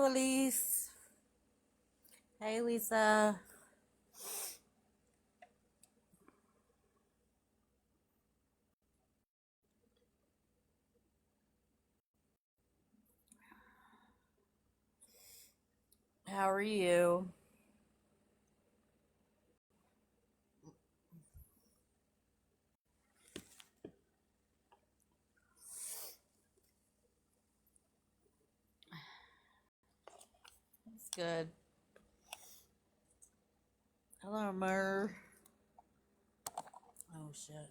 Elise. Hey, Lisa. How are you? It's good. Hello, Mer. Oh, shit.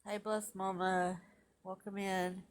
Hey, bless Mama. Welcome in.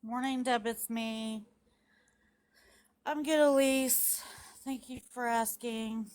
Morning, Deb. It's me. I'm good, Elise. Thank you for asking.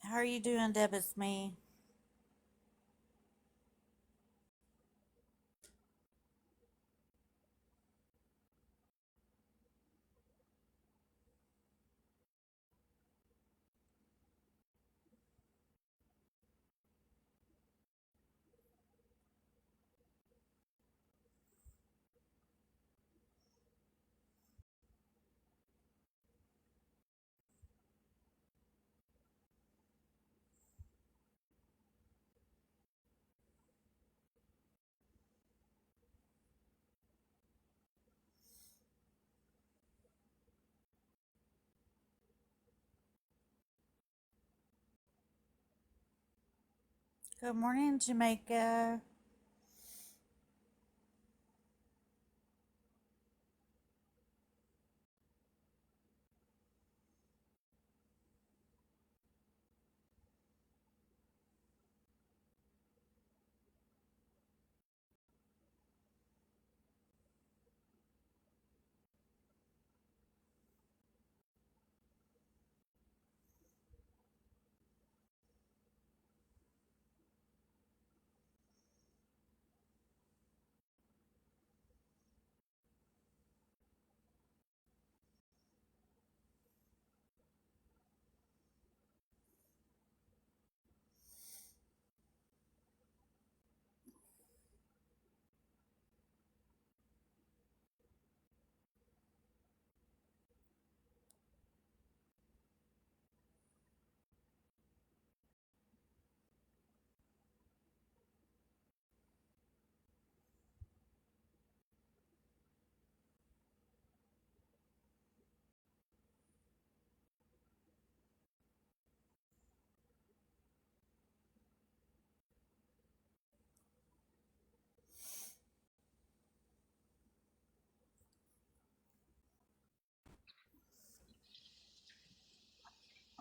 How are you doing, Deb? It's me. Good morning, Jamaica.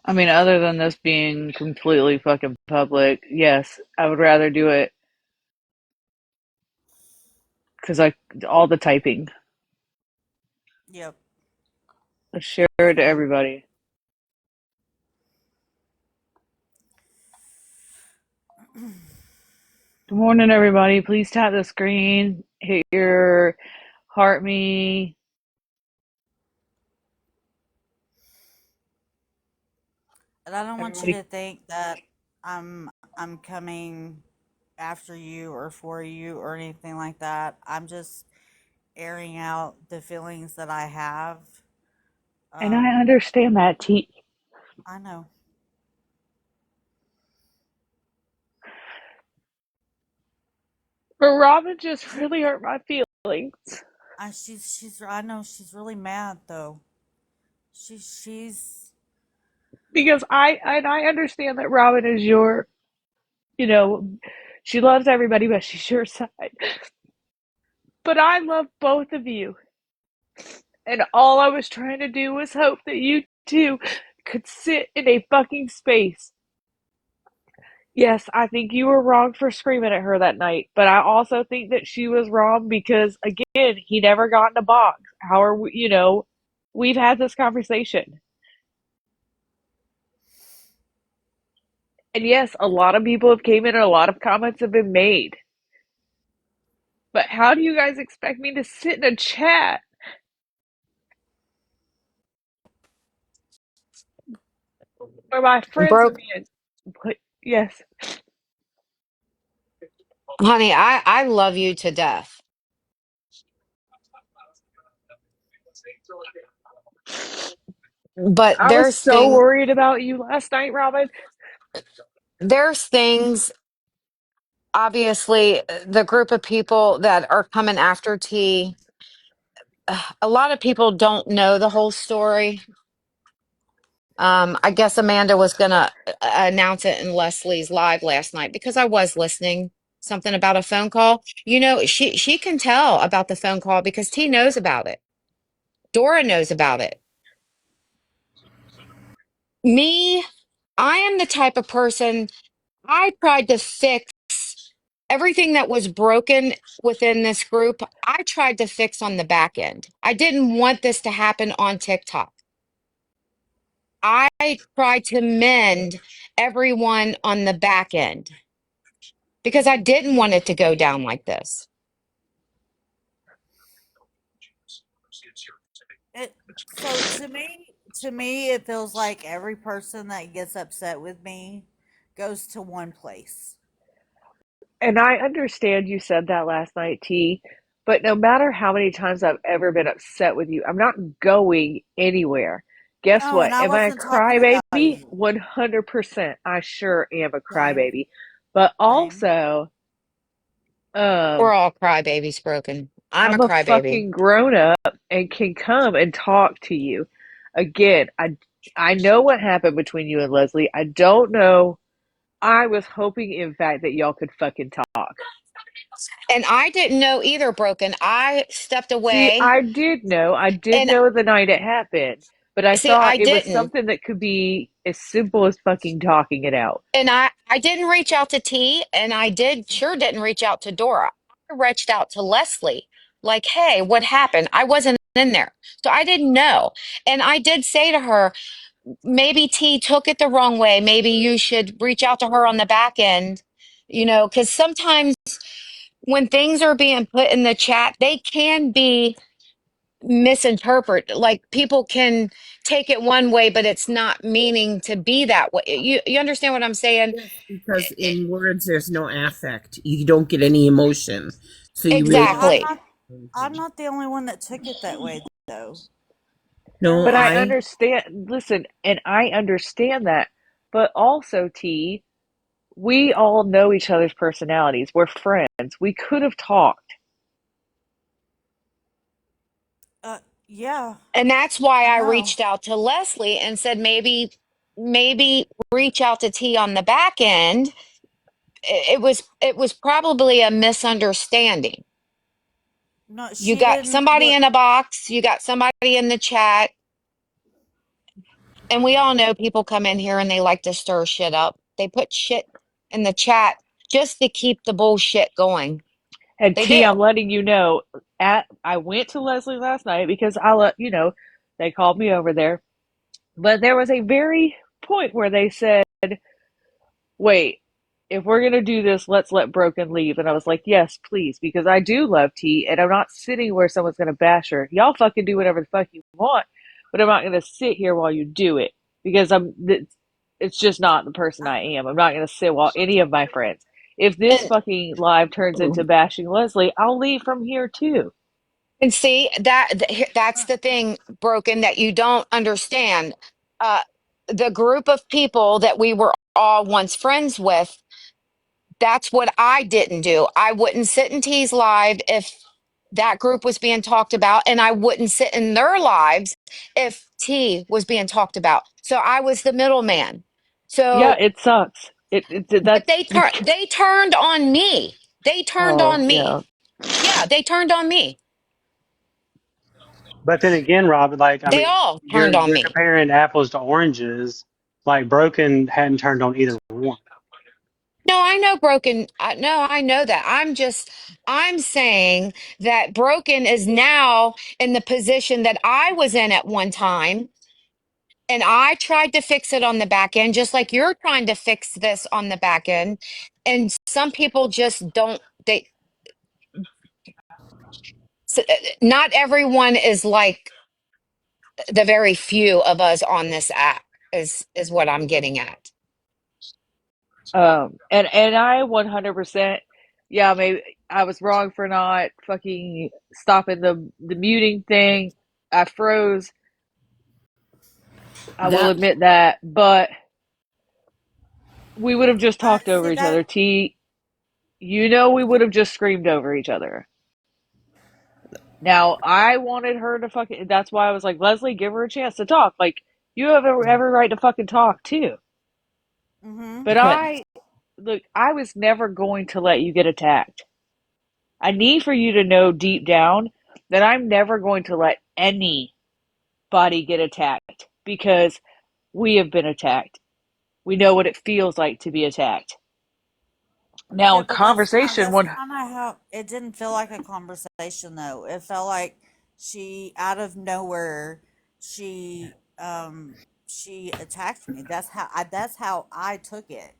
I mean, other than this being completely fucking public, yes, I would rather do it because I all the typing, Yep, share it to same. everybody. Good morning, everybody. Please tap the screen, hit your heart me. And I don't want you Everybody, to think that I'm I'm coming after you or for you or anything like that. I'm just airing out the feelings that I have. and I Um, understand that, T. I know. But Robin just really hurt my feelings. I know she's really mad though. She's because I understand that Robin is your, you know, she loves everybody, but she's your side. But I love both of you, and all I was trying to do was hope that you two could sit in a fucking space. Yes, I think you were wrong for screaming at her that night, but I also think that she was wrong because, again, he never got in a box. How are we, we've had this conversation. And yes, a lot of people have came in and a lot of comments have been made. But how do you guys expect me to sit in a chat where my friends are Broke, being put? Yes. honey, I love you to death. But I was so worried about you last night, Robin. there's things, obviously, the group of people that are coming after T, a lot of people don't know the whole story. I guess Amanda was gonna announce it in Leslie's live last night because I was listening something about a phone call. She can tell about the phone call because T knows about it. Dora knows about it. Me, I am the type of person I tried to fix everything that was broken within this group. I tried to fix on the back end. I didn't want this to happen on TikTok. I tried to mend everyone on the back end because I didn't want it to go down like this. It so to me it feels like every person that gets upset with me goes to one place. And I understand you said that last night, T, but no matter how many times I've ever been upset with you, I'm not going anywhere. Guess No, what? and I Am I a wasn't talking about crybaby? you. 100%. I sure am a Same, crybaby. But same. also, We're um, all crybabies broken. I'm a I'm a crybaby. fucking grown up and can come and talk to you. Again, I know what happened between you and Leslie. I don't know. I was hoping, in fact, that y'all could fucking talk. And I didn't know either, broken. I stepped See, away I did know. I did and know the night it happened, but I see, thought I it was didn't. something that could be as simple as fucking talking it out. And I didn't reach out to T, and I didn't reach out to Dora. I reached out to Leslie, like, hey, what happened? I wasn't in there. So I didn't know. And I did say to her, maybe T took it the wrong way. Maybe you should reach out to her on the back end, because sometimes when things are being put in the chat, they can be misinterpreted. Like people can take it one way, but it's not meaning to be that way. You understand what I'm saying? Yes, because in words there's no affect. You don't get any emotion. So you really Well, don't I'm Exactly. not I'm not the only one that took it that way though. There know. But I was understand, listen, and I understand that. But also, T, we all know each other's personalities. We're friends. We could have talked. uh yeah, And that's why I I know. reached out to Leslie and said maybe reach out to T on the back end. It was probably a misunderstanding. No, You she got didn't somebody look. in a box, you got somebody in the chat, and we all know people come in here and they like to stir shit up. They put shit in the chat just to keep the bullshit going. And They T, do. I'm letting you know, I went to Leslie last night because I let they called me over there. But there was a very point where they said, wait, if we're going to do this, let's let Broken leave. And I was like, yes, please, because I do love T, and I'm not sitting where someone's going to bash her. Y'all fucking do whatever the fuck you want, but I'm not going to sit here while you do it because it's just not the person I, I am. I'm not going to sit while any of my friends. If this And fucking live turns into bashing Leslie, I'll leave from here too. and see that's the thing, broken, that you don't understand. Uh the group of people that we were all once friends with, that's what I didn't do. I wouldn't sit in T's live if that group was being talked about, and I wouldn't sit in their lives if T was being talked about. So I was the middleman. Yeah, So, it sucks. It but that's you. they turned on me. They turned Oh on me. yeah. Yeah, they turned on me. But then again, Robin, like I They mean, all turned on you're me. comparing apples to oranges. Like Broken hadn't turned on either one. No, I know Broken. No, I know that. I'm saying that Broken is now in the position that I was in at one time. And I tried to fix it on the back end, just like you're trying to fix this on the back end. And some people just don't, not everyone is like the very few of us on this app, is what I'm getting at. And I 100%, yeah, maybe I was wrong for not fucking stopping the muting thing. I froze. I will That admit that, but we would have just talked over See each that? other. T, you know, we would have just screamed over each other. Now, I wanted her to fucking. That's why I was like, Leslie, give her a chance to talk. Like, you have every right to fucking talk too. Mm-hmm. But but look, I was never going to let you get attacked. I need for you to know deep down that I'm never going to let anybody get attacked because we have been attacked. We know what it feels like to be attacked. Now, Yeah, a but that's kind conversation, that's one, kind of how it didn't feel like a conversation though. It felt like she out of nowhere she attacked me. That's how I took it.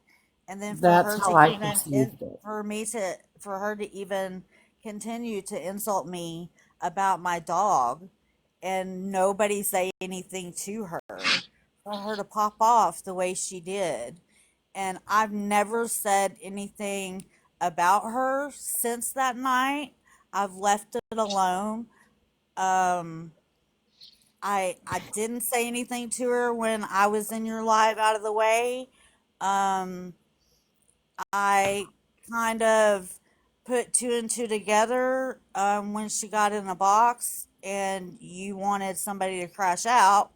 And then for that's her how to I even perceived it. for her to even continue to insult me about my dog and nobody say anything to her, for her to pop off the way she did, and I've never said anything about her since that night. I've left it alone. Um, I didn't say anything to her when I was in your live out of the way. Um, I kind of put two and two together when she got in a box and you wanted somebody to crash out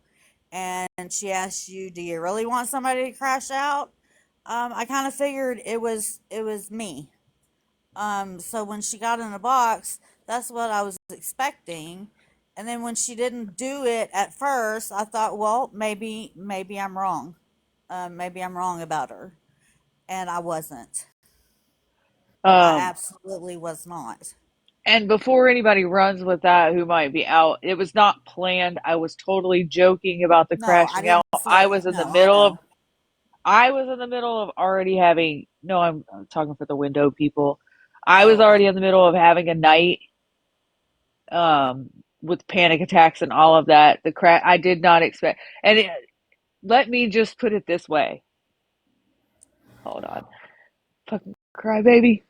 and she asked you, "Do you really want somebody to crash out?" I kind of figured it was me. So when she got in a box, that's what I was expecting. And then when she didn't do it at first, I thought, well, maybe I'm wrong. Maybe I'm wrong about her, and I wasn't. I um, absolutely was not. and before anybody runs with that who might be out, it was not planned. I was totally joking about the No, I crashing out. didn't say no. I know. I was in the middle of already having, no, I'm talking for the window people. I was Oh, okay. already in the middle of having a night with panic attacks and all of that. I did not expect, let me just put it this way. Hold on, fucking cry, baby.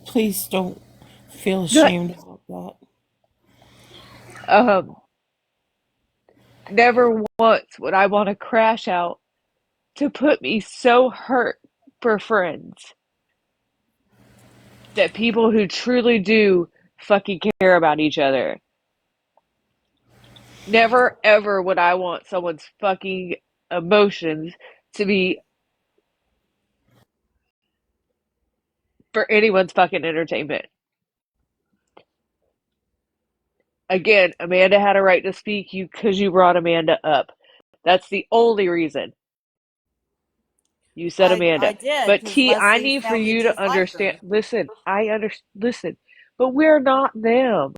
Please don't feel ashamed about that. Um, Never once would I want to crash out to put me so hurt for friends that people who truly do fucking care about each other. Never ever would I want someone's fucking emotions to be for anyone's fucking entertainment. Again, Amanda had a right to speak you because you brought Amanda up. That's the only reason you said I Amanda. did But because T, I Leslie need for sounded you to just like understand. her. Listen, listen, but we're not them.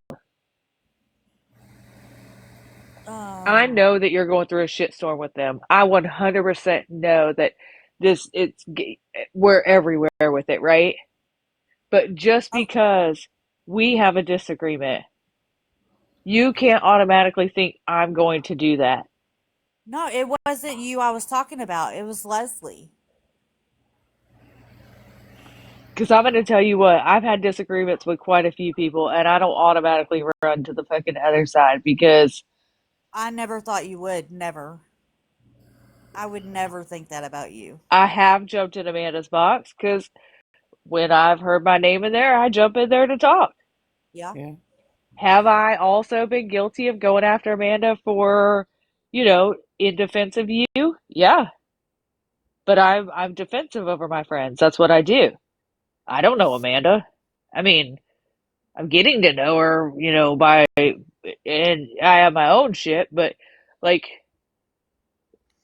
I Um. know that you're going through a shitstorm with them. I 100% know that this it's we're everywhere with it, right? But just Oh, because we have a disagreement, you can't automatically think I'm going to do that. no, it wasn't you I was talking about. It was Leslie. Because I'm going to tell you what, I've had disagreements with quite a few people, and I don't automatically run to the fucking other side because I never thought you would. Never. I would never think that about you. I have jumped in Amanda's box. Because when I've heard my name in there, I jump in there to talk. Yeah. Yeah. Have I also been guilty of going after Amanda for, in defense of you? Yeah, but I'm defensive over my friends. That's what I do. I don't know Amanda. I mean, I'm getting to know her, and I have my own shit, but like,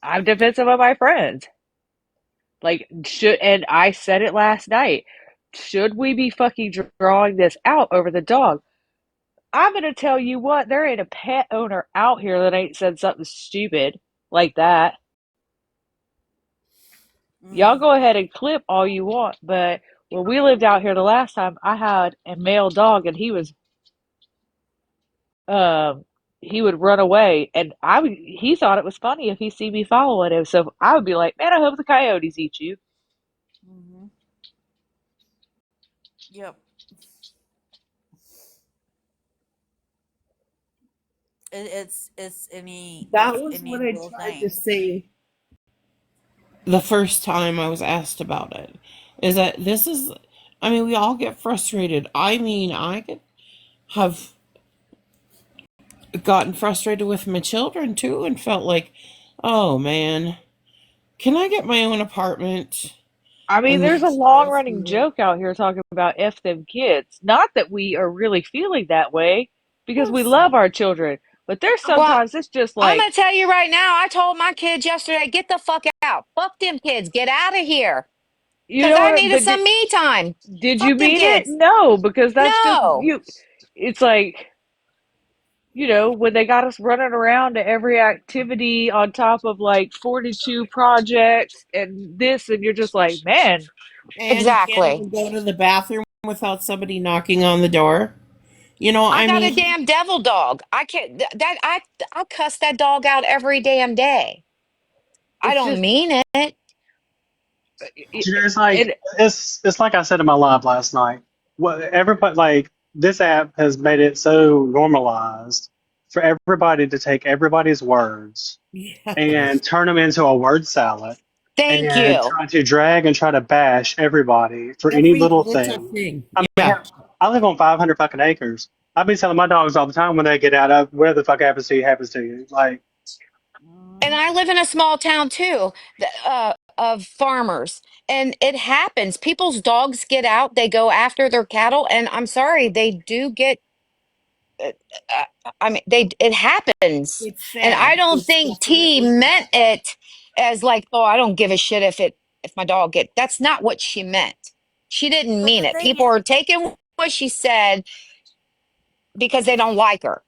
I'm defensive of my friends. Like, and I said it last night. Should we be fucking drawing this out over the dog? I'm gonna tell you what, there ain't a pet owner out here that ain't said something stupid like that. Y'all Mm-hmm. go ahead and clip all you want, but when we lived out here the last time, I had a male dog and um he would run away and he thought it was funny if he see me following him. So I would be like, man, I hope the coyotes eat you. Mm-hmm. Yep. That It's was any what I little tried to thing. say the first time I was asked about it. Is that this is, I mean, we all get frustrated. I mean, have gotten frustrated with my children too and felt like, oh man, can I get my own apartment? I mean, And there's a that's long just, running joke out here talking about F them kids. Not that we are really feeling that way of because we course love not. our children, but there's Well, sometimes it's just I'm like, gonna tell you right now. I told my kids yesterday, get the fuck out. Fuck them kids. Get out of here. you Cause know I what, needed but some me time. did you Fuck them mean it? kids. No, because that's just No. you. It's like, when they got us running around to every activity on top of like 42 projects and this, and you're just like, man, And you can't Exactly. even go to the bathroom without somebody knocking on the door. I I got a mean, damn devil dog. I can't that I cuss that dog out every damn day. I it's don't just, mean it. it, It's like it, it's like I said in my live last night. What everybody like this app has made it so normalized for everybody to take everybody's words yes, and turn them into a word salad Thank and you. try to drag and try to bash everybody for any every little little thing. thing. I mean, Yeah, hell, I live on 500 fucking acres. I've been telling my dogs all the time when they get out of where the fuck happens to you. Like, And Mm-hmm. I live in a small town too, of farmers. And it happens. People's dogs get out, they go after their cattle, and I'm sorry, they do get uh, I mean, it happens. it's And sad. I don't It's think T definitely meant sad. it as like, oh, I don't give a shit if my dog get. That's not what she meant. She didn't But mean the it. thing, People are taking what she said because they don't like her.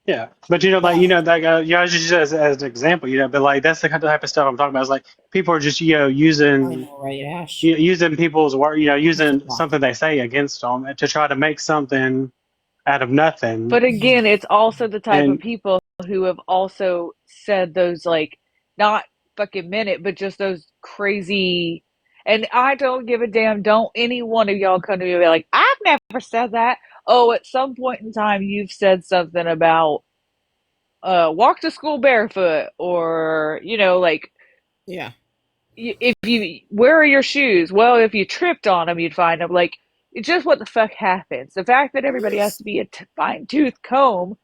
yeah, but like yeah, just as an example, but like that's the kind of type of stuff I'm talking about. Is like people are just I using know, right, Ash? using people's word, It's a using lot. something they say against them to try to make something out of nothing. but Yeah. again, it's also the type of And people who have also said those, like, not fucking minute, but just those crazy. And I don't give a damn. Don't any one of y'all come to me and be like, I've never said that. Oh, at some point in time, you've said something about walk to school barefoot, or like, Yeah. if you, where are your shoes? Well, if you tripped on them, you'd find them. Like, it's just what the fuck happens. The fact that everybody has to be a fine tooth comb.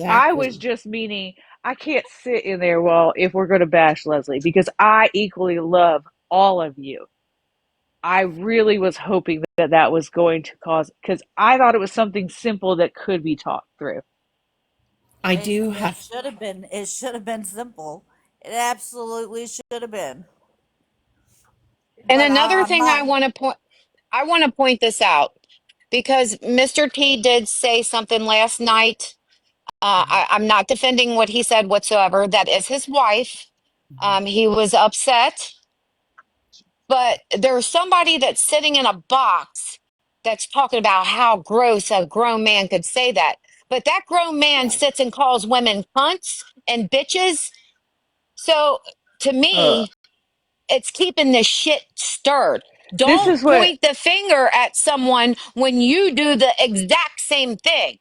I was Exactly. just meaning, I can't sit in there, well, if we're going to bash Leslie, because I equally love all of you. I really was hoping that that was going to cause, because I thought it was something simple that could be talked through. I do it have. should have been. It should have been simple. It absolutely should have been. And But another I'm thing not. I want to point this out because Mr. T did say something last night. I'm not defending what he said whatsoever. That is his wife. He was upset, but there's somebody that's sitting in a box that's talking about how gross a grown man could say that. But that grown man Yeah. sits and calls women cunts and bitches. So to Uh, me, it's keeping this shit stirred. this Don't is what point the finger at someone when you do the exact same thing.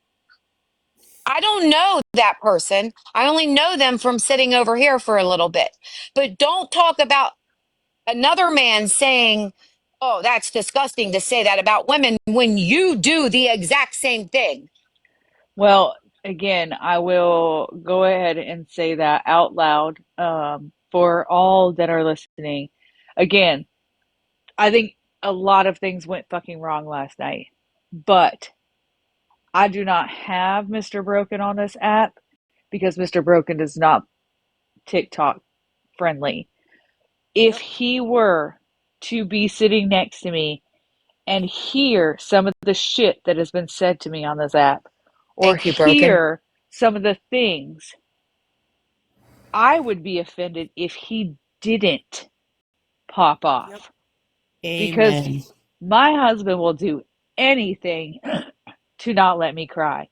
I don't know that person. I only know them from sitting over here for a little bit. But don't talk about another man saying Oh, that's disgusting to say that about women when you do the exact same thing. Well, again, I will go ahead and say that out loud for all that are listening. Again, I think a lot of things went fucking wrong last night, but I do not have Mr. Broken on this app because Mr. Broken is not TikTok friendly. If Yep. he were to be sitting next to me and hear some of the shit that has been said to me on this app, or Thank you, Broken. hear some of the things, I would be offended if he didn't pop Yep. off because Amen. my husband will do anything to not let me cry.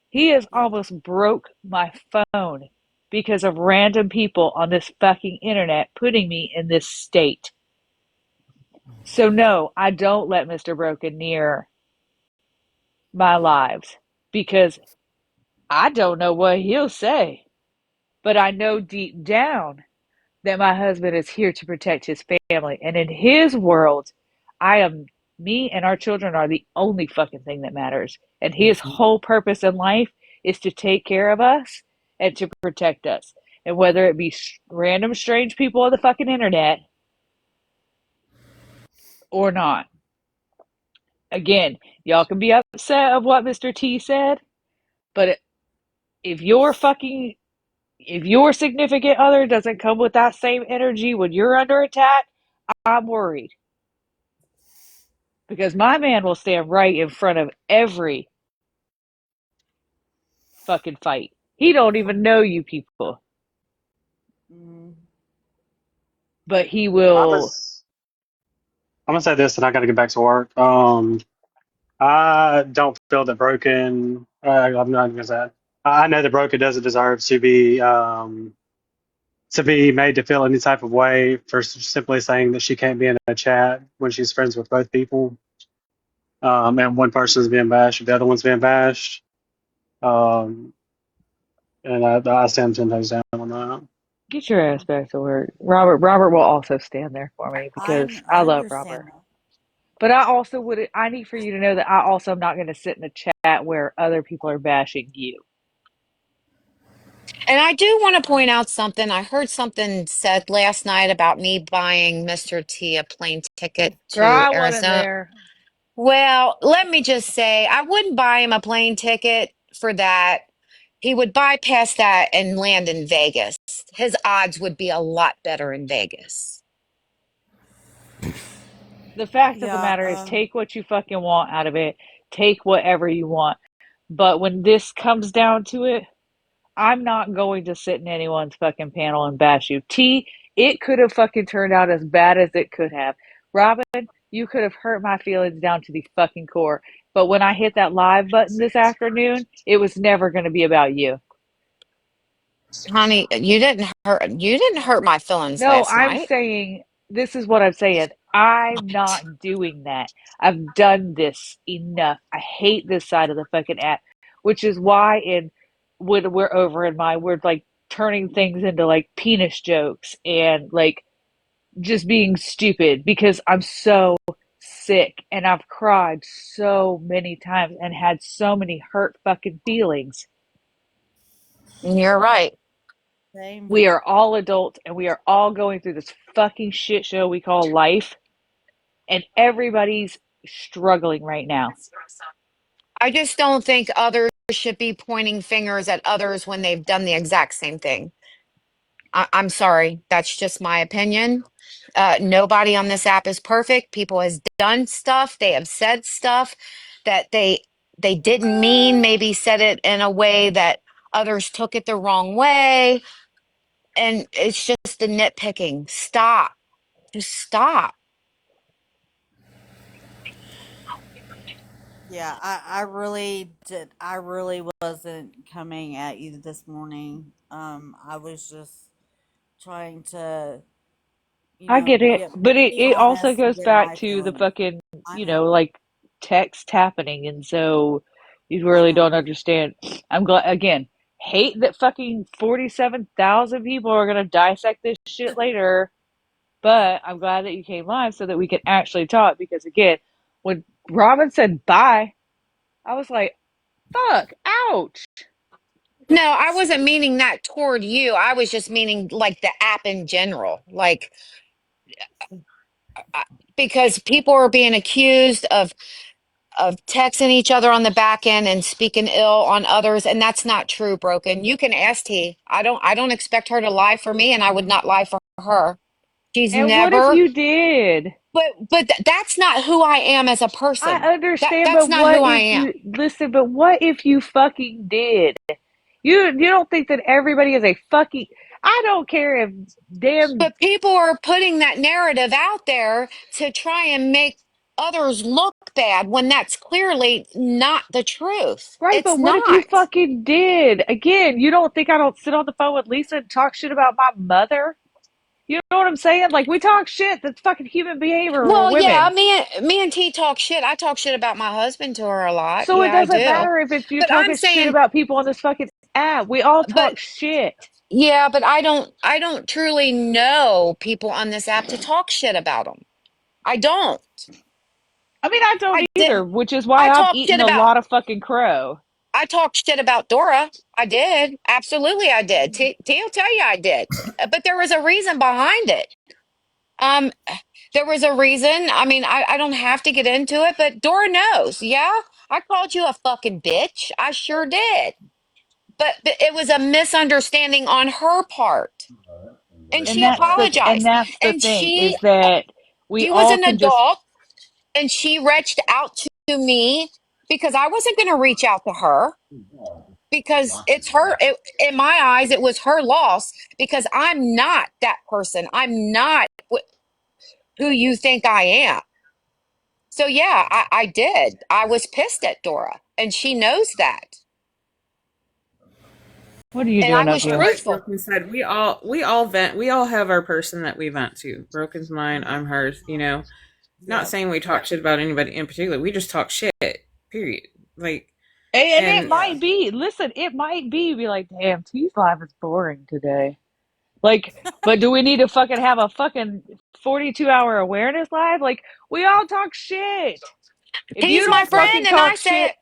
He has Yep. almost broke my phone because of random people on this fucking internet putting me in this state. So Yep. no, I don't let Mr. Broken near my lives because I don't know what he'll say. But I know deep down that my husband is here to protect his family. And in his world, I am me and our children are the only fucking thing that matters. And his whole purpose in life is to take care of us and to protect us. And whether it be random strange people on the fucking internet or not. Again, y'all can be upset of what Mr. T said, but if your fucking if your significant other doesn't come with that same energy when you're under attack, I'm worried because my man will stand right in front of every fucking fight. He don't even know you people, Mm. but he I'm gonna, will. I'm gonna say this, and I got to get back to work. I don't feel that Broken. I'm not gonna say that. I know that Broken doesn't deserve to be made to feel any type of way for simply saying that she can't be in a chat when she's friends with both people. And one person's being bashed, the other one's being bashed. Um, and I stand 10 toes down on that. Get your ass back to work. Robert will also stand there for me because I I love understand Robert. that. But I also would I need for you to know that I also am not going to sit in a chat where other people are bashing you. And I do want to I, point out something. I heard something said last night about me buying Mr. T a plane ticket Girl, to I wasn't Arizona. there. Well, let me just say, I wouldn't buy him a plane ticket for that. He would bypass that and land in Vegas. His odds would be a lot better in Vegas. The fact of the yeah. matter is take what you fucking want out of it. Take whatever you want. But when this comes down to it, I'm not going to sit in anyone's fucking panel and bash you. T, it could have fucking turned out as bad as it could have. Robin, you could have hurt my feelings down to the fucking core. But when I hit that live button this afternoon, it was never going to be about you. Honey, you didn't hurt my feelings No, last I'm night. saying, this is what I'm saying. I'm not doing that. I've done this enough. I hate this side of the fucking app, which is why when we're over in my, we're like turning things into like penis jokes and like just being stupid because I'm so sick and I've cried so many times and had so many hurt fucking feelings. You're right. Same. We are all adults and we are all going through this fucking shit show we call life, and everybody's struggling right now. I just don't think others should be pointing fingers at others when they've done the exact same thing. I'm sorry. That's just my opinion. Nobody on this app is perfect. People has done stuff. They have said stuff that they didn't mean. Maybe said it in a way that others took it the wrong way, and it's just the nitpicking. Stop. Just stop. Yeah, I really did. I really wasn't coming at you this morning. I was just trying to, I get it, get but it, be it also honest and goes get back my to the feelings. fucking, I know. like text happening, and so you I really don't know. understand. I'm glad again. Hate that fucking 47,000 people are gonna dissect this shit later. But I'm glad that you came live so that we can actually talk. Because again, when Robin said bye, I was like, fuck, ouch. No, I wasn't meaning that toward you. I was just meaning like the app in general. Like, I- because people are being accused of texting each other on the back end and speaking ill on others, and that's not true, Broken. You can ask T. I don't expect her to lie for me, and I would not lie for her. She's And what if never, you did? that's not who I am as a person. I That understand, that's but not what who I if am. you listen? But what if you fucking did? You don't think that everybody is a fucking? I don't care if damn But people are putting that narrative out there to try and make others look bad when that's clearly not the truth. right. It's But what if you not. fucking did? Again, you don't think I don't sit on the phone with Lisa and talk shit about my mother? You know what I'm saying? Like we talk shit. That's fucking human behavior. We're Well, yeah, women. me and T talk shit. I talk shit about my husband to her a lot. So it Yeah, I doesn't do. matter if you're But I'm talking shit saying, about people on this fucking app. We all but talk shit. yeah, but I don't truly know people on this app to talk shit about them. I don't. I mean, I don't I either, did. which is why I I've talk shit eaten a about lot of fucking crow. I talked shit about Dora. I did. Absolutely I did. T will tell you I did. But there was a reason behind it. Um there was a reason. I mean, I don't have to get into it, but Dora knows. Yeah? I called you a fucking bitch. I sure did. But it was a misunderstanding on her part. And And she and apologized. that's the And thing she is that we she was all an can just adult and she reached out to me because I wasn't going to reach out to her because it's in my eyes it was her loss because I'm not that person. I'm not who you think I am. So yeah, I did. I was pissed at Dora and she knows that. what are you And I doing up was But here? like truthful. Broken said, we all vent. We all have our person that we vent to. Broken's mine. I'm hers. Not saying we talk shit about anybody in particular. We just talk shit. Period. Like, And it and might be, listen, it might be like, damn, T's life is boring today. Like, but do we need to fucking have a fucking 42-hour awareness live? Like, we all talk shit. If you He's my don't friend fucking and talk shit,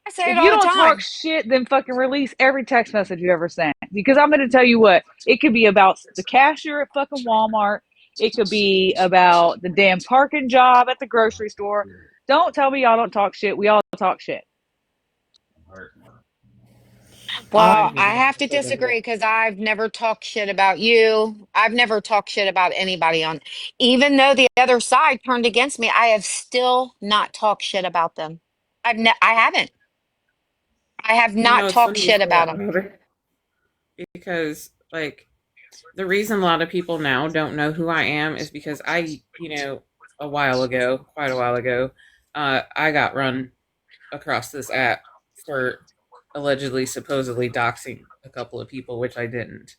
I say if it you all the don't talk time. shit, then fucking release every text message you ever sent. Because I'm going to tell you what, it could be about the cashier at fucking Walmart. It could be about the damn parking job at the grocery store. Don't tell me y'all don't talk shit. We all talk shit. I Well, I agree. have to disagree because I've never talked shit about you. I've never talked shit about anybody on, even though the other side turned against me, I have still not talked shit about them. I haven't. I have not It's talked funny you shit say about that, them. brother, because like the reason a lot of people now don't know who I am is because a while ago, quite a while ago, I got run across this app for allegedly, supposedly doxing a couple of people, which I didn't,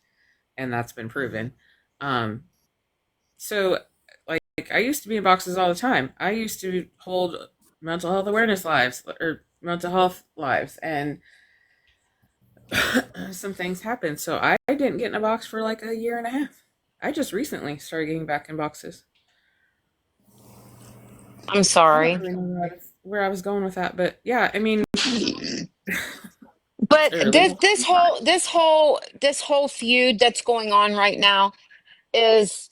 and that's been proven. Um, so like I used to be in boxes all the time. I used to hold mental health awareness lives or mental health lives, and some things happened. So I didn't get in a box for like a year and a half. I just recently started getting back in boxes. I'm I don't sorry. really know where I was going with that, but yeah, I mean, it's But this early. this I'm fine. whole this whole this whole feud that's going on right now is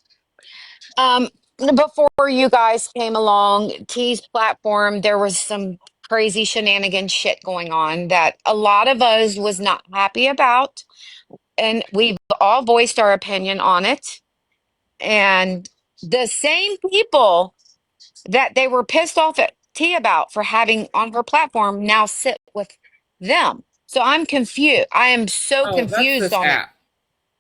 before you guys came along, T's platform, there was some crazy shenanigan shit going on that a lot of us was not happy about. And we've all voiced our opinion on it. And the same people that they were pissed off at T about for having on her platform now sit with them. So I'm confused. I am so Oh, that's confused this on it. app.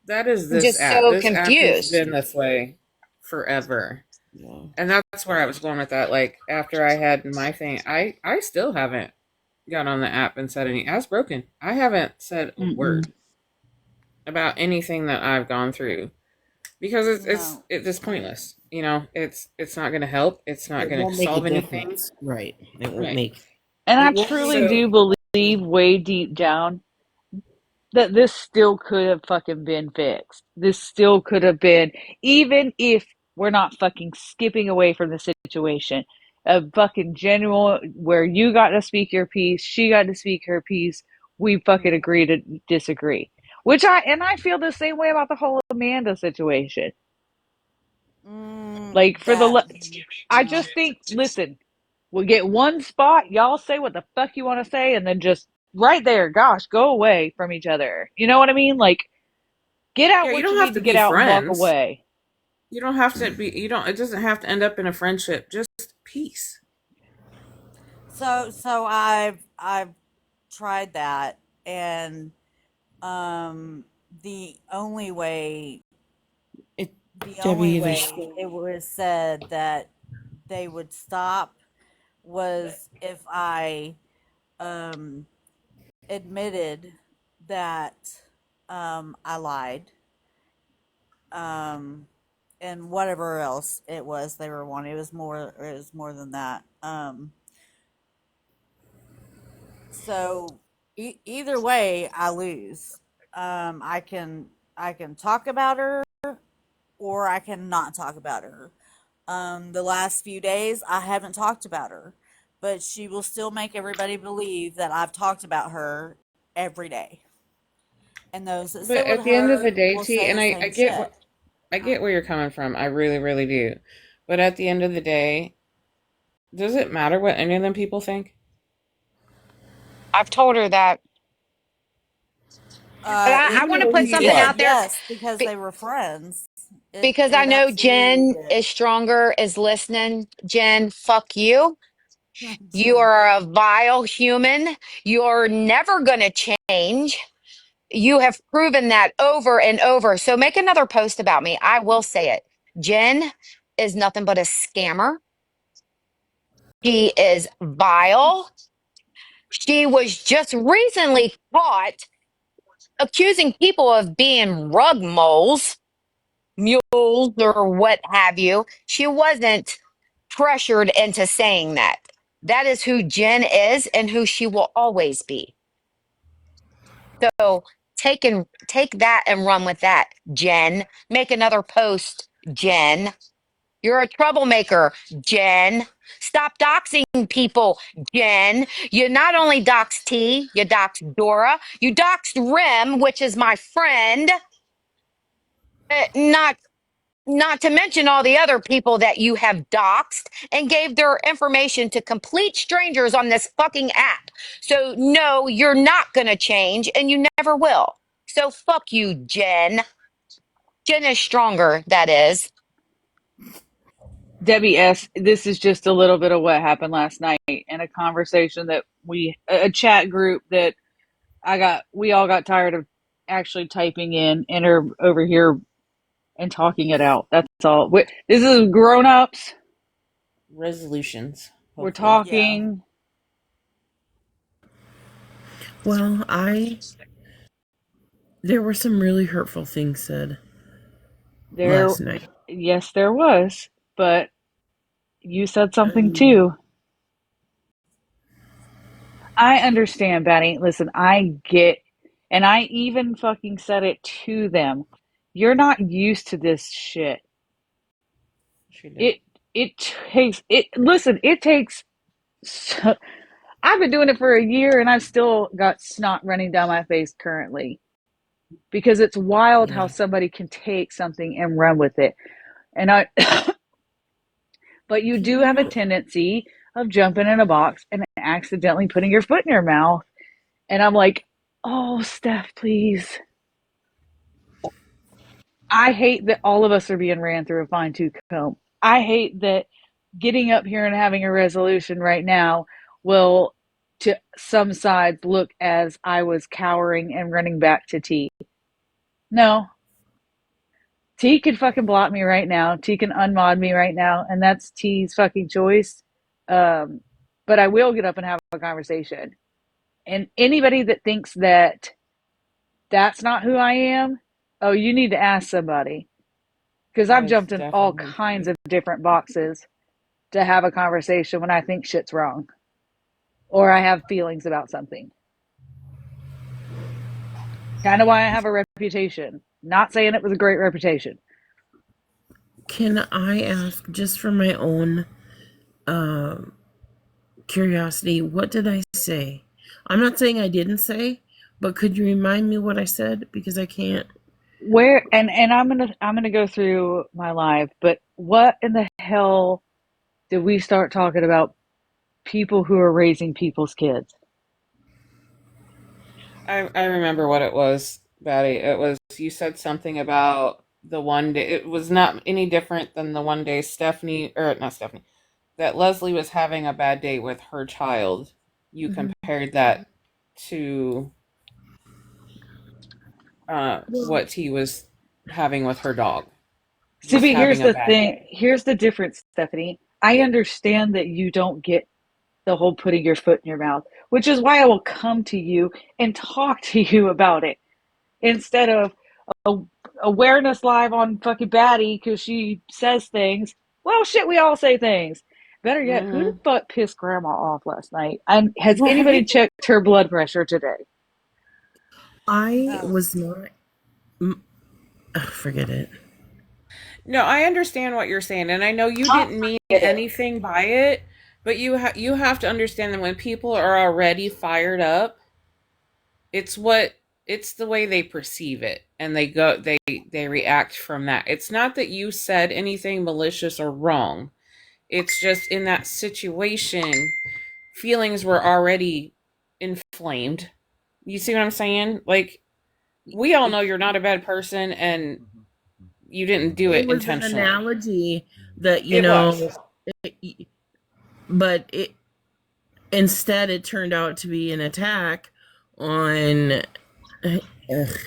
That is I'm this just app. so This app has confused. been this way forever. Yeah. Mm. And that's where I was going with that. Like after I had my thing, I still haven't got on the app and said any as broken. I haven't said a Mm-mm. word about anything that I've gone through because No. it's just pointless. It's not going to help. It's not It going to won't make a solve anything. difference. Right. It won't Right. make And it I won't make truly a So do believe way deep down that this still could have fucking been fixed. This still could have been, even if We're not fucking skipping away from the situation. A fucking genuine where you got to speak your piece, she got to speak her piece. We fucking agree to disagree. I feel the same way about the whole Amanda situation. Like for That, I yeah. just think, listen, we'll get one spot. Y'all say what the fuck you want to say, and then just right there, gosh, go away from each other. You know what I mean? Like, get out Yeah, you what you don't have need to to get be out and walk friends. away. You don't have to be. You don't. It doesn't have to end up in a friendship. Just peace. So I've tried that, and um the only way It, the only Debbie, way it was said that they would stop was if I um admitted that I lied, um and whatever else it was they were wanting. It was more than that. So either way I lose. I can talk about her, or I can not talk about her. The last few days I haven't talked about her, but she will still make everybody believe that I've talked about her every day. And those that but sit with at the end of the her day, will T, say and the I same get shit. what I get where you're coming from. I really, really do. But at the end of the day, does it matter what any of them people think? I've told her that. But I It want to Well, put you something did, out did. there yes, because be- they were friends. because I It know absolutely Jen did. is stronger, is listening. Jen, fuck you. You Jen. are a vile human. You're never going to change. You have proven that over and over. So make another post about me. I will say it. Jen is nothing but a scammer. She is vile. She was just recently caught accusing people of being rug moles, mules, or what have you. She wasn't pressured into saying that. That is who Jen is and who she will always be. So take that and run with that, Jen. Make another post, Jen. You're a troublemaker, Jen. Stop doxing people, Jen. You not only doxed T, you doxed Dora, you doxed Rim, which is my friend. Not not to mention all the other people that you have doxed and gave their information to complete strangers on this fucking app. So no, you're not gonna change, and you never will. So fuck you, Jen. Jen is stronger. That is. Debbie S., this is just a little bit of what happened last night in a conversation that a chat group that we all got tired of actually typing in and are over here and talking it out. That's all. This is grown ups. Resolutions, We're hopefully. Yeah. talking. Well, there were some really hurtful things said There, last night. yes, there was, but you said something Um, too. I understand, Betty. Listen, I get, and I even fucking said it to them. You're not used to this shit. She did. It it takes it. Listen, it takes. So, I've been doing it for a year, and I've still got snot running down my face currently because it's wild how yeah. somebody can take something and run with it. And I, but you do You have a know, tendency of jumping in a box and accidentally putting your foot in your mouth. And I'm like, oh, Steph, please. I hate that all of us are being ran through a fine tooth comb. I hate that getting up here and having a resolution right now will, to some sides, look as I was cowering and running back to T. No, T could fucking block me right now. T can unmod me right now, and that's T's fucking choice. Um, but I will get up and have a conversation. And anybody that thinks that that's not who I am, oh, you need to ask somebody. Because That I've is jumped in all definitely kinds true. of different boxes to have a conversation when I think shit's wrong or I have feelings about something. Kind of why I have a reputation. Not saying it was a great reputation. Can I ask, just for my own uh, curiosity, what did I say? I'm not saying I didn't say, but could you remind me what I said? Because I can't. Where and I'm gonna go through my life, but what in the hell did we start talking about people who are raising people's kids? I remember what it was, Betty. It was, you said something about the one day. It was not any different than the one day Stephanie, or not Stephanie, that Leslie was having a bad day with her child. You Mhm. compared that to Well, what T was having with her dog. See, Just but here's having a the bad day. thing. Here's the difference, Stephanie. I understand that you don't get the whole putting your foot in your mouth, which is why I will come to you and talk to you about it instead of a, awareness live on fucking Batty because she says things. Well, shit, we all say things. Better yet, who the Mm-hmm. fuck pissed Grandma off last night? And has anybody Right? checked her blood pressure today? I Oh, was not. Forget it. No, I understand what you're saying, and I know you Not didn't mean forget it. anything by it, but you have to understand that when people are already fired up, it's what it's the way they perceive it, and they react from that. It's not that you said anything malicious or wrong. It's just in that situation, feelings were already inflamed. You see what I'm saying? Like, we all know you're not a bad person, and you didn't do It it was an intentionally. analogy that, It was. but instead it turned out to be an attack on.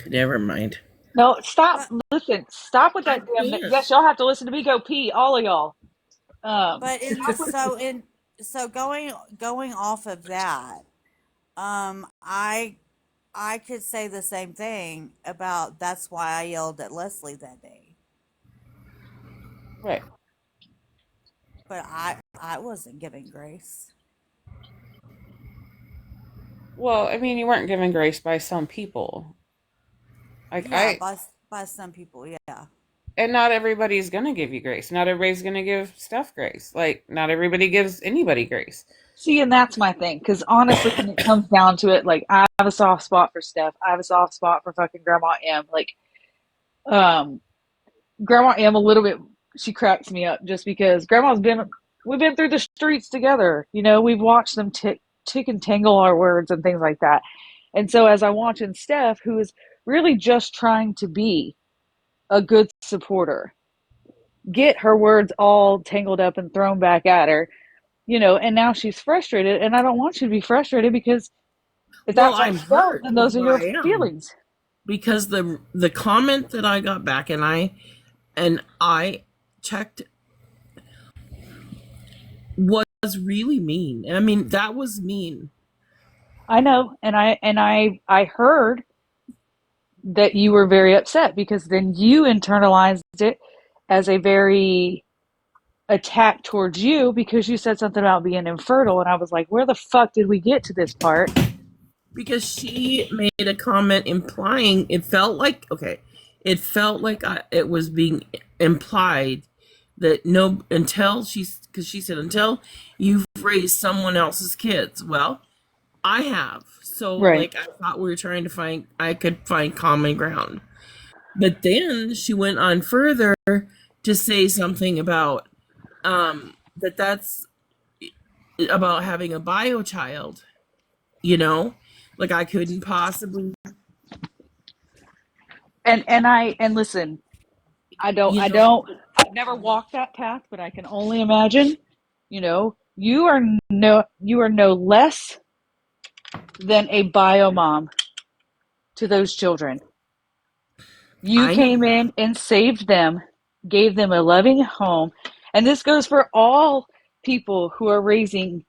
Never mind. No, stop. but Listen, stop with I that damn. can't. Yes, y'all have to listen to me go pee, all of y'all. but in Stop with. so going off of that, um, I I could say the same thing about that's why I yelled at Leslie that day. Right. But I wasn't giving grace. Well, I mean, you weren't given grace by some people. Like Yeah, I by some people, yeah. and not everybody's gonna give you grace. Not everybody's gonna give Steph grace. Like not everybody gives anybody grace. See, and that's my thing. Because honestly, when it comes down to it, like I have a soft spot for Steph. I have a soft spot for fucking Grandma M. Like, um, Grandma M a little bit. She cracks me up just because Grandma's been. We've been through the streets together. You know, we've watched them tick and tangle our words and things like that. And so, as I'm watching Steph, who is really just trying to be a good supporter, get her words all tangled up and thrown back at her, you know, and now she's frustrated. And I don't want you to be frustrated because if Well, that's how I'm you felt, hurt, then is those are what your I am, feelings. because the comment that I got back, and I checked, was really mean. I mean, that was mean. I know, and I heard that you were very upset because then you internalized it as a very attack towards you because you said something about being infertile, and I was like, where the fuck did we get to this part? Because she made a comment implying, it felt like, okay, it felt like it was being implied that, no, until she's, because she said, until you've raised someone else's kids. Well, I have. So, Right. like, I thought we were trying to find, I could find common ground. But then she went on further to say something about that's about having a bio child, you know? Like, I couldn't possibly, And listen, you I know, don't I've never walked that path, but I can only imagine, you know, you are no less than a bio mom to those children. You I know came that. in and saved them, gave them a loving home. And this goes for all people who are raising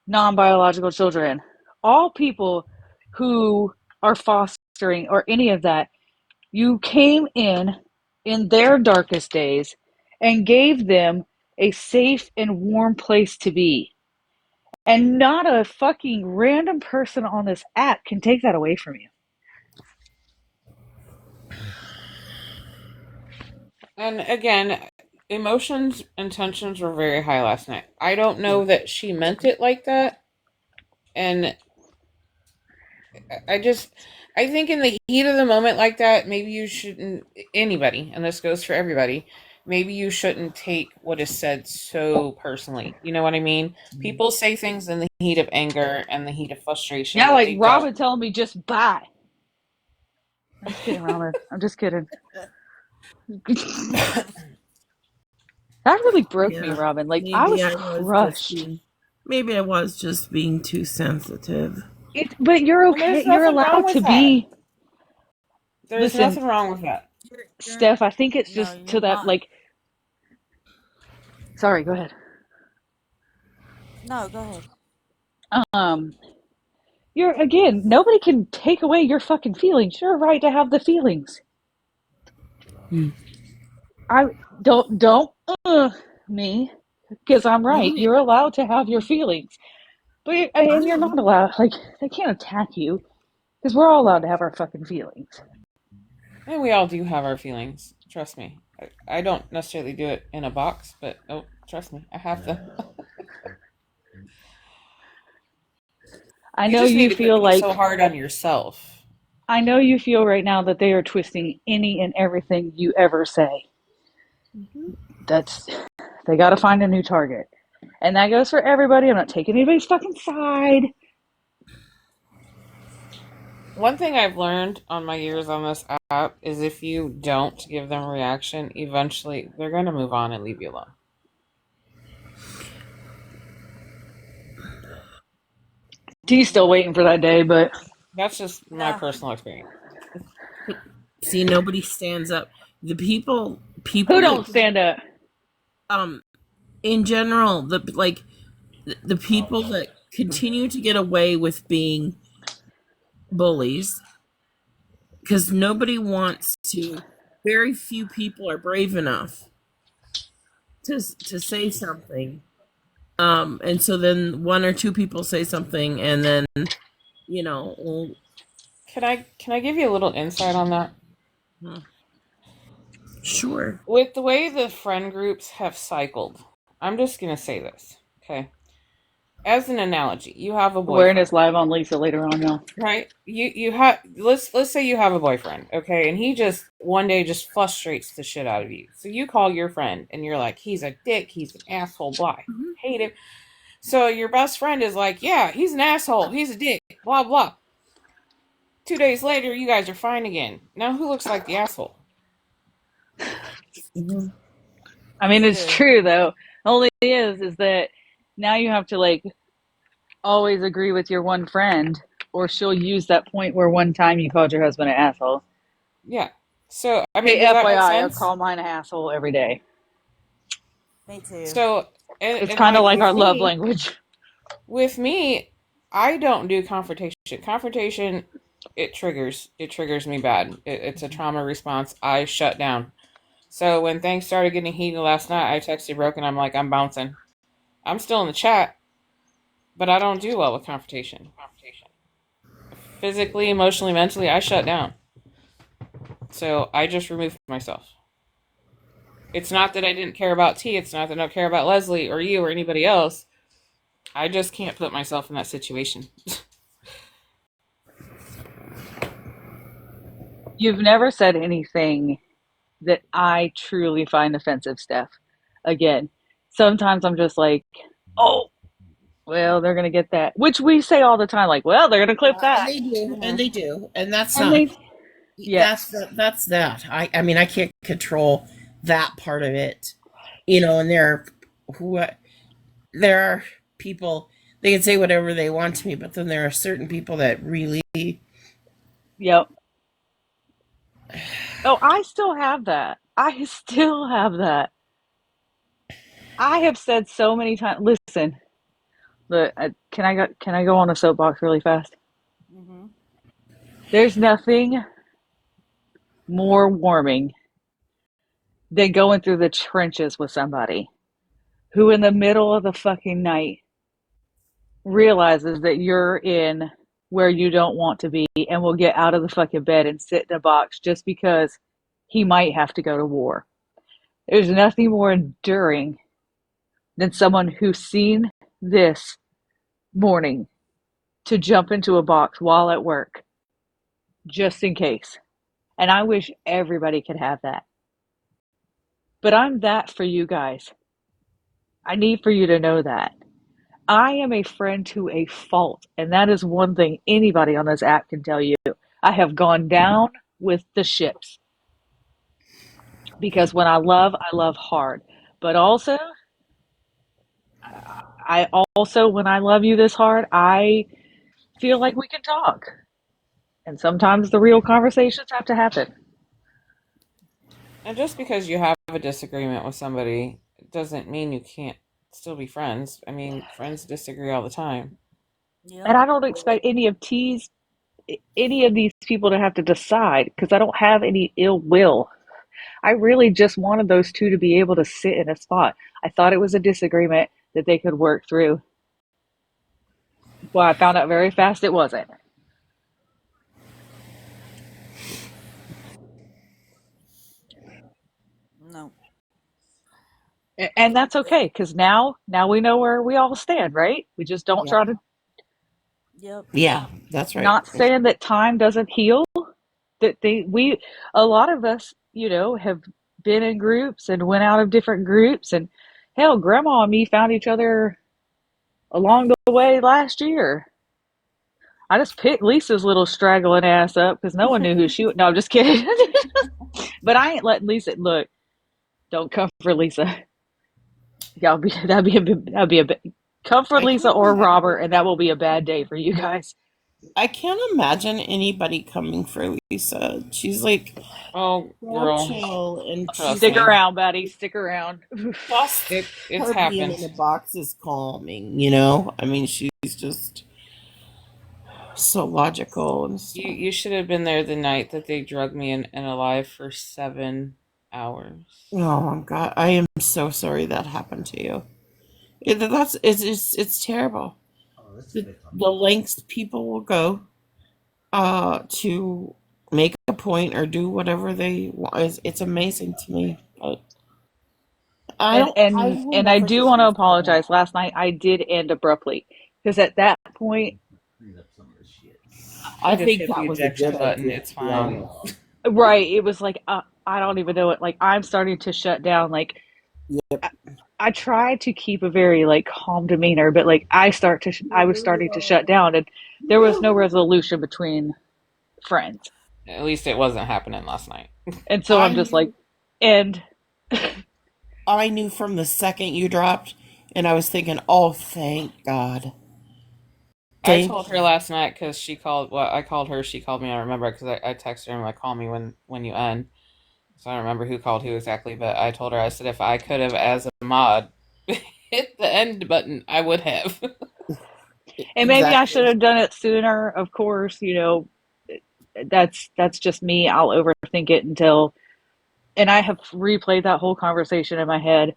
non biological children, all people who are fostering or any of that. You came in their darkest days and gave them a safe and warm place to be. And not a fucking random person on this app can take that away from you. And again, emotions and tensions were very high last night. I don't know that she meant it like that, and I just I think in the heat of the moment like that, maybe you shouldn't anybody, and this goes for everybody. Maybe you shouldn't take what is said so personally. You know what I mean? People say things in the heat of anger and the heat of frustration Yeah, that like they don't. Robin telling me just bye. I'm just kidding, Robin. I'm just kidding. That really broke me, Yeah. Robin. Like I Maybe was I was just crushed. being maybe I was just being too sensitive. But you're And okay. there's You're nothing wrong allowed to with that. be. There's Listen, nothing wrong with that. You're Steph, I think it's no, just you're to that, not. like, sorry, go ahead. No, go ahead. Um, you're, again, nobody can take away your fucking feelings. You're right to have the feelings. Hmm. I don't, me, because I'm right. Mine You're allowed to have your feelings. But, I and you're am. not allowed, like, they can't attack you, because we're all allowed to have our fucking feelings. And we all do have our feelings. Trust me. I don't necessarily do it in a box, but oh, trust me, I have them. I You know just need you to quit feel being so like, hard on yourself. I know you feel right now that they are twisting any and everything you ever say. Mhm. That's, they got to find a new target. And that goes for everybody. I'm not taking anybody's fucking side. One thing I've learned on my years on this app is if you don't give them a reaction, eventually they're going to move on and leave you alone. T's still waiting for that day, but That's just my No, personal experience. See, nobody stands up. The who people don't that stand up? um in general, the people that continue to get away with being bullies because nobody wants to. Very few people are brave enough to say something. And so then one or two people say something, and then well, Can I give you a little insight on that? hmm, sure. With the way the friend groups have cycled, I'm just going to say this, okay? As an analogy, you have a Awareness boyfriend, live on Lisa later on, y'all. right? You have let's say you have a boyfriend, okay, and he just one day just frustrates the shit out of you. So you call your friend and you're like, he's a dick, he's an asshole, blah, Mhm. hate him. So your best friend is like, yeah, he's an asshole, he's a dick, blah blah. 2 days later, you guys are fine again. Now who looks like the asshole? Mhm. I mean, you it's do. true though. Only is that now you have to like always agree with your one friend, or she'll use that point where one time you called your husband an asshole. Yeah. So I mean, Hey, does that make FYI, I sense? call mine an asshole every day. Me too. So It's and kind of like like our love language. with me, I don't do confrontation. Confrontation, it triggers me bad. It's a trauma response. I shut down. So when things started getting heated last night, I texted Brooke and I'm like, I'm bouncing. I'm still in the chat, but I don't do well with confrontation. Physically, emotionally, mentally, I shut down. So I just removed myself. It's not that I didn't care about T. It's not that I don't care about Leslie or you or anybody else. I just can't put myself in that situation. You've never said anything that I truly find offensive, Steph. Again, sometimes I'm just like, oh, well, they're gonna get that, which we say all the time. Like, well, they're gonna clip And that, they do, you and know. they do, and that's And not. they, yes, That's that. I mean, I can't control that part of it, and who there are people, they can say whatever they want to me, but then there are certain people that really. yep. Oh, I still have that. I still have that. I have said so many times. Listen, can I go on a soapbox really fast? Mm-hmm. There's nothing more warming than going through the trenches with somebody who, in the middle of the fucking night, realizes that you're in where you don't want to be and will get out of the fucking bed and sit in a box just because he might have to go to war. There's nothing more enduring than someone who's seen this morning to jump into a box while at work, just in case. And I wish everybody could have that. But I'm that for you guys. I need for you to know that. I am a friend to a fault, and that is one thing anybody on this app can tell you. I have gone down with the ships because when I love hard. But also, I also, when I love you this hard, I feel like we can talk. And sometimes the real conversations have to happen. And just because you have a disagreement with somebody doesn't mean you can't still be friends. I mean, friends disagree all the time. And Yep. I don't expect any of these people to have to decide because I don't have any ill will. I really just wanted those two to be able to sit in a spot. I thought it was a disagreement that they could work through. Well, I found out very fast it wasn't. No. And that's okay because now we know where we all stand, right? We just don't Yeah. try to. Yep. Yeah, that's right. Not saying that time doesn't heal. That a lot of us, have been in groups and went out of different groups, and hell, Grandma and me found each other along the way last year. I just picked Lisa's little straggling ass up because no one knew who she was. No, I'm just kidding. But I ain't letting Lisa look. Don't come for Lisa. Y'all be that'd be a come for I Lisa can't or Robert, imagine. and that will be a bad day for you guys. I can't imagine anybody coming for Lisa. She's like Oh, so girl, chill, and trust she's Stick like me, around, buddy. Stick around. just it's her being in happened. a box is calming. You know, I mean, she's just so logical and stuff. You should have been there the night that they drugged me in alive for 7 hours. Oh God, I am so sorry that happened to you. It's terrible. The lengths people will go to make a point or do whatever they want. It's amazing to me. But I will And I never do want to forgive her that. apologize. Last night I did end abruptly because at that point, I Just think hit the that was a good ejection button. idea, It's to be fine. honest. right, it was like I don't even know it. Like I'm starting to shut down. Like Yep. I try to keep a very like calm demeanor, but like I was starting to shut down, and there was no resolution between friends. At least it wasn't happening last night. And so I I'm just like, knew and I knew from the second you dropped, and I was thinking, oh, thank God, I thank told her you. last night because she called. Well, I called her. She called me. I remember because I texted her and like, call me when you end. So I don't remember who called who exactly, but I told her. I said if I could have, as a mod, hit the end button, I would have. and maybe I should Exactly. have done it sooner. Of course, that's just me. I'll overthink it until, and I have replayed that whole conversation in my head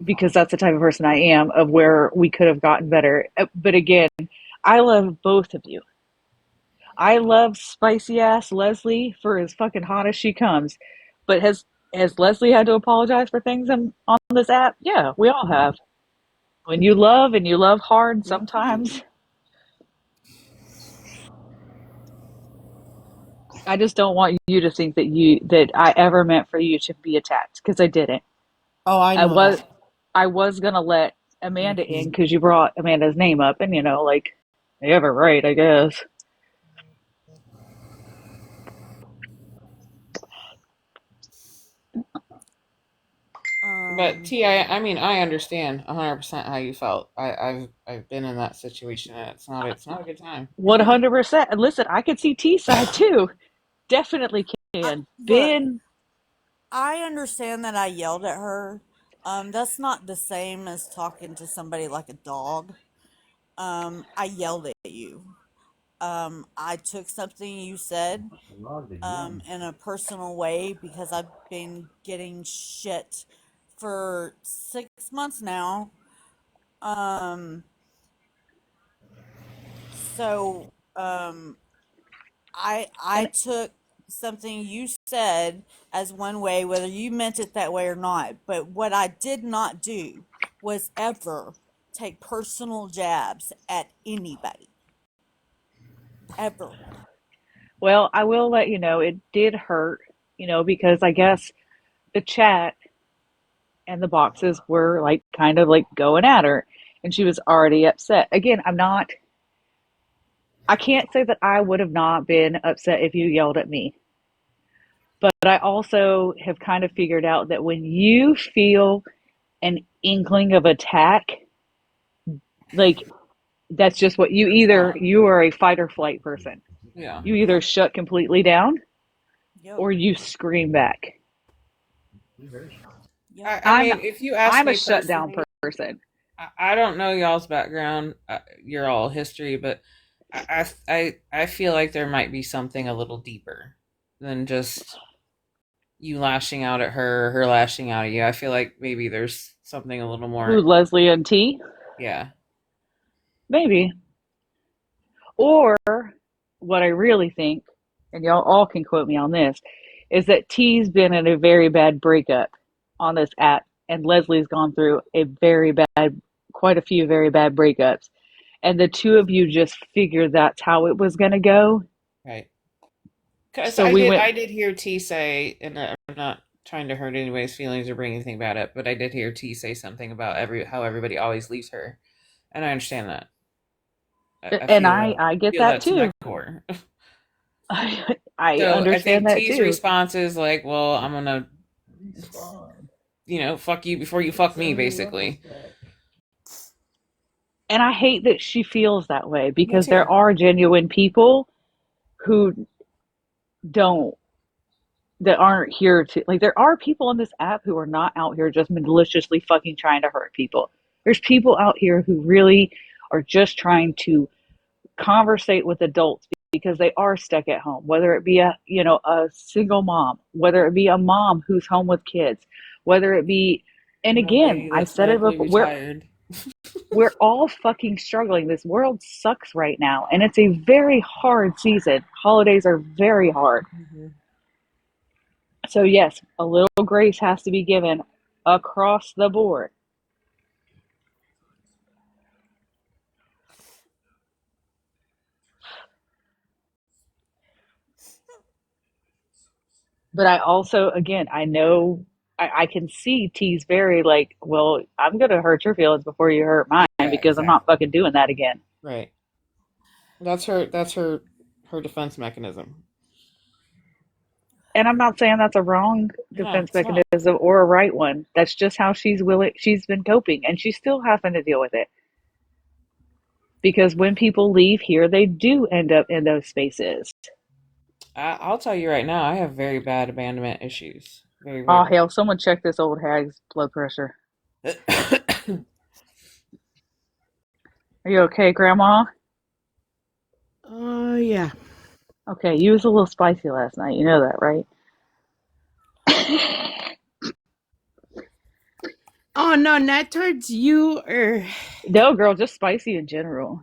because that's the type of person I am of where we could have gotten better. But again, I love both of you. I love spicy ass Leslie for as fucking hot as she comes. But has Leslie had to apologize for things on this app? Yeah, we all have. When you love and you love hard, Yes, we sometimes do. I just don't want you to think that I ever meant for you to be attacked because I didn't. Oh, I I know was that. I was gonna let Amanda in Mhm. because you brought Amanda's name up, and like you have it right, I guess. But Um, T, I mean, I understand 100% how you felt. I've been in that situation, and it's not a good time. 100%. And listen, I could see T side too. Definitely can. look, Ben, I understand that I yelled at her. That's not the same as talking to somebody like a dog. I yelled at you. I took something you said, in a personal way because I've been getting shit for 6 months now. Um, so, I and took something you said as one way, whether you meant it that way or not. But what I did not do was ever take personal jabs at anybody. Ever. Well, I will let you know it did hurt, because I guess the chat and the boxes were like kind of like going at her, and she was already upset. Again, I can't say that I would have not been upset if you yelled at me, but I also have kind of figured out that when you feel an inkling of attack, like that's just what you are a fight or flight person. Yeah. You either shut completely down Yep. or you scream back. Yep. I I'm mean, if you ask I'm a me shutdown personally, person. I don't know y'all's background, your all history, but I feel like there might be something a little deeper than just you lashing out at her, her lashing out at you. I feel like maybe there's something a little Who, more. Leslie and T? Yeah. Maybe. Or what I really think, and y'all all can quote me on this, is that T's been in a very bad breakup on this app, and Leslie's gone through quite a few very bad breakups. And the two of you just figured that's how it was going to go. Right. Because So we went, I did hear T say, and I'm not trying to hurt anybody's feelings or bring anything bad up, but I did hear T say something about how everybody always leaves her, and I understand that. I and I get feel that that to my too. core. I So I understand think that T's too. response is like, "Well, I'm gonna, fuck you before you fuck me," basically. And I hate that she feels that way Me because there too. are genuine people who don't that aren't here to like there are people on this app who are not out here just maliciously fucking trying to hurt people. There's people out here who really are just trying to conversate with adults because they are stuck at home, whether it be a single mom, whether it be a mom who's home with kids, whether it be, and And a again, lady I that's said it medically before, retired. we're all fucking struggling. This world sucks right now, and it's a very hard season. Holidays are very hard. Mm-hmm. So yes, a little grace has to be given across the board. But I also, again, I know I can see T's very like, well, I'm gonna hurt your feelings before you hurt mine Yeah, because I'm not exactly. fucking doing that again. Right. That's her defense mechanism. And I'm not saying that's a wrong No, defense it's not. mechanism or a right one. That's just how she's been coping, and she's still having to deal with it. Because when people leave here, they do end up in those spaces. I'll tell you right now, I have very bad abandonment issues. Very, very Oh bad. hell, someone check this old hag's blood pressure. Are you okay, Grandma? Yeah. Okay, you was a little spicy last night. You know that, right? Oh no, not towards you or. No, girl, just spicy in general.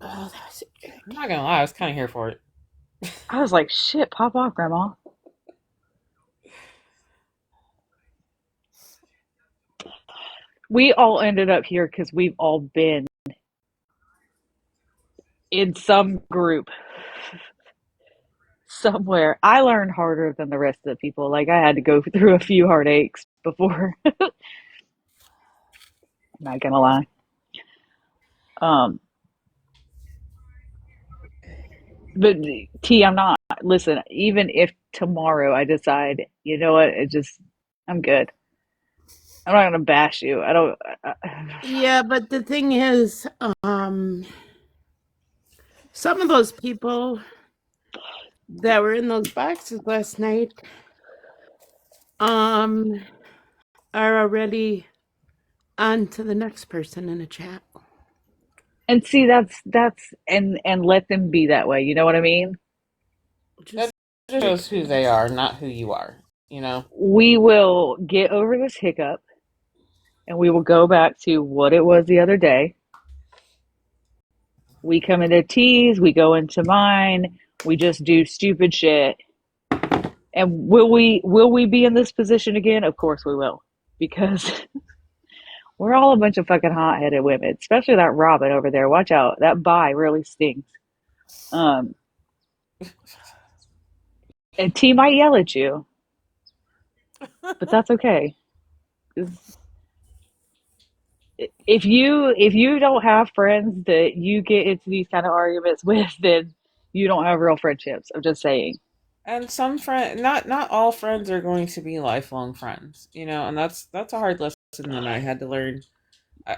Oh, that's good. I'm not gonna lie, I was kind of here for it. I was like, shit, pop off, Grandma. We all ended up here because we've all been in some group somewhere. I learned harder than the rest of the people. Like, I had to go through a few heartaches before. I'm not gonna lie. Um, but T, I'm not. Listen, even if tomorrow I decide, you know what, I'm good. I'm not gonna bash you. I don't. Yeah, but the thing is, some of those people that were in those boxes last night, um, are already on to the next person in the chat. And see, and let them be that way. You know what I mean? That Just just shows who they are, not who you are. You know. We will get over this hiccup, and we will go back to what it was the other day. We come into T's, we go into mine, we just do stupid shit, And will we be in this position again? Of course we will, because we're all a bunch of fucking hot headed women, especially that Robin over there. Watch out, that bye really stings. Um, and T might yell at you, but that's okay. If you don't have friends that you get into these kind of arguments with, then you don't have real friendships. I'm just saying. And some friend, not all friends are going to be lifelong friends, and that's a hard lesson that I had to learn.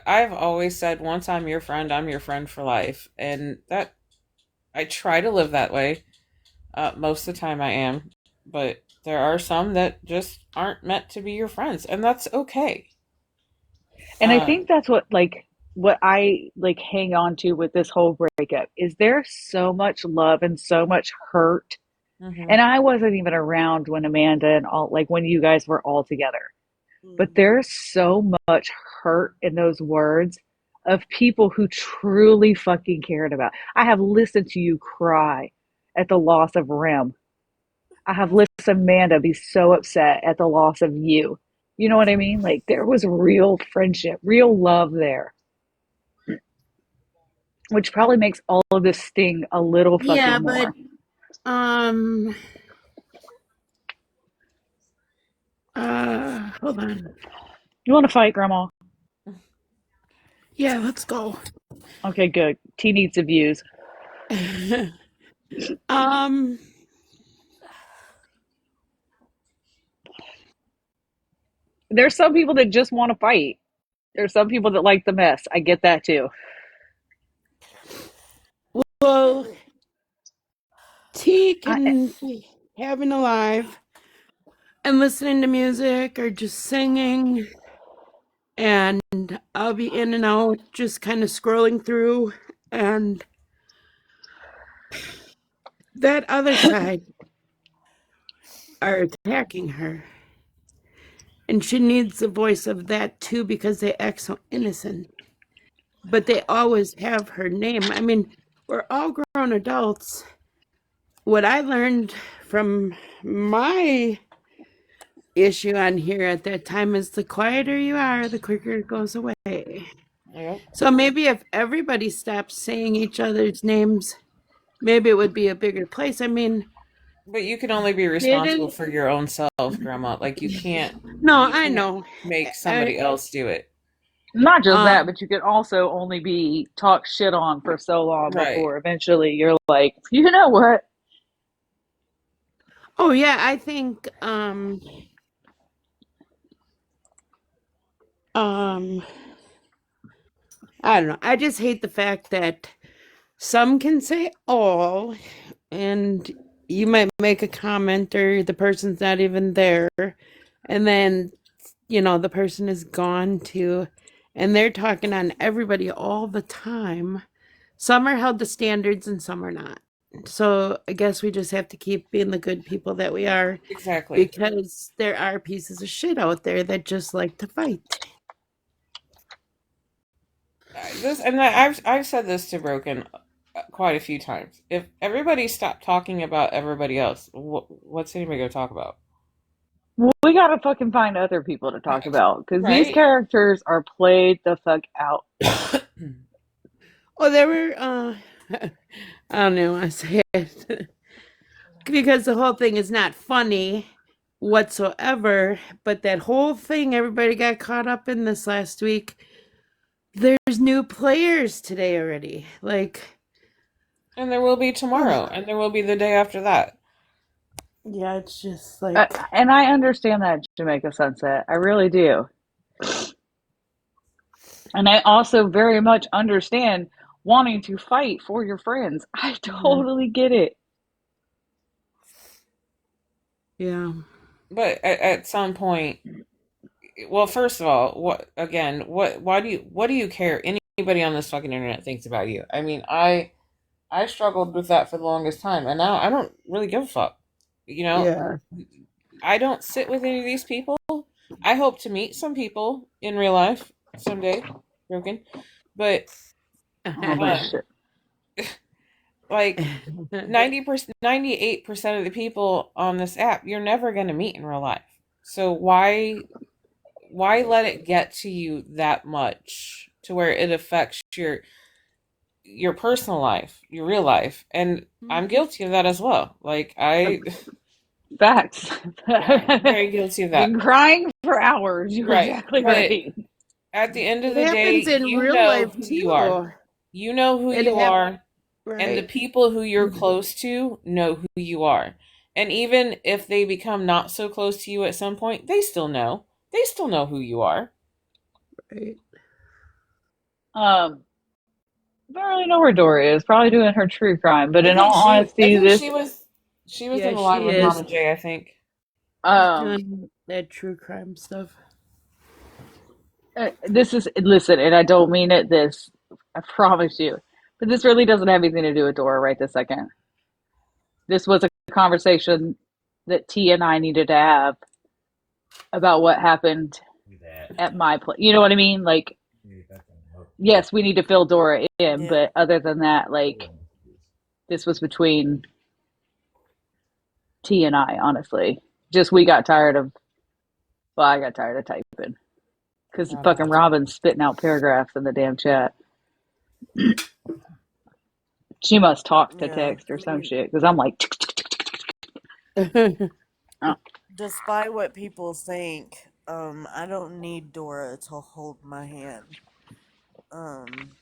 I've always said, once I'm your friend for life, and that I try to live that way. Most of the time, I am, but there are some that just aren't meant to be your friends, and that's okay. And I Uh, think that's what I like hang on to with this whole breakup is there so much love and so much hurt. hmm And I wasn't even around when Amanda and all like when you guys were all together. But hmm there's so much hurt in those words of people who truly fucking cared about. I have listened to you cry at the loss of Rem. I have listened to Amanda be so upset at the loss of you. You know what I mean? Like there was real friendship, real love there, which probably makes all of this sting a little Yeah, fucking but more. um, hold on. You want to fight, Grandma? Yeah, let's go. Okay, good. T needs the views. um, There's some people that just want to fight. There's some people that like the mess. I get that too. well, T I, can be having a live and listening to music or just singing, and I'll be in and out, just kind of scrolling through, and that other side are attacking her. And she needs the voice of that too because they act so innocent. But they always have her name. I mean, we're all grown adults. What I learned from my issue on here at that time is the quieter you are, the quicker it goes away. Yep. So maybe if everybody stopped saying each other's names, maybe it would be a bigger place. I mean, But you can only be it responsible is. for your own self, Grandma. Like No, you I can't know. make I, somebody else do it. not just that, um, but you can also only be talked shit on for so long Right. before eventually you're like, you know what? oh yeah, I think um I don't know. I just hate the fact that some can say all, and you might make a comment, or the person's not even there, and then, the person is gone too, and they're talking on everybody all the time. Some are held to standards and some are not. So I guess we just have to keep being the good people that we are Exactly. because there are pieces of shit out there that just like to fight. I've said this to Broken quite a few times. If everybody stopped talking about everybody else, what's anybody going to talk about? Well, we gotta fucking find other people to talk about because these Right. characters are played the fuck out. Well, there were, I don't know, I say it because the whole thing is not funny whatsoever, but that whole thing everybody got caught up in this last week. There's new players today already. Like, And there will be tomorrow, and there will be the day after that. yeah, it's just like, And I understand that, Jamaica Sunset. I really do. And I also very much understand wanting to fight for your friends. I hmm totally get it. yeah, But at some point, well, first of all, what do you care anybody on this fucking internet thinks about you? I mean, I struggled with that for the longest time, and now I don't really give a fuck. You know, yeah. I don't sit with any of these people. I hope to meet some people in real life someday, broken. But Oh, uh, shit. Like 90%, 98% of the people on this app, you're never going to meet in real life. So why let it get to you that much to where it affects your personal life, your real life? And I'm guilty of that as well. Like I Facts. very guilty of that. Been crying for hours. You're Right. exactly But right. at the end of It the day, happens in you real know life who you are. too. You know who It you hap- are, and the right. people who you're close to know who you are. And even if they become not so close to you at some point, they still know. They still know who you are. Right. Um, I don't really know where Dora is. Probably doing her true crime. But in all I honesty, think this she was in Yeah, the line she with is. Mama J, I think. She's um doing that true crime stuff. this is listen, and I don't mean it this. I promise you. But this really doesn't have anything to do with Dora right this second. This was a conversation that T and I needed to have about what happened at my place. You know what I mean? Like, yes, we need to fill Dora in, Yeah. but other than that, like, this was between T and I, honestly. Just we got tired of, well, I got tired of typing because Not fucking a Robin's spitting out paragraphs in the damn chat. She must talk to Yeah. text or I some mean, shit because I'm like, oh, despite what people think, I don't need Dora to hold my hand. Um,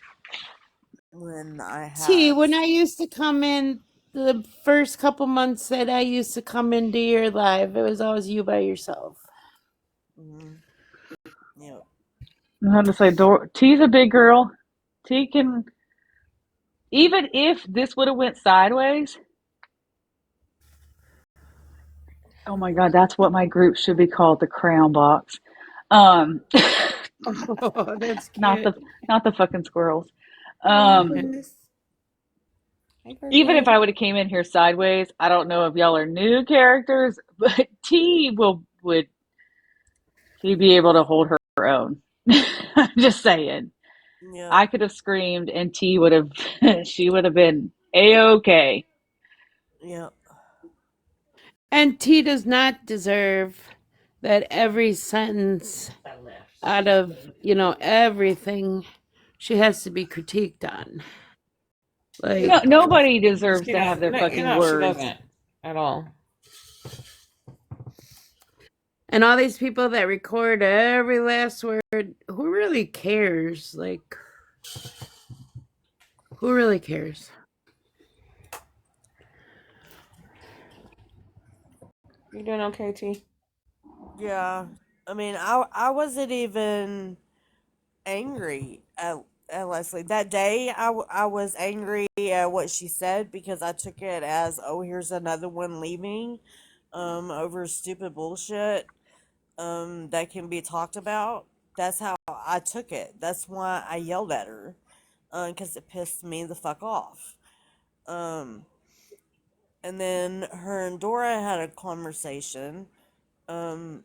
when I T, have. when I used to come in the first couple months that I used to come into your live, it was always you by yourself. Mm, yep. I'm going to say, T's a big girl. T can, even if this would have went sideways, oh my God, that's what my group should be called, the Crown Box. Um, Oh, that's not the cute. not the fucking squirrels. hi, Um, Bruce. Hi, even if Virgo. I would have came in here sideways, I don't know if y'all are new characters, but T will would she be able to hold her own. I'm just saying. Yep. I could have screamed and T would have she would have been a okay. Yep. And T does not deserve that every sentence out of, everything she has to be critiqued on. No, Like, nobody deserves She to have doesn't. their No, fucking she words. doesn't at all. and all these people that record every last word, who really cares? Like, who really cares? You doing okay, T? Yeah. I mean, I wasn't even angry at Leslie. That day, I was angry at what she said because I took it as, oh, here's another one leaving over stupid bullshit that can be talked about. That's how I took it. That's why I yelled at her because it pissed me the fuck off. Um, and then her and Dora had a conversation um,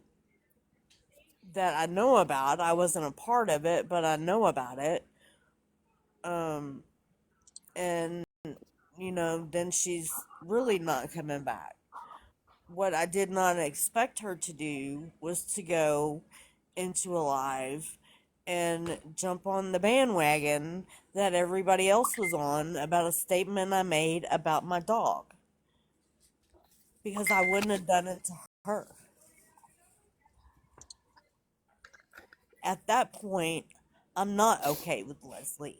that I know about. I wasn't a part of it, but I know about it. Um, and then she's really not coming back. What I did not expect her to do was to go into a live and jump on the bandwagon that everybody else was on about a statement I made about my dog because I wouldn't have done it to her. At that point, I'm not okay with Leslie.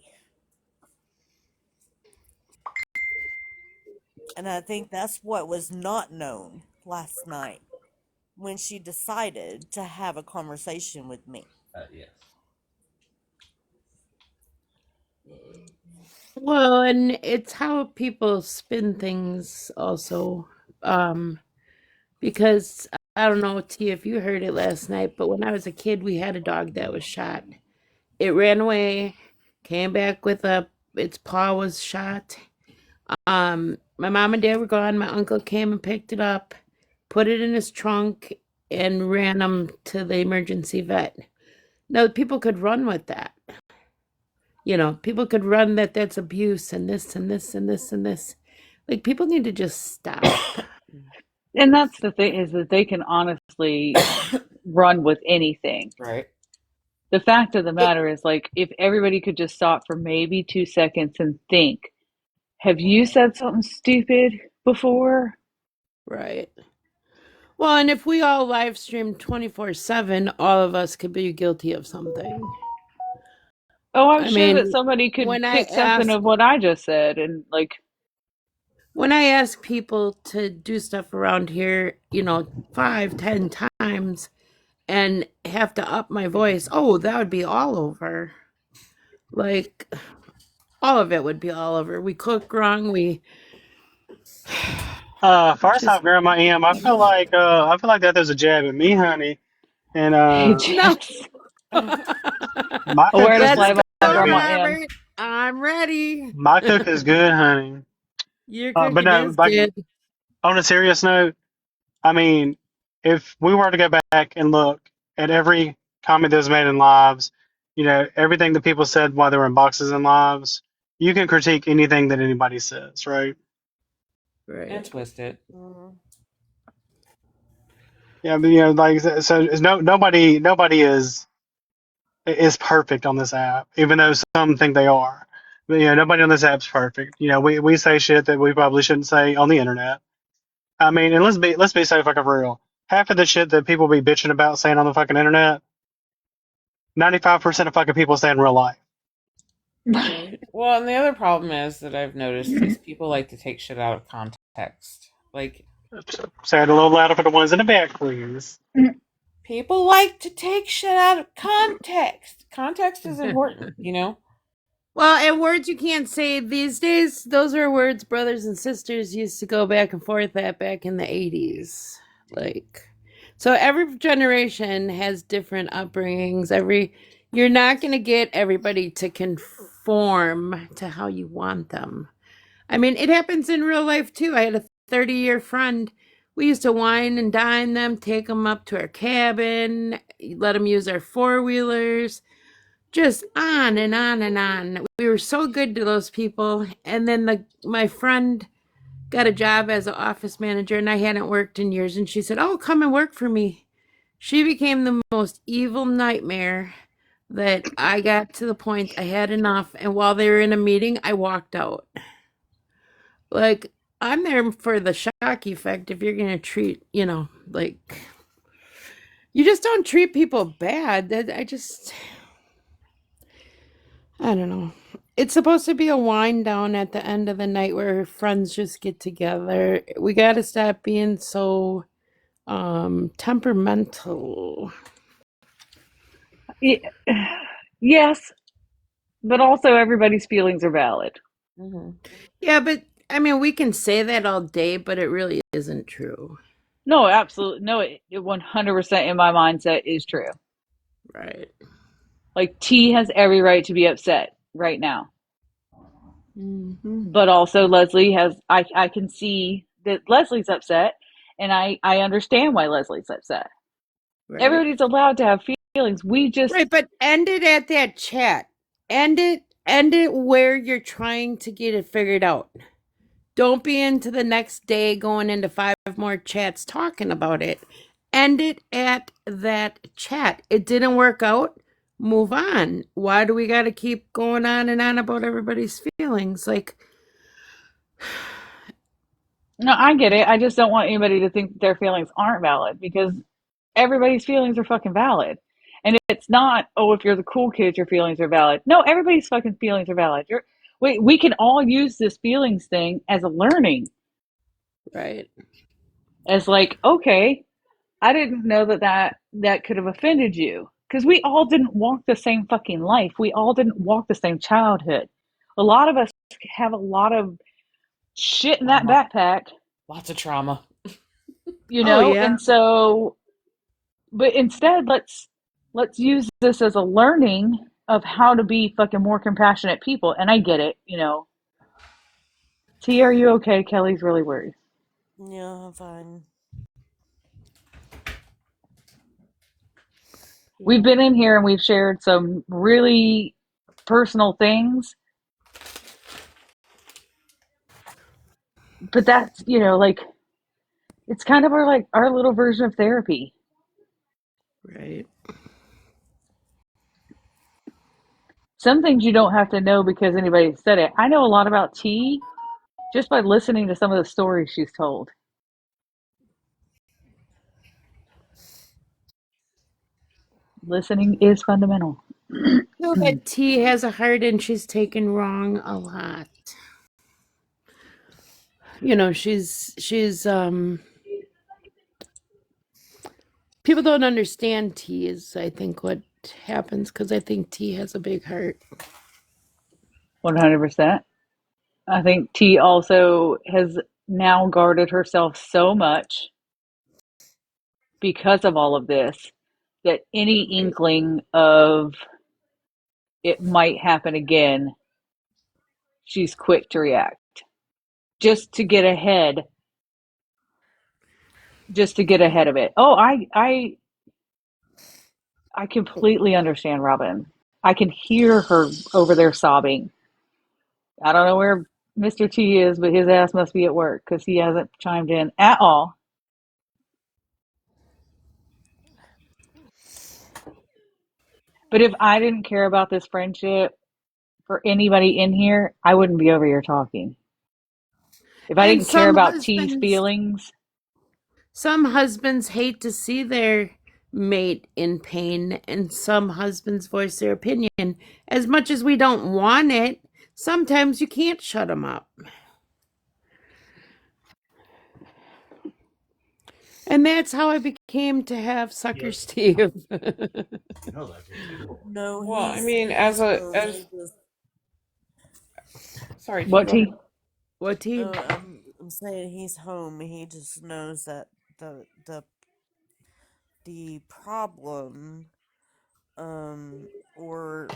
And I think that's what was not known last night when she decided to have a conversation with me. Well, and it's how people spin things also. Um, because I don't know, T, if you heard it last night, but when I was a kid, we had a dog that was shot. It ran away, came back with its paw was shot. My mom and dad were gone. My uncle came and picked it up, put it in his trunk, and ran him to the emergency vet. Now, people could run with that. People could run that that's abuse and this and this and this and this. Like, people need to just stop. And that's the thing, is that they can honestly run with anything. Right. The fact of the matter is, like, if everybody could just stop for maybe 2 seconds and think, have you said something stupid before? Right. Well, and if we all live stream 24/7, all of us could be guilty of something. Oh, I'm I sure that mean, somebody could when I pick something ask of what I just said and, like, when I ask people to do stuff around here, 5, 10 times and have to up my voice, oh, that would be all over. Like, all of it would be all over. We cook wrong. We First just off, Grandma M, I feel like that there's a jab at me, honey. And no. yes. my cook is Awareness Let's live good. on go, Grandma M. Robert. I'm ready. My cook is good, honey. Your But cooking no, is like good. on a serious note, I mean, if we were to go back and look at every comment that was made in lives, everything that people said while they were in boxes in lives, you can critique anything that anybody says, right? And Right. twist it. Mhm. Yeah, but so nobody is perfect on this app, even though some think they are. But nobody on this app's perfect. We say shit that we probably shouldn't say on the internet. I mean, and let's be so fucking real. Half of the shit that people be bitching about saying on the fucking internet, 95% of fucking people say in real life. Right. Well, and the other problem is that I've noticed is people like to take shit out of context. Like, Say it a little louder for the ones in the back, please. people like to take shit out of context. Context is important, Well, and words you can't say these days, those are words brothers and sisters used to go back and forth at back in the 80s. Like, so every generation has different upbringings. You're not going to get everybody to conform to how you want them. I mean, it happens in real life too. I had a 30-year friend. We used to wine and dine them, take them up to our cabin, let them use our four-wheelers, just on and on and on. We were so good to those people. And then my friend got a job as an office manager, and I hadn't worked in years. And she said, "Oh, come and work for me." She became the most evil nightmare that I got to the point I had enough. And while they were in a meeting, I walked out. Like, I'm there for the shock effect. If you're going to treat, like, you just don't treat people bad. I don't know. It's supposed to be a wind down at the end of the night where friends just get together. We got to stop being so temperamental. Yes, but also everybody's feelings are valid. Mm-hmm. Yeah, but I mean, we can say that all day, but it really isn't true. No, absolutely. No, it 100% in my mindset is true. Right. Like, T has every right to be upset right now. Mm-hmm. But also Leslie I can see that Leslie's upset, and I understand why Leslie's upset. Right. Everybody's allowed to have feelings. We just Right, but end it at that chat. End it where you're trying to get it figured out. Don't be into the next day going into 5 more chats talking about it. End it at that chat. It didn't work out. Move on. Why do we got to keep going on and on about everybody's feelings? Like, no, I get it. I just don't want anybody to think that their feelings aren't valid, because everybody's feelings are fucking valid. And it's not, oh, if you're the cool kid, your feelings are valid. No, everybody's fucking feelings are valid. We can all use this feelings thing as a learning, right, as like, okay, I didn't know that could have offended you, because we all didn't walk the same fucking life. We all didn't walk the same childhood. A lot of us have a lot of shit in that Trauma. backpack, Lots of trauma. oh yeah, and so, but instead, let's use this as a learning of how to be fucking more compassionate people. And I get it. T, are you okay? Kelly's really worried. Yeah, I'm fine. We've been in here and we've shared some really personal things. But that's, like, it's kind of our little version of therapy. Right. Some things you don't have to know because anybody said it. I know a lot about T just by listening to some of the stories she's told. Listening is fundamental. know that T has a heart and she's taken wrong a lot. She's people don't understand T is I think what happens because I think T has a big heart. 100%. I think T also has now guarded herself so much because of all of this that any inkling of it might happen again, she's quick to react just to get ahead, of it. Oh, I completely understand Robin. I can hear her over there sobbing. I don't know where Mr. T is, but his ass must be at work because he hasn't chimed in at all. But if I didn't care about this friendship for anybody in here, I wouldn't be over here talking. If I And didn't care about T's feelings, some husbands hate to see their mate in pain, and some husbands voice their opinion. As much as we don't want it, sometimes you can't shut them up. And that's how I became to have Sucker Steve. No, Well, I mean, as sorry, T, what go ahead. T? What T? I'm saying he's home. He just knows that the problem, or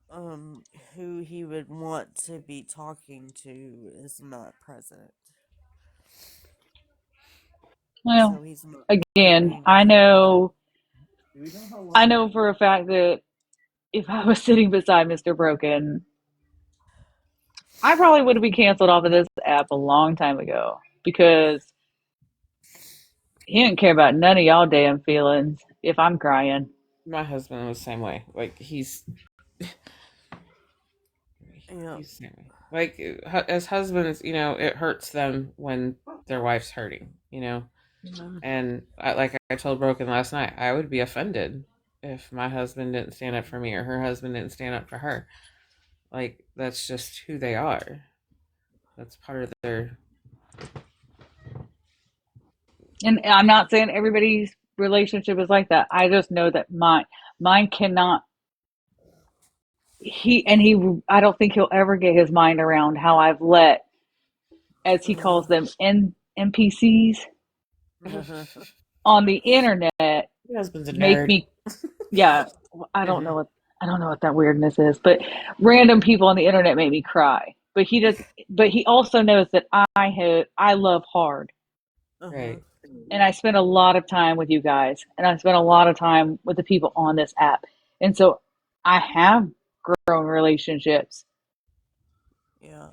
who he would want to be talking to is not present. Well, So he's not again, going I to. know for a fact that if I was sitting beside Mr. Broken, I probably would have been canceled off of this app a long time ago because he didn't care about none of y'all damn feelings if I'm crying. My husband was the same way. Like Yeah. he's the same way. Like as husbands, it hurts them when their wife's hurting. And like I told Broken last night, I would be offended if my husband didn't stand up for me or her husband didn't stand up for her. Like that's just who they are. That's part of their. And I'm not saying everybody's relationship is like that. I just know that mine cannot. I don't think he'll ever get his mind around how I've let, as he calls them, NPCs on the internet Your husband's a make nerd. me. Yeah, I don't know what that weirdness is, but random people on the internet make me cry. But he does. But he also knows that I love hard, Uh-huh. Right. and I spend a lot of time with you guys, and I spend a lot of time with the people on this app, and so I have grown relationships. Yeah.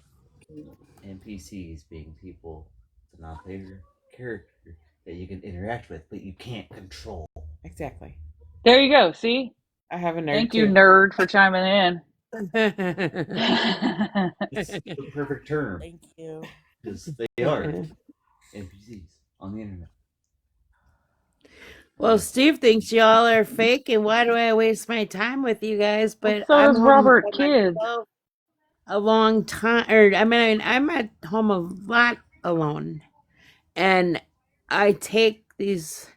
NPCs being people with a non-player character that you can interact with, but you can't control. Exactly. There you go. See, I have a nerd thank you, too. nerd, for chiming in. It's the perfect term Thank you. because they are NPCs on the internet. Well, Steve thinks y'all are fake, and why do I waste my time with you guys? Well, But so I'm does home Robert by Kidd. myself a long time. Or I mean, I'm at home a lot alone, and I take these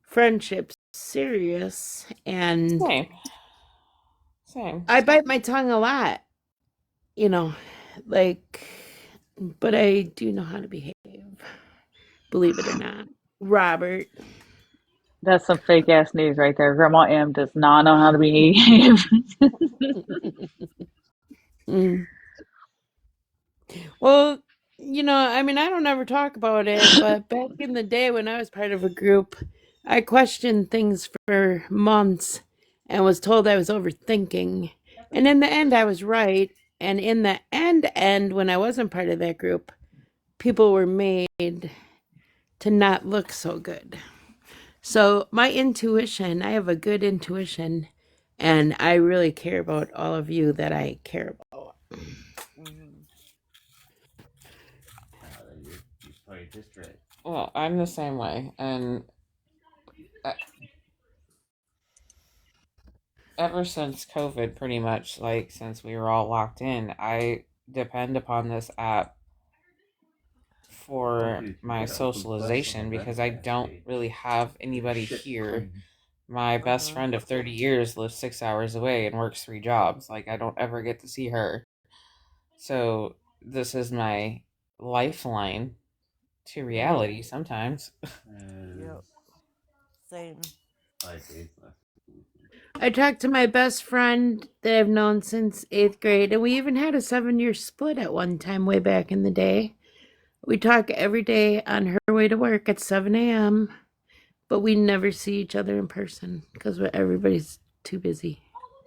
friendships serious, and Same. Same. I bite my tongue a lot. You know, like, but I do know how to behave. Believe it or not, Robert. That's some fake ass news right there. Grandma M does not know how to behave. Mm. Well, I mean, I don't ever talk about it, but back in the day when I was part of a group, I questioned things for months and was told I was overthinking. And in the end, I was right. And in the end, when I wasn't part of that group, people were made to not look so good. So my intuition, I have a good intuition, and I really care about all of you that I care about. Mhm. You're probably just right. Well, I'm the same way, and uh, ever since COVID, pretty much, like since we were all locked in, I depend upon this app Oh, for dude, you my gotta open Plus on socialization the because Reddit I page, don't dude. really have anybody Shit here. clean. My best Uh-huh. friend of 30 years lives 6 hours away and works 3 jobs. Like, I don't ever get to see her. So, this is my lifeline to Mhm. reality sometimes. Yep. Same. 5 days left. I talked to my best friend that I've known since 8th grade, and we even had a 7-year split at one time way back in the day. We talk every day on her way to work at 7 a.m., but we never see each other in person because everybody's too busy.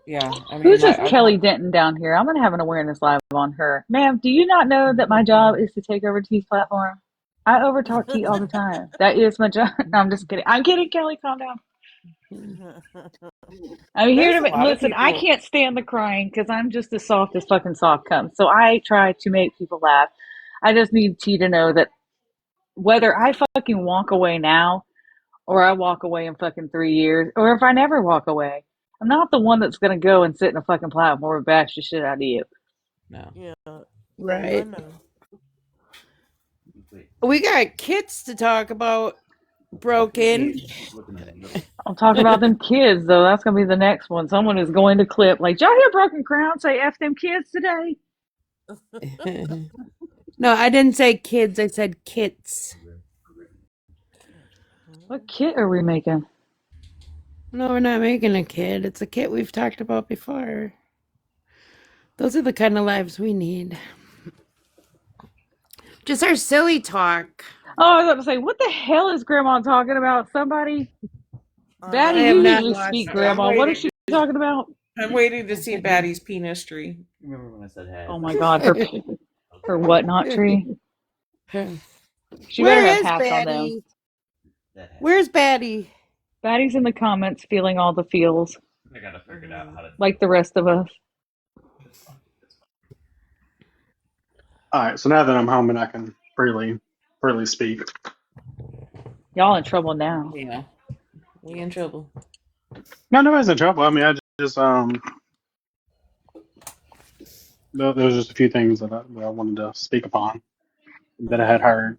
Yeah, I Who's mean, this I've had. Kelly Denton down here? I'm going to have an awareness live on her. Ma'am, do you not know that my job is to take over T's platform? I overtalk T all the time. That is my job. No, I'm just kidding. I'm kidding, Kelly. Calm down. I'm here There's a to lot of listen. I people. can't stand the crying because I'm just as soft as fucking soft comes. So I try to make people laugh. I just need T to know that whether I fucking walk away now or I walk away in fucking 3 years or if I never walk away, I'm not the one that's going to go and sit in a fucking platform and bash the shit out of you. No. Yeah. Oh, I Right. know. Wait, We got kids to talk about, wait, broken. keep looking at me. I'll talk about them kids though. That's gonna be the next one. Someone is going to clip like, did y'all hear Broken Crown say "f them kids" today? No, I didn't say kids, I said kits. What kit are we making? No, we're not making a kid. It's a kit we've talked about before. Those are the kind of lives we need. Just our silly talk. Oh, I was about to say, what the hell is Grandma talking about? Somebody, I Batty, I you have know. not usually watched speak, I'm Grandma. it. What is waiting. she talking about? I'm waiting to see Batty's penis tree. Remember when I said Oh hat? my God, her whatnot tree. She better Where have is hats on them. Batty? That hat. Where's Batty? Batty's in the comments, feeling all the feels, I gotta figure out Mhm. how to do like the rest of us. All right, so now that I'm home and I can freely speak. Y'all in trouble now. Yeah, we in trouble. No, nobody's in trouble. I mean, I just there was just a few things that I wanted to speak upon that I had Mhm.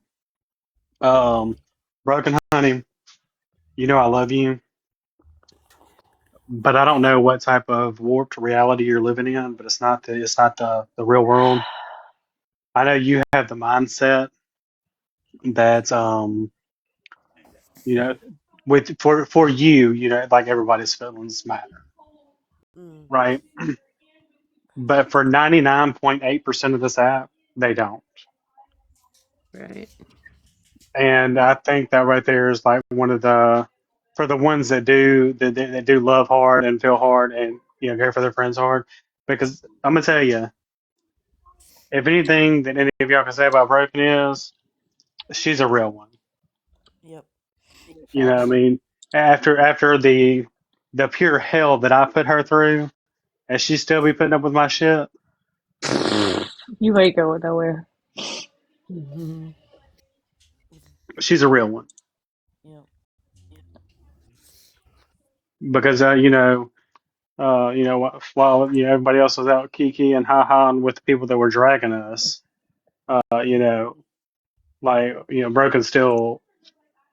heard. Broken honey, you know I love you, but I don't know what type of warped reality you're living in. But it's not the real world. I know you have the mindset that you know with for you, like everybody's feelings matter, Mm. right? But for 99.8% of this app, they don't. Right. And I think that right there is like one of the for the ones that do love hard and feel hard and care for their friends hard. Because I'm gonna tell you, if anything that any of y'all can say about Broken is, she's a real one. Yep. I mean, after the pure hell that I put her through, and she still be putting up with my shit. You ain't going nowhere. Mhm. She's a real one Yep. because while everybody else was out kiki and ha ha with the people that were dragging us, like Broken still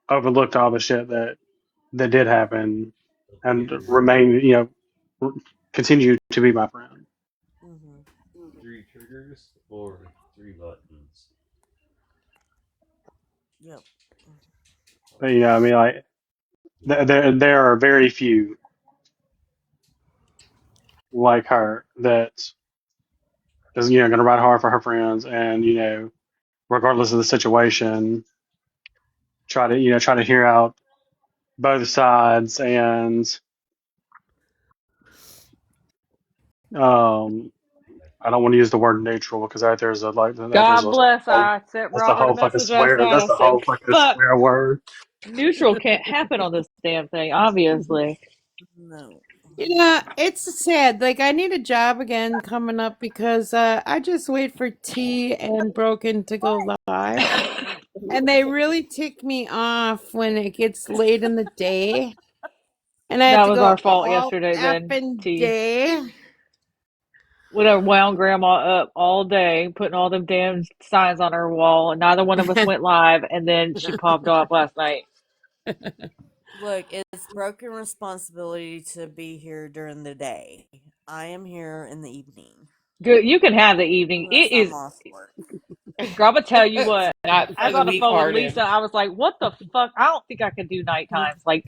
overlooked all the shit that did happen Okay, and there's remain r- continue to be my friend. Mhm. 3 triggers or 3 buttons. Yep. But, I mean, like there are very few like her that is going to ride hard for her friends and regardless of the situation, try to hear out both sides and Um, I don't want to use the word neutral because there's God a bless. whole I sent that's a Robert a whole fucking message last swear night. that's I a said, whole fucking fuck, swear word. neutral can't happen on this damn thing, obviously. No. Yeah, it's sad. Like I need a job again coming up because I just wait for T and Broken to go live. And they really tick me off when it gets late in the day and I have That to was go our fault all yesterday, then, effing T. day. Would have wound grandma up all day, putting all them damn signs on her wall, and neither one of us went live, and then she popped off last night. Look, it's broken responsibility to be here during the day. I am here in the evening, Good, you can have the evening. unless It I'm is. off work. Girl, I'm gonna tell you what. Not I for was the on the weak phone with Lisa. hearted. I was like, "What the fuck? I don't think I can do night times." Like,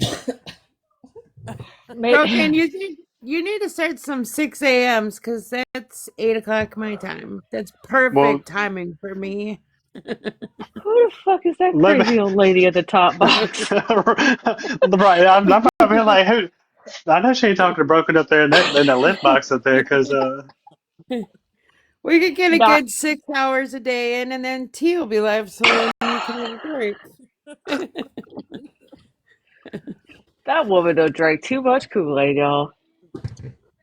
Broken, you need to start some 6 a.m.s because that's 8 o'clock my time. That's Well, perfect timing for me. who the fuck is that let me. crazy old lady at the top box? Right, I'm probably like, who? I know she ain't talking to Broken up there in that lift box up there because We could get a Not good 6 hours a day in, and then T will be live, so then we can have a break. that woman don't drink too much Kool-Aid, y'all.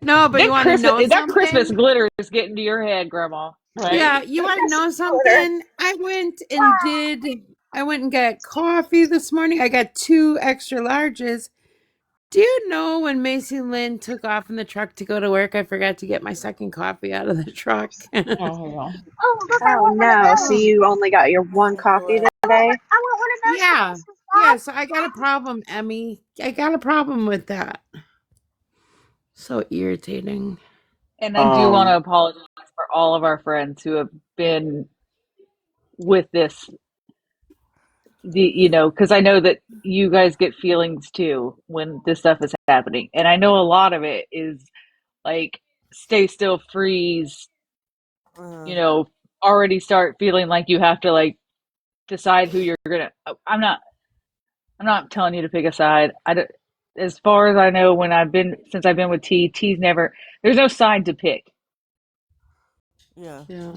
No, but you want to know That Christmas something? glitter is getting to your head, Grandma. Right? Yeah, you want to know Glitter. something? I went and got coffee this morning. I got 2 extra larges. Do you know when Macy Lynn took off in the truck to go to work, I forgot to get my second coffee out of the truck? Oh, hell. Oh no, so you only got your one coffee today? Yeah. Yeah, so I got a problem, Emmy. I got a problem with that. So irritating. And I do want to um apologize for all of our friends who have been with this, because I know that you guys get feelings too when this stuff is happening. And I know a lot of it is like stay still, freeze, Uh, you know, already start feeling like you have to like decide who you're gonna. I'm not telling you to pick a side. As far as I know, since I've been with T's never. There's no side to pick. yeah. Yeah.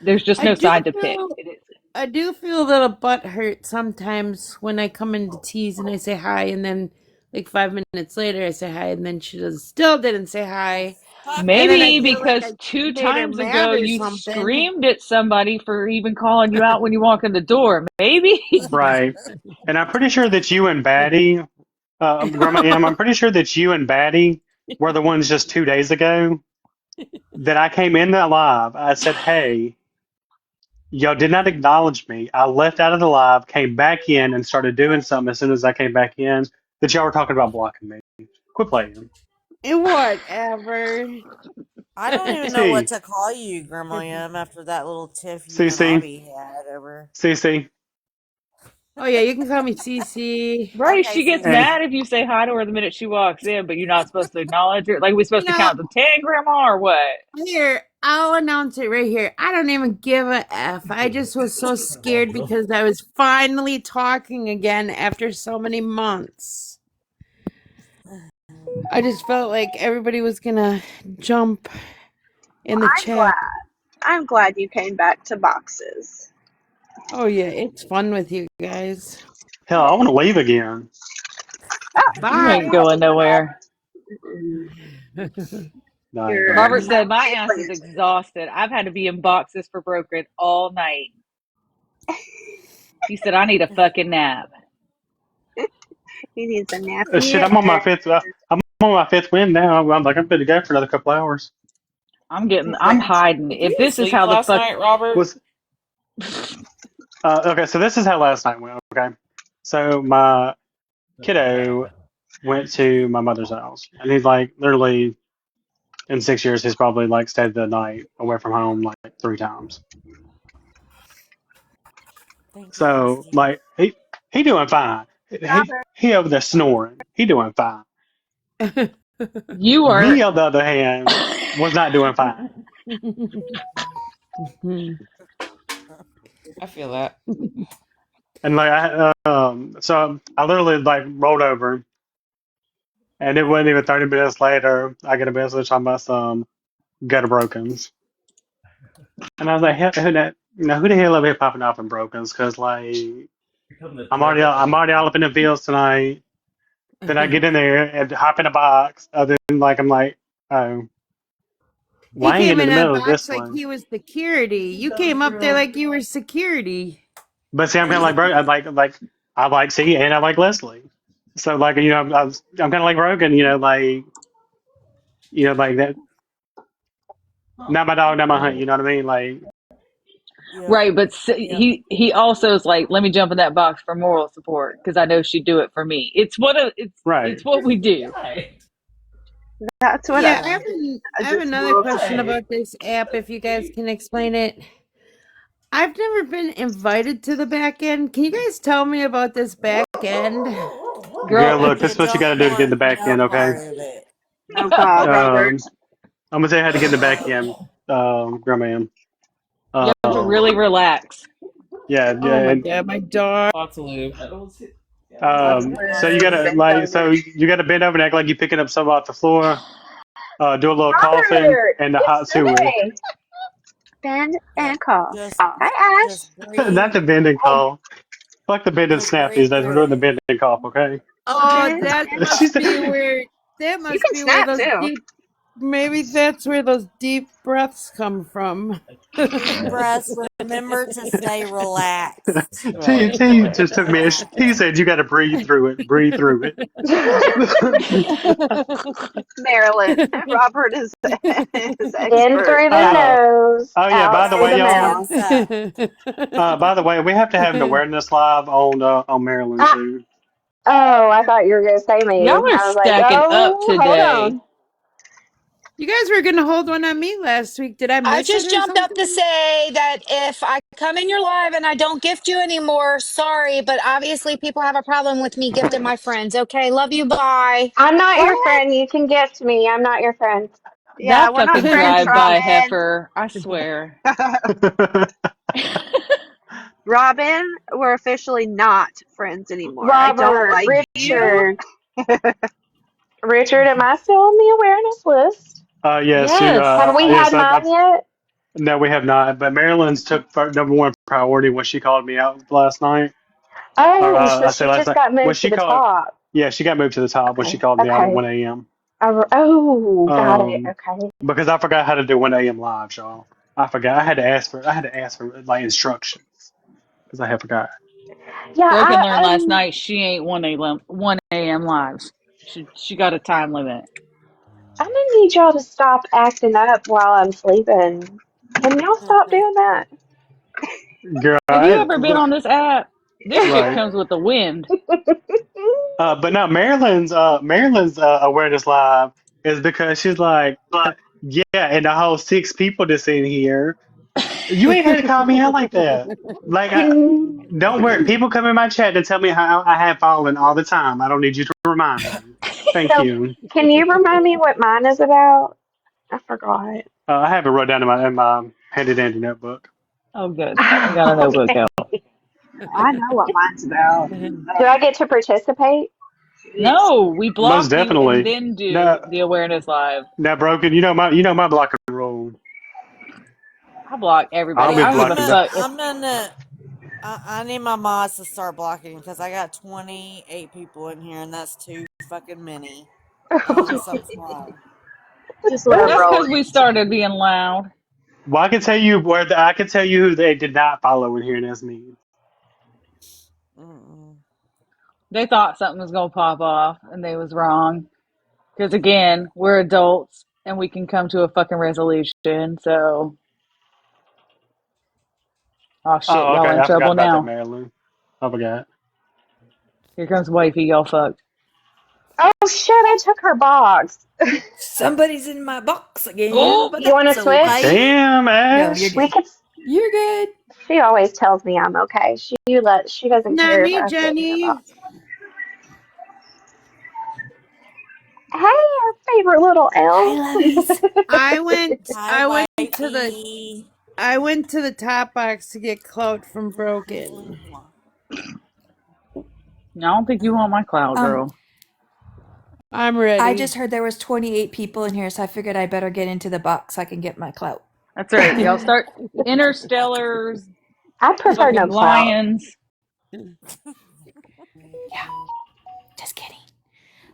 There's just I no do side to pick. feel I do feel a little butt hurt sometimes when I come into tease and I say hi, and then like 5 minutes later I say hi, and then she still didn't say hi, Fuck and then I Maybe feel like you. I because two made her times mad ago or you something. screamed at somebody for even calling you out when you walk in the door. Maybe. right, and I'm pretty sure that you and Batty, Grandma M, I'm pretty sure that you and Batty were the ones just 2 days ago that I came in that live. I said, "Hey, y'all did not acknowledge me. I left out of the live, came back in, and started doing something as soon as I came back in. That y'all were talking about blocking me. Quit playing. Whatever. I don't even know what See, to call you, Grandma Yum, after that little tiff you see, and see, Abby had over. see, see, Oh yeah, you can call me Cece. Right? Okay, She gets and Cece. mad if you say hi to her the minute she walks in, but you're not supposed to acknowledge her. Like, we You supposed to know, count to 10, Grandma, or what? here, I'll announce it right here. I don't even give a F. I just was so scared because I was finally talking again after so many months. I just felt like everybody was gonna jump in the I'm glad. chat. I'm glad you came back to boxes. Oh yeah, it's fun with you guys. hell, I want to leave again. You Bye. ain't going nowhere. No, I ain't You're Robert going. said, my mentally ass is planted. exhausted. I've had to be in boxes for broken all night. He said, I need a fucking nap. He needs a nappy. Shit, I'm on my fifth. I'm on my fifth win now. I'm like, I'm good to go for another couple hours. I'm hiding. Did If you this is sleep how the last fuck. night, Robert? Was okay. So this is how last night went. Okay, so my kiddo went to my mother's house, and he's like literally in 6 years, he's probably like stayed the night away from home like 3 times. Thank you, So Christy. like he doing fine. He over there snoring. He doing fine. You Me weren't. on the other hand was not doing fine. I feel that. And like so I literally like rolled over And it wasn't even 30 minutes later, I get a message talking about some gutter brokens. And I was like, who the hell over here popping off in brokens? Because, like, Become the I'm already all up in the fields tonight. Then I get in there and hop in a box. Other than, like, I'm like, oh, He why ain't came getting in in the that middle of box this like one? he was security. You came up there like you were security. But see, I'm kind of like, bro, I like C and I like Leslie. So, like, I'm kind of like Rogan, like that. Not my dog, not my hunt. You know what I mean? Like, Yep. Right, but Yep. he also is like, let me jump in that box for moral support because I know she'd do it for me. It's right. what we do. Right. That's what Yeah, Yeah. I have just another moral question support. Right. about this app, if you guys can explain it. I've never been invited to the back end. Can you guys tell me about this back end? Girl, Girl, look, this You is what you got don't to do to get in want the back no end, okay? part of it. Oh God, Robert. Um, I'm gonna tell you how to get in the back end, Grandma. you have to Um, really relax. yeah, yeah, Oh my and god, my dog. Lots of lube. I don't see. Yeah, Lots of so lube you Lots of and gotta lube. bend like, over. so you gotta bend over and act like you're picking up something off the floor. Do a little coughing Robert, and the hot sewer. yesterday. Bend Yep. and cough. Just Hi, Ash. just Not breathe. the bend and cough. Fuck the bend and Just snap breathe these days. We're through doing the it. bend and cough, okay? Oh, Bend that and She cough. must said, be where You can snap those too. deep, maybe that's where those deep breaths come from. Deep breaths. Remember to stay relaxed. Right. T just took me. T Relax. said you got to breathe through it. Breathe through it. Marilyn. Robert is In expert through the at it. uh, nose, oh yeah. out By the through way, the Nose y'all. mouth. tense up. By the way, we have to have an awareness live on Maryland Ah, too. oh, I thought you were going to say Y'all me. are I was like, stacking up oh, hold today. on. You guys were gonna hold one on me last week. Did I I miss it just or jumped up to something? say that if I come in your live and I don't gift you anymore, sorry, but obviously people have a problem with me gifting my friends. Okay, love you. Bye. I'm not your What? friend. You can gift me. I'm not your friend. Yeah, That we're not fucking friends, drive-by Robin. heifer, I swear. Robin, we're officially not friends anymore. I don't Robert, like you. Richard. Richard, am I still on the awareness list? yes, Yes. Have we yes. had mine yet? No, we have not. But Maryland's took number one priority when she called me out last night. Or Oh, so I say she last just night. got Well, moved to she the called. top. Yeah, she got moved to the top when she Okay, called me out at okay. 1 a.m. Oh, got it. Um, Okay. because I forgot how to do 1 a.m. live, y'all. I forgot. I had to ask for like instructions because I had forgot. Yeah, Broken I learned last night she ain't 1 a.m. lives. She got a time limit. I'm gonna need y'all to stop acting up while I'm sleeping. Can y'all stop doing that? Girl, Have you ever been on this app? This shit right. comes with the wind. But no, Maryland's awareness live is because she's like, yeah, and the whole 6 people that's in here. You ain't had to call me out like that. Like, don't worry. Can People come in my chat to tell me how I have fallen all the time. I don't need you to remind me. Thank so you. can you remind me what mine is about? I forgot. I have it wrote down in my handy dandy notebook. Oh, good. We got a notebook Okay. out. I know what mine's about. Do I get to participate? Yes. No, we Most block you and definitely. then do No, the awareness live. now broken. You know my blocking rule. I block I'll everybody. be I don't give a blocking the. fuck if I'm gonna. I need my mods to start blocking because I got 28 people in here and that's too fucking many. Something's wrong. Just let them that's roll because we it. started being loud. Well, I can tell you I can tell you who they did not follow in here, and that's me. Mm-mm. They thought something was gonna pop off and they was wrong. Because again, we're adults and we can come to a fucking resolution. So, oh shit, Oh, y'all okay. in I forgot trouble about that, now. Maryland. I forgot. Here comes wifey, y'all fucked. Oh shit! I took her box. Somebody's in my box again, Oh, but You want to that's switch? okay. Damn, No, you're Ash. We good. could. You're good. She always tells me I'm okay. She doesn't Not care if me, I sit in her Jenny. box. Hey, our favorite little Hi, elf. lovies. I went Hi, I went to the wifey. I went to the top box to get clout from Broken. I don't think you want my cloud, Um, girl. I'm ready. I just heard there was 28 people in here, so I figured I better get into the box so I can get my clout. That's right. Y'all start Interstellars, I prefer fucking no clout. Lions. Yeah, just kidding.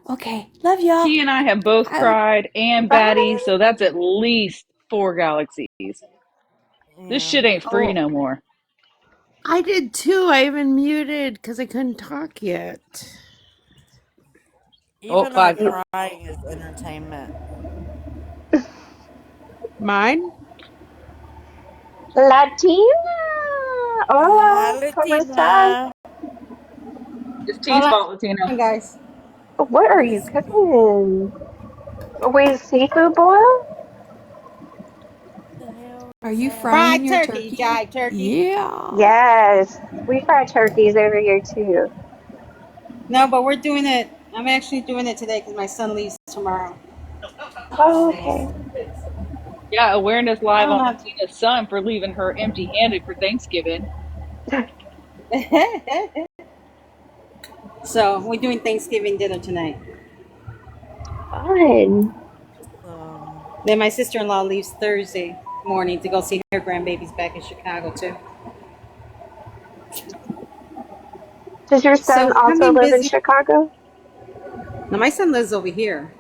Okay, love y'all. T and I have both I, cried and Batty, Bye. so that's at least 4 galaxies. This Yeah. shit ain't free Oh, no more. I did too. I even muted because I couldn't talk yet. Oh, Even our five. crying is entertainment. Mine? Latina. Hi, Hola. ¿Cómo estás? Latina. It's T's Hola, fault, Latino. guys. What are you cooking? With seafood boil? The hell are is you that? frying Fried your turkey, turkey? jive turkey. Yeah. Yes. We fry turkeys over here too. No, but we're doing it. I'm actually doing it today because my son leaves tomorrow. Oh, Oh. okay. Yeah, awareness I live don't on know. Latina's son for leaving her empty-handed for Thanksgiving. So we're doing Thanksgiving dinner tonight. Fun. Um, Then my sister-in-law leaves Thursday morning to go see her grandbabies back in Chicago too. Does your son So also coming live in busy. Chicago? Now my son lives over here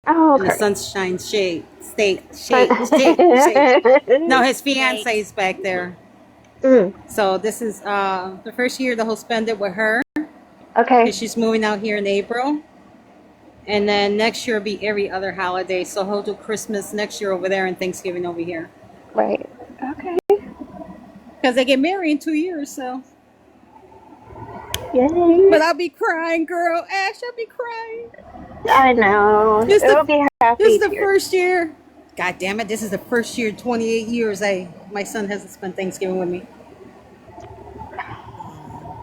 Oh, in the okay. Sunshine Shade State Fun. Shade. No, his fiance Shake. is back there. Mm, So this is the first year that he'll spend it with her because okay. she's moving out here in April. And then next year will be every other holiday. So he'll do Christmas next year over there and Thanksgiving over here. Right. Okay. Because they get married in 2 years. So, Yay. but I'll be crying, girl. Ash, I'll be crying. I know. This It'll the be this is happy the tears. first year. God damn it! This is the first year in 28 years my son hasn't spent Thanksgiving with me. Um,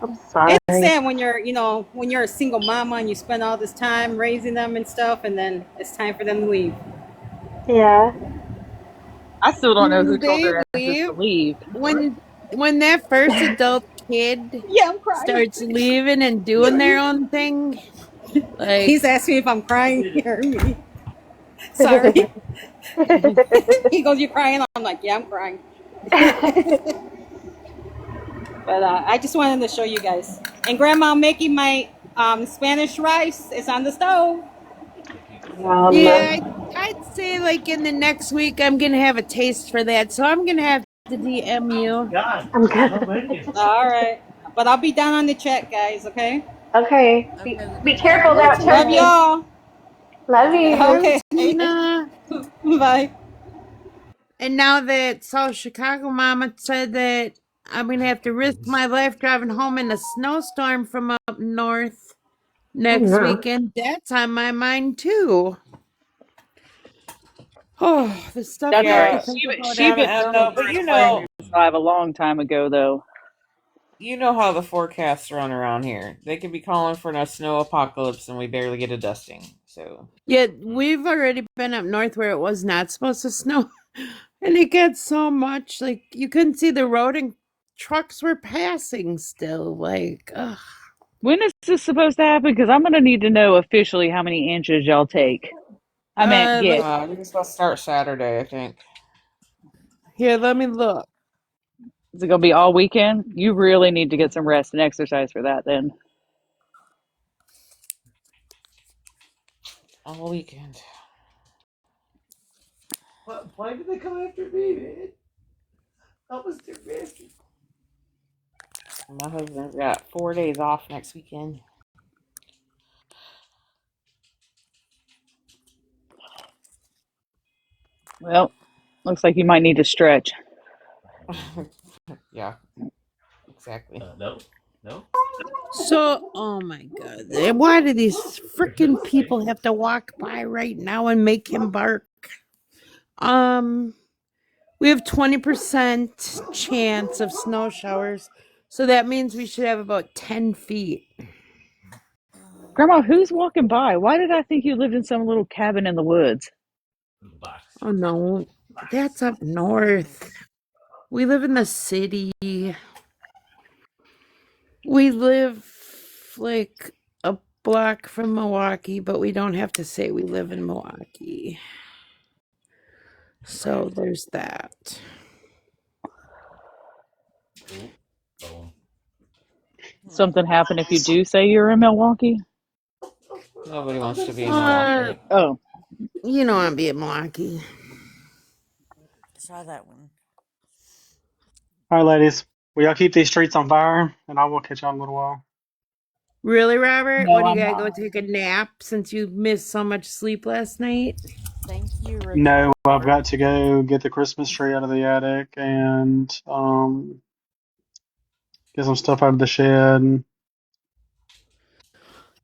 I'm It's sorry. sad when you're a single mama and you spend all this time raising them and stuff, and then it's time for them to leave. Yeah. I still don't know who When told they their asses to leave, leave. when that first adult kid Yeah, I'm crying. starts leaving and doing their own thing, He's like, asking me if I'm crying. You heard me. Sorry. He goes, "You crying?" I'm like, "Yeah, I'm crying." But I just wanted to show you guys. And Grandma making my Spanish rice is on the stove. yeah, Yum. I'd say like in the next week I'm gonna have a taste for that, so I'm gonna have to DM you. I'm good. All right. But I'll be down on the chat, guys, okay? Okay. Be, okay, be Latina. careful Bye, about Love turkey. Tina. y'all. Love Bye, you. Okay. Tina. Bye. And now that South Chicago Mama said that I'm gonna have to risk my life driving home in a snowstorm from up north Oh next no. weekend, that's on my mind too. Oh, the stuff That's you have right. to Yeah, think about She every been I told know, day. but during awareness live a long time ago, though. you know how the forecasts run around here. They could be calling for a snow apocalypse, and we barely get a dusting. So Yet we've already been up north where it was not supposed to snow. And it got so much like you couldn't see the road and trucks were passing still. Like, ugh. When is this supposed to happen? Because I'm going to need to know officially how many inches y'all take. I meant get. Like we're supposed to start Saturday, I think. here, let me look. Is it going to be all weekend? You really need to get some rest and exercise for that then. All weekend. Why did they come after me, man? I was too busy. My husband's got 4 days off next weekend. Well, looks like you might need to stretch. Yeah, exactly. No, no. So, oh my god, why do these freaking people have to walk by right now and make him bark? Um, we have 20% chance of snow showers, so that means we should have about 10 feet. Grandma, who's walking by? Why did I think you lived in some little cabin in the woods? Box. Oh no, that's up north. We live in the city. We live like block from Milwaukee, but we don't have to say we live in Milwaukee. So there's that. Oh, Something happen if you do say you're in Milwaukee? Nobody wants to be in Uh, Milwaukee. Oh, you know I'm being Milwaukee. Try that one. All right, ladies. Will y'all keep these streets on fire, and I will catch y'all in a little while. Really, Robert? no, What do you I'm gotta go not. take a nap since you missed so much sleep last night? Thank you, No, I've report. got to go get the Christmas tree out of the attic and get some stuff out of the shed.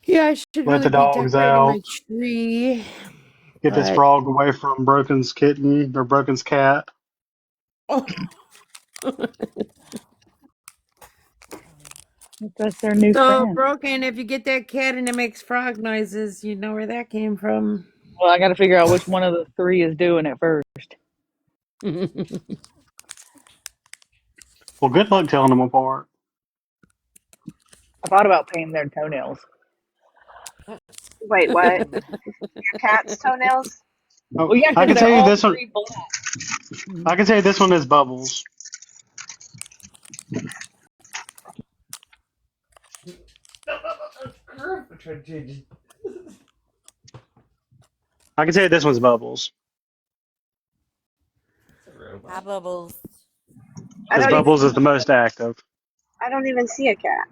Yeah, I should Let really the be dogs decorating my out. tree, Get this but frog away from Broken's kitten or Broken's cat. oh, That's their new so friend. broken. If you get that cat and it makes frog noises, you know where that came from. Well, I got to figure out which one of the three is doing it first. Well, good luck telling them apart. I thought about painting their toenails. Wait, what? Your cat's toenails? Oh, Well, yeah, I because can they're tell you all this one. three black. I can tell you this one is Bubbles. I can tell you this one's Bubbles it's a Hi, robot. Bubbles. I because don't even Bubbles is the most active. I don't even see a cat.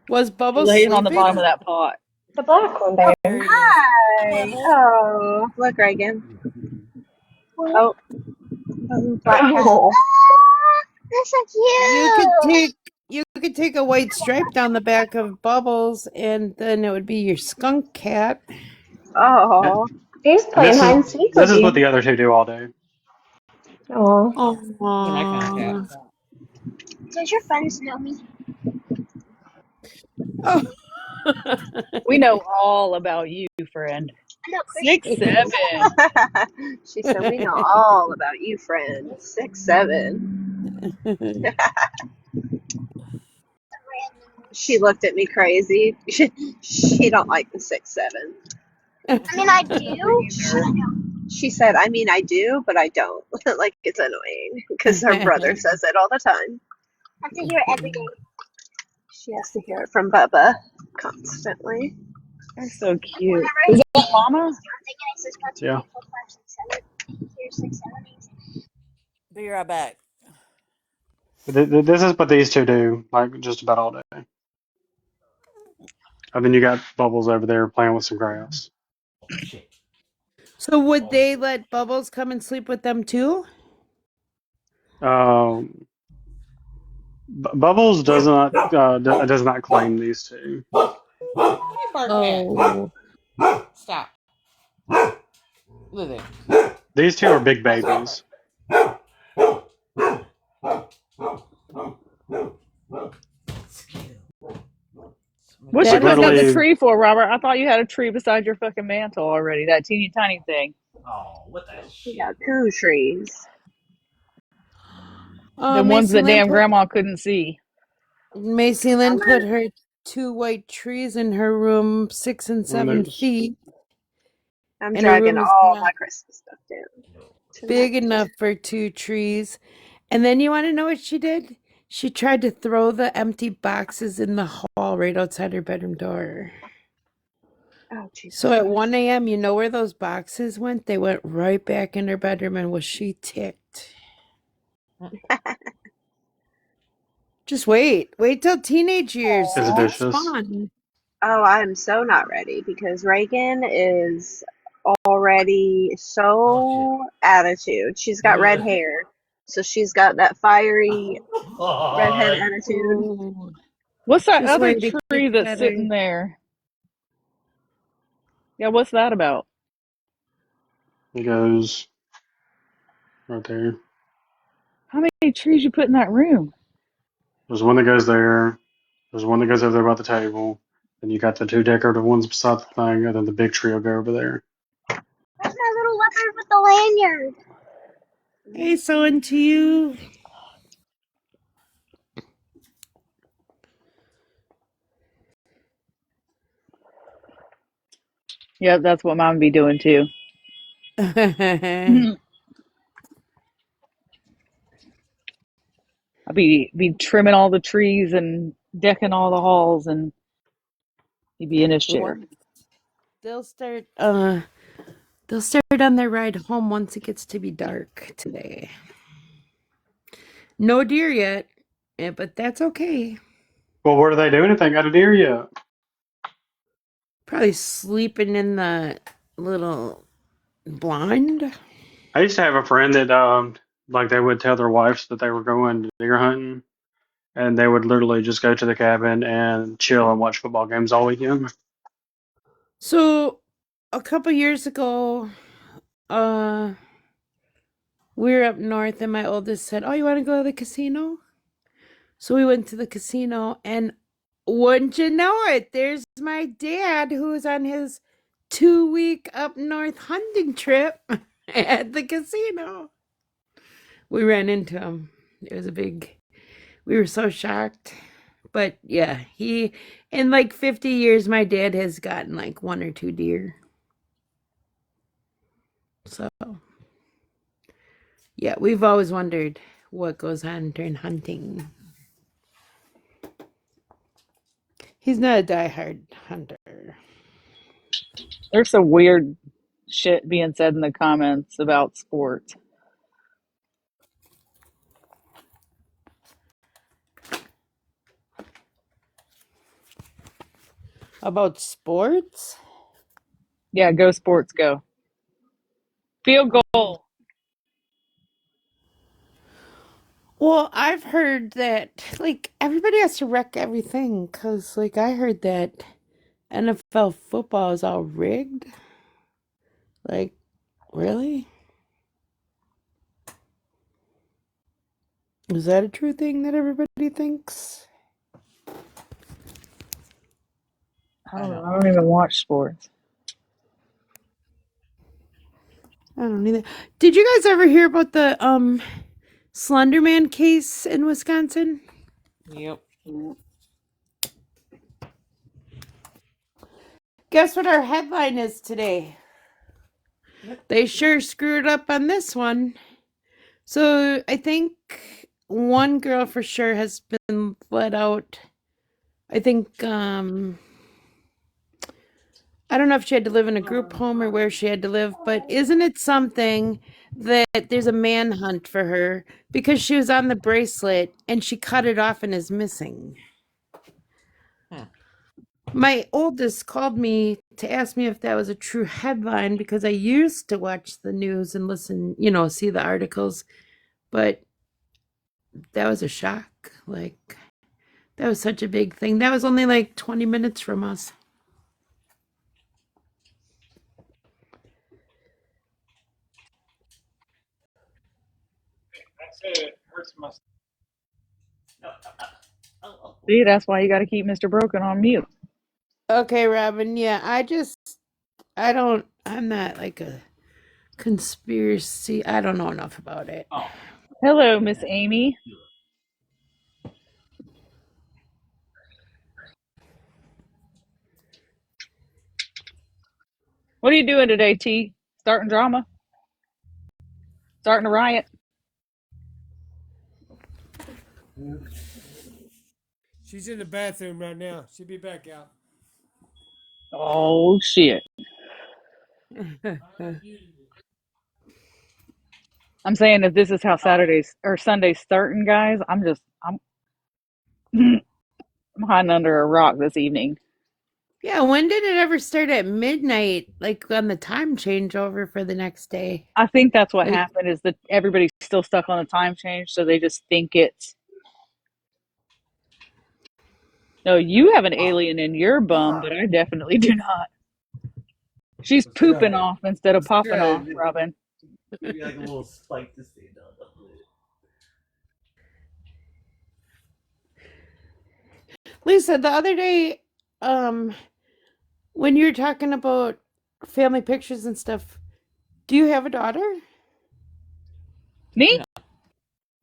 Was Bubbles Laying on the sleeping? bottom of that pot. The black one Oh, there. there he is. Hi, Hi. Bubbles. Oh, look, Reagan. Oh, black cat. Oh, They're so You could cute. take a white stripe down the back of Bubbles, and then it would be your skunk cat. Oh, he's And playing hide and seek this with is what the you. other two do all day. Oh, They're my kind of cat. Aww. does your friends know me? Oh. We know all about you, friend. I know 6'7". Christian. She said, "We know all about you, friend. 6'7". She looked at me crazy. She don't like the 6'7". I mean, I do. Either. She said, "I mean, I do, but I don't." Like it's annoying because her brother says it all the time. I have to hear it every day. She has to hear it from Bubba constantly. They're so cute. Whenever I Is that say Mama? it says 1, 2, Yeah. 3, 4, 5, 6, 7. Here's 6, 7, 8. Be right back. This is what these two do, like just about all day. And then you got Bubbles over there playing with some grass. Oh shit. So would they let Bubbles come and sleep with them too? Um, Bubbles does not claim these two. Hey, fart cat. Oh. Stop. Lily. These two are big babies. What's she Like That is putting up the a literally, tree for, Robert? I thought you had a tree beside your fucking mantle already. That teeny tiny thing. Oh, what the We shit? got two trees. The ones Macy that Lynn damn put grandma couldn't see. I'm gonna, her two white trees in her room 6 and one of 7 those. feet, I'm and her dragging room is all my not Christmas stuff down No. tonight. big enough for two trees. And then you want to know what she did? She tried to throw the empty boxes in the hall right outside her bedroom door. Oh Jesus So at Christ! 1 a.m., you know where those boxes went? They went right back in her bedroom, and was she ticked? Just wait. Wait till teenage years. Is It Aw. gets vicious. fun. Oh, I am so not ready because Reagan is already Oh shit. so attitude. She's got red hair, so she's got that fiery redhead Oh, attitude. Oh, What's that just other wait to get tree that's better. sitting there? Yeah, what's that about? It goes right there. How many trees you put in that room? There's one that goes there. There's one that goes over there by the table. Then you got the two decorative ones beside the thing, and then the big tree will go over there. Where's my little leopard with the lanyard? Hey, so into you. Yep, that's what mom be doing too. I'll be trimming all the trees and decking all the halls, and he'd be in his chair. Once they'll start they'll start on their ride home once it gets to be dark today. No deer yet, but that's okay. Well, what are they doing if they got a deer yet? Probably sleeping in the little blind. I used to have a friend that like they would tell their wives that they were going deer hunting, and they would literally just go to the cabin and chill and watch football games all weekend. So a couple years ago, uh we were up north and my oldest said, "Oh, you want to go to the casino?" So we went to the casino, and wouldn't you know it, there's my dad who was on his 2-week up north hunting trip at the casino. We ran into him. It was we were so shocked. But yeah, in like 50 years, my dad has gotten like 1 or 2 deer. So yeah, we've always wondered what goes on during hunting. He's not a diehard hunter. There's some weird shit being said in the comments about sports. About sports? Yeah, go sports, go. Field goal. Well, I've heard that like everybody has to wreck everything because like I heard that NFL football is all rigged. Like, really? Is that a true thing that everybody thinks? I don't know. I don't even watch sports. I don't either. Did you guys ever hear about the Slenderman case in Wisconsin? Yep. Guess what our headline is today? They sure screwed up on this one. So I think one girl for sure has been let out. I think I don't know if she had to live in a group home or where she had to live, but isn't it something that there's a manhunt for her because she was on the bracelet and she cut it off and is missing? Huh. My oldest called me to ask me if that was a true headline because I used to watch the news and listen, see the articles, but that was a shock. Like, that was such a big thing. That was only like 20 minutes from us. See, that's why you got to keep Mr. Broken on mute. Okay, Robin. Yeah, I'm not like a conspiracy. I don't know enough about it. Hello, Miss Amy. What are you doing today, T? Starting drama? Starting a riot? She's in the bathroom right now. She'll be back out. Oh, shit. I'm saying if this is how Saturdays or Sundays starting, guys, I'm hiding under a rock this evening. Yeah, when did it ever start at midnight, like on the time changeover for the next day? I think that's what Like, happened is that everybody's still stuck on a time change, so they just think it's. No, you have an alien in your bum, but I definitely do not. She's pooping off instead of popping off, Robin. Maybe like a little spike to stand on. Lisa, the other day, when you were talking about family pictures and stuff, do you have a daughter? Me?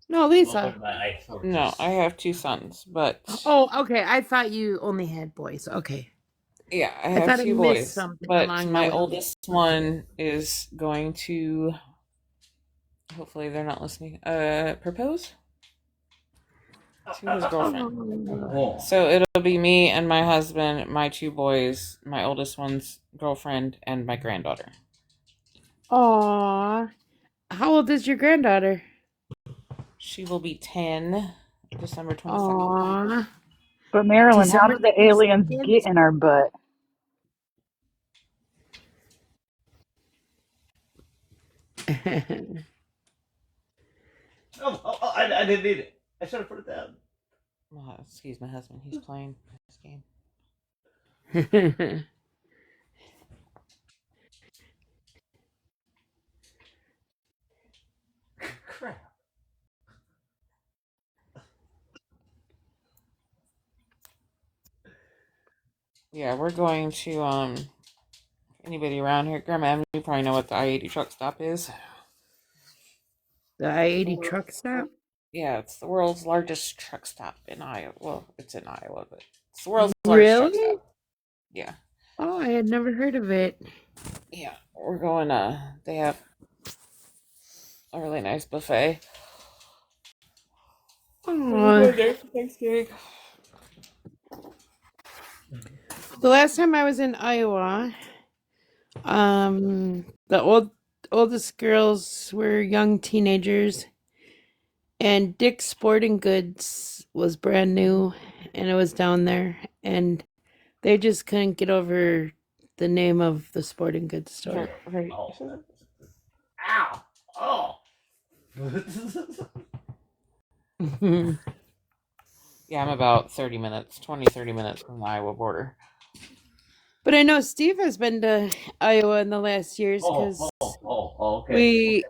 No, Lisa. No, I have 2 sons, but Oh, okay. I thought you only had boys. Okay. Yeah, I I have thought I two missed boys, something but along the my way. oldest one is going to, hopefully they're not listening, propose to his girlfriend. Oh, Oh, So it'll be me and my husband, my two boys, my oldest one's girlfriend, and my granddaughter. aw. How old is your granddaughter? She will be 10 December 22nd. Aw. But Marilyn, how December did the aliens 22nd? get in our butt? I didn't need it. I should have put it down. Well, excuse my husband, he's playing this game. Crap. Yeah, we're going to, anybody around here, Grandma, you probably know what the I-80 truck stop is. The I-80 truck stop? Yeah, it's the world's largest truck stop in Iowa. Well, it's in Iowa, but it's the world's largest truck Really? stop. Yeah. Oh, I had never heard of it. Yeah. We're going, they have a really nice buffet. We're Oh, going there for Thanksgiving. the last time I was in Iowa, the oldest girls were young teenagers, and Dick's Sporting Goods was brand new, and it was down there, and they just couldn't get over the name of the sporting goods store. Right. Oh. Ow. Oh. Yeah, I'm about 30 minutes from the Iowa border. But I know Steve has been to Iowa in the last years because Okay.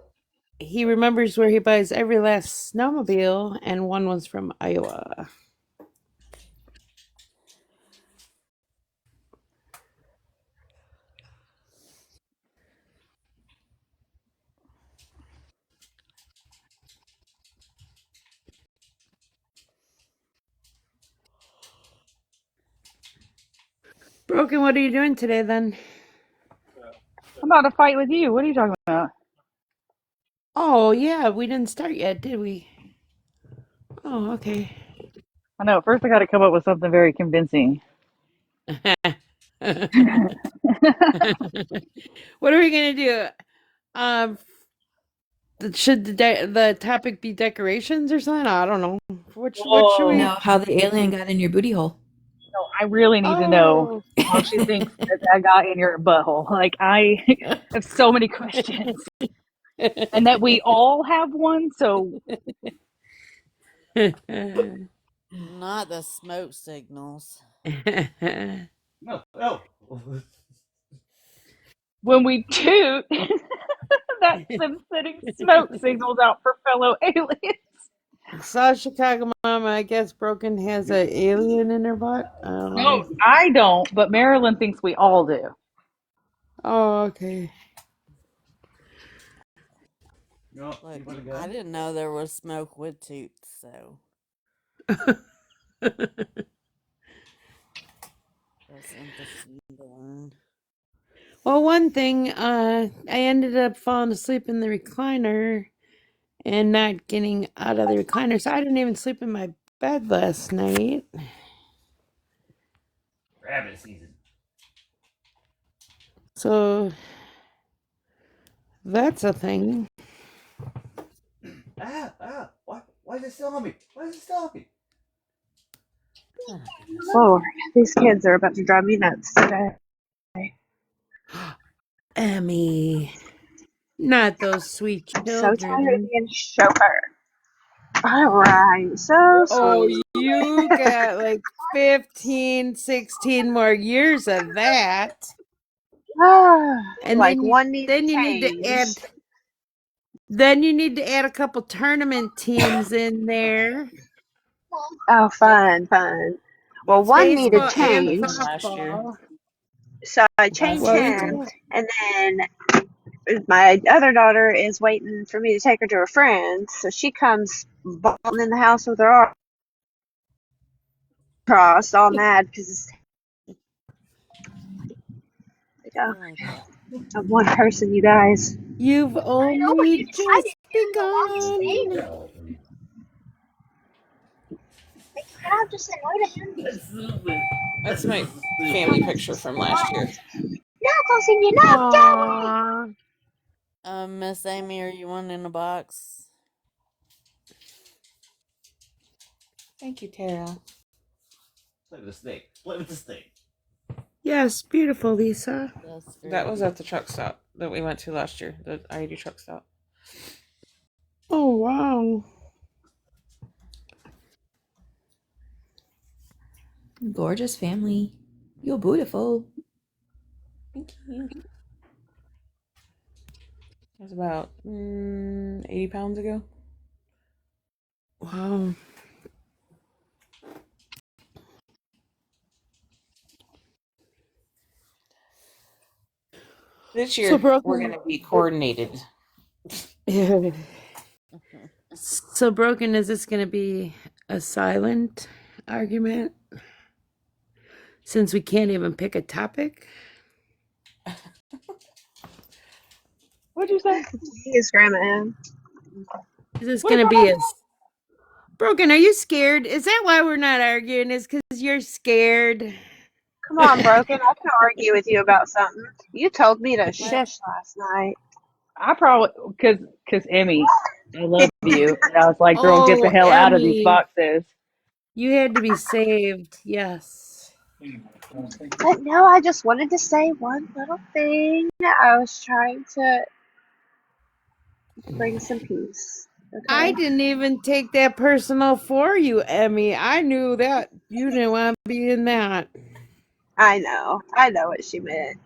he remembers where he buys every last snowmobile, and one was from Iowa. Broken, what are you doing today then? I'm about to fight with you. What are you talking about? Oh, yeah, we didn't start yet, did we? Oh, okay. I know. First, I got to come up with something very convincing. What are we gonna do? Um, should the topic be decorations or something? I don't know. What should Whoa. we? No, how the alien got in your booty hole. No, I really need to know Oh. how she thinks that got in your butthole. Like, I have so many questions. And that we all have one. So Not the smoke signals. No. when we toot, that's them sending smoke signals out for fellow aliens. Saw Chicago Mama. I guess Broken has an alien in her butt. I don't No, know. I don't, but Marilyn thinks we all do. Oh, okay. No. Look, You put it I good. didn't know there was smoke with toots, so that's interesting to learn. Well, one thing, I ended up falling asleep in the recliner and not getting out of the recliner, so I didn't even sleep in my bed last night. Rabbit season. So that's a thing. Why is it still on me? Why is it still on me? Oh, my goodness. Lord, these kids are about to drive me nuts today. Emmy, not those sweet I'm so tired of children. being chauffeur. All right, so Oh, sweet. you got like 15, 16 more years of that. And Like one needs then to you need to change. add a couple tournament teams in there. Oh, Like fun. Well, one needed baseball and From changed, last year. softball. so I Last changed What year, we him, do? and then my other daughter is waiting for me to take her to her friends, so she comes bolting in the house with her arms crossed, all mad because go. Okay. I'm one person, you guys. You've I know what only you decided just to do. The wrong begun. thing. Like, you could have just annoyed him. That's my family picture from last year. Knuckles in your love, Joey. Aww. Miss Amy, are you one in a box? Thank you, Tara. Play with the snake. Play with the snake. Yes, beautiful, Lisa. That's very That was beautiful. at the truck stop that we went to last year, the IED truck stop. Oh, wow. Gorgeous family. You're beautiful. Thank you. That was about 80 pounds ago. Wow. This So year, we're going broken. to be coordinated. So broken, is this going to be a silent argument? Since we can't even pick a topic? What'd you say? His grandma Ann. Is this What did going to Grandma be a say? broken? Are you scared? Is that why we're not arguing? Is because you're scared? Come on, Broken. I can argue with you about something. You told me to What? shush last night. I probably because Emmy, I love you, and I was like, girl, get the Oh, hell out of these Emmy, boxes. you had to be saved. Yes. But no, I just wanted to say one little thing. I was trying to bring some peace. I Okay? didn't even take that personal for you, Emmy. I knew that you didn't want to be in that. I know. I know what she meant.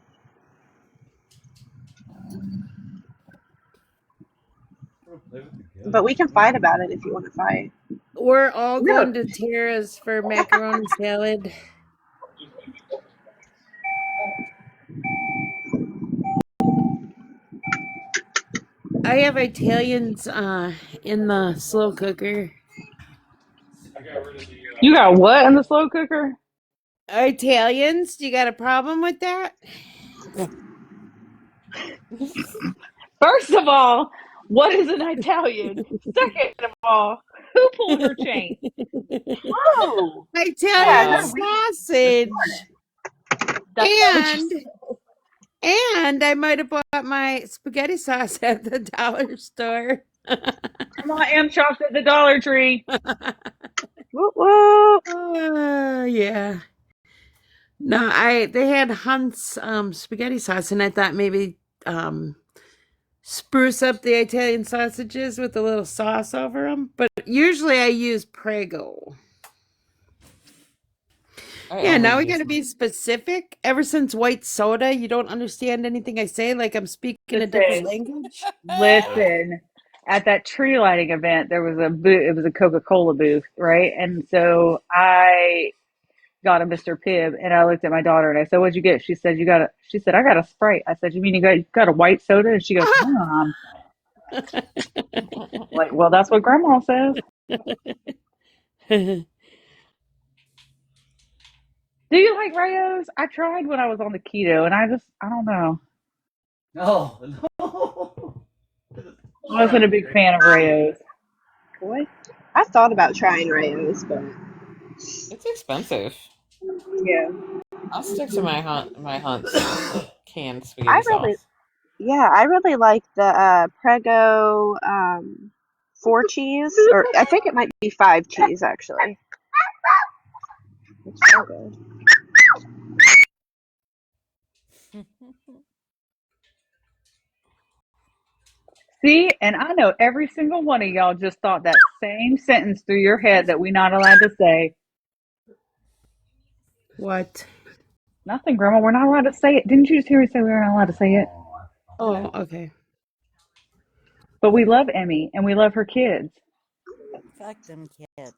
Play with the But we ghost. can fight about it if you want to fight. We're all No. going to Tara's for macaroni salad. I have Italians in the slow cooker. You got what in the slow cooker? Italians, you got a problem with that? First of all, what is an Italian? Second of all, who pulled her chain? Who? Yeah, Italian her Yeah. weakness is the sausage. smartest. That's not what you And said. I might have bought my spaghetti sauce at the dollar store. Grandma M shops at the Dollar Tree. Whoop whoop. Yeah. No, they had Hunt's spaghetti sauce, and I thought maybe um spruce up the Italian sausages with a little sauce over them. But usually I use Prego. I Yeah, only now we use. got to be specific. Ever since white soda, you don't understand anything I say, like I'm speaking a different Listen, language. listen. At that tree lighting event, there was a booth. It was a Coca-Cola booth, right? And so I got a Mr. Pibb, and I looked at my daughter and I said, "What'd you get?" She said, "You got a." She said, "I got a Sprite." I said, "You mean you got a white soda?" And she goes, "Mom." Like, well, that's what Grandma says. Do you like Rayo's? I tried when I was on the keto, and I don't know. No, no. I wasn't a big fan of Rayo's. What? I thought about trying Rayo's, but It's expensive. yeah. I'll stick to my Hunt's canned I spaghetti really, sauce. yeah, I really like the Prego 4 cheese, or I think it might be 5 cheese actually. It's so good. See, and I know every single one of y'all just thought that same sentence through your head that we're not allowed to say. What? Nothing, Grandma. We're not allowed to say it. Didn't you just hear me say we were not allowed to say it? Oh, okay. But we love Emmy and we love her kids. Fuck them kids.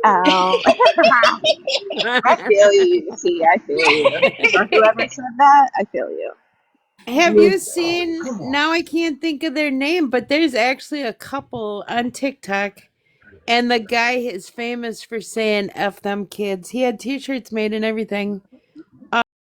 Oh, I feel you. See, I feel you. For whoever said that, I feel you. Have you seen? Now I can't think of their name, but there's actually a couple on TikTok, and the guy is famous for saying "F them kids." He had T-shirts made and everything.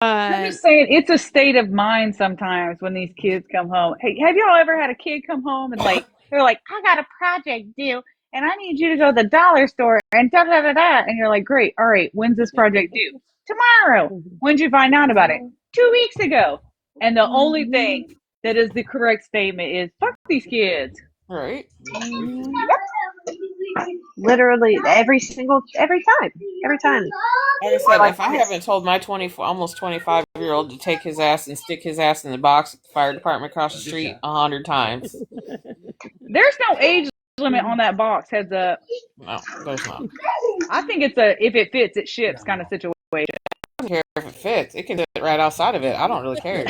I'm just saying, it's a state of mind sometimes when these kids come home. Hey, have y'all ever had a kid come home and like they're like, I got a project due, and I need you to go to the dollar store and da da da da, and you're like, great, all right, when's this project due? Tomorrow. When'd you find out about it? 2 weeks ago. And the only thing that is the correct statement is fuck these kids. Right. Literally every time. Like I said, Like if I this. haven't told my 24, almost 25-year-old to take his ass and stick his ass in the box at the fire department across the street 100 times. There's no age limit on that box, heads up. No, there's not. I think it's a if it fits, it ships kind of situation. I don't care if it fits. It can fit right outside of it. I don't really care.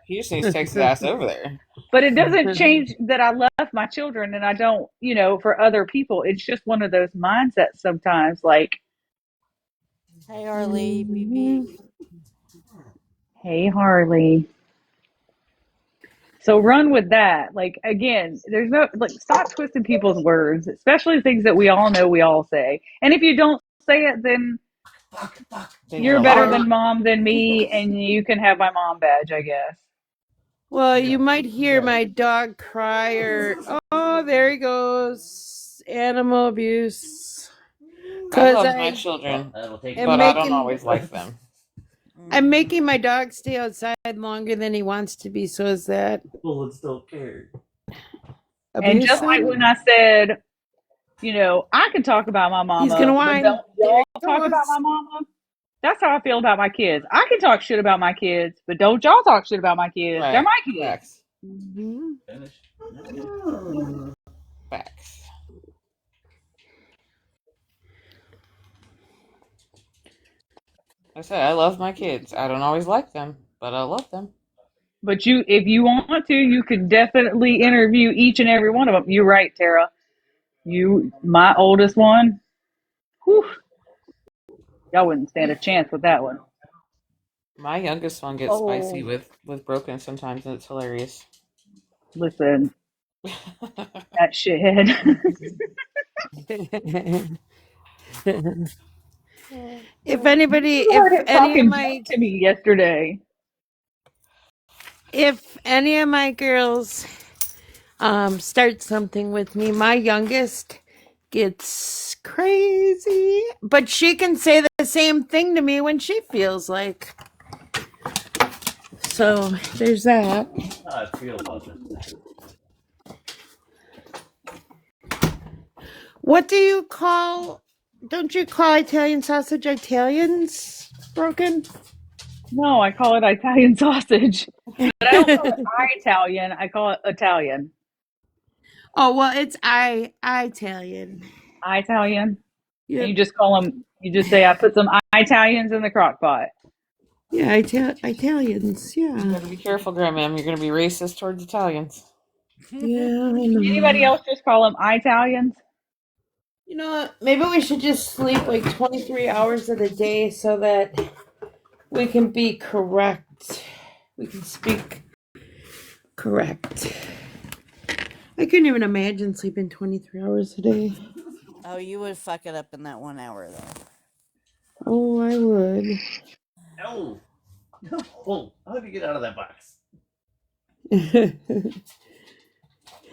He just needs to take his ass over there. But it doesn't change that I love my children and I don't, for other people. It's just one of those mindsets sometimes. Like, Hey, Harley, beep beep. hey, Harley. So run with that. Like, again, there's no, like, stop twisting people's words, especially things that we all know we all say. And if you don't say it, then Then you're you're a better liar. than mom than me, and you can have my mom badge, I guess. Well, you might hear my dog cry or, oh, there he goes. Animal abuse. I Because love my children, That'll take am but I don't making always like them. I'm making my dog stay outside longer than he wants to be, so is that bullets don't care. And just like abusive? when I said, I can talk about my He's gonna mama, but whine. don't There y'all he talk about goes. my mama? That's how I feel about my kids. I can talk shit about my kids, but don't y'all talk shit about my kids. They're Right. my kids. Facts. Mhm. Finish. Facts. Like I said, I love my kids. I don't always like them, but I love them. But if you want to, you could definitely interview each and every one of them. You're right, Tara. My oldest one, whew, y'all wouldn't stand a chance with that one. My youngest one gets spicy Oh. with broken sometimes, and it's hilarious. Listen, that shithead. if anybody, You heard if him any of talking junk my, to me yesterday. if any of my girls start something with me, my youngest gets crazy, but she can say the same thing to me when she feels like. So there's that. How I feel about this. What do you call? Don't you call Italian sausage Italians? Broken. No, I call it Italian sausage. But I don't call it Italian. I call it Italian. Oh well, it's Italian. Italian. And Yep. you just say, I put some Italians in the crock pot. Yeah, Italians. You Yeah. gotta be careful, Grandmam. You're gonna be racist towards Italians. Yeah, I Anybody know. else just call them Italians? You know what? Maybe we should just sleep like 23 hours of the day so that we can be correct. We can speak correct. I couldn't even imagine sleeping 23 hours a day. Oh, you would fuck it up in that 1 hour though. Oh, I would. No. No. How do you get out of that box?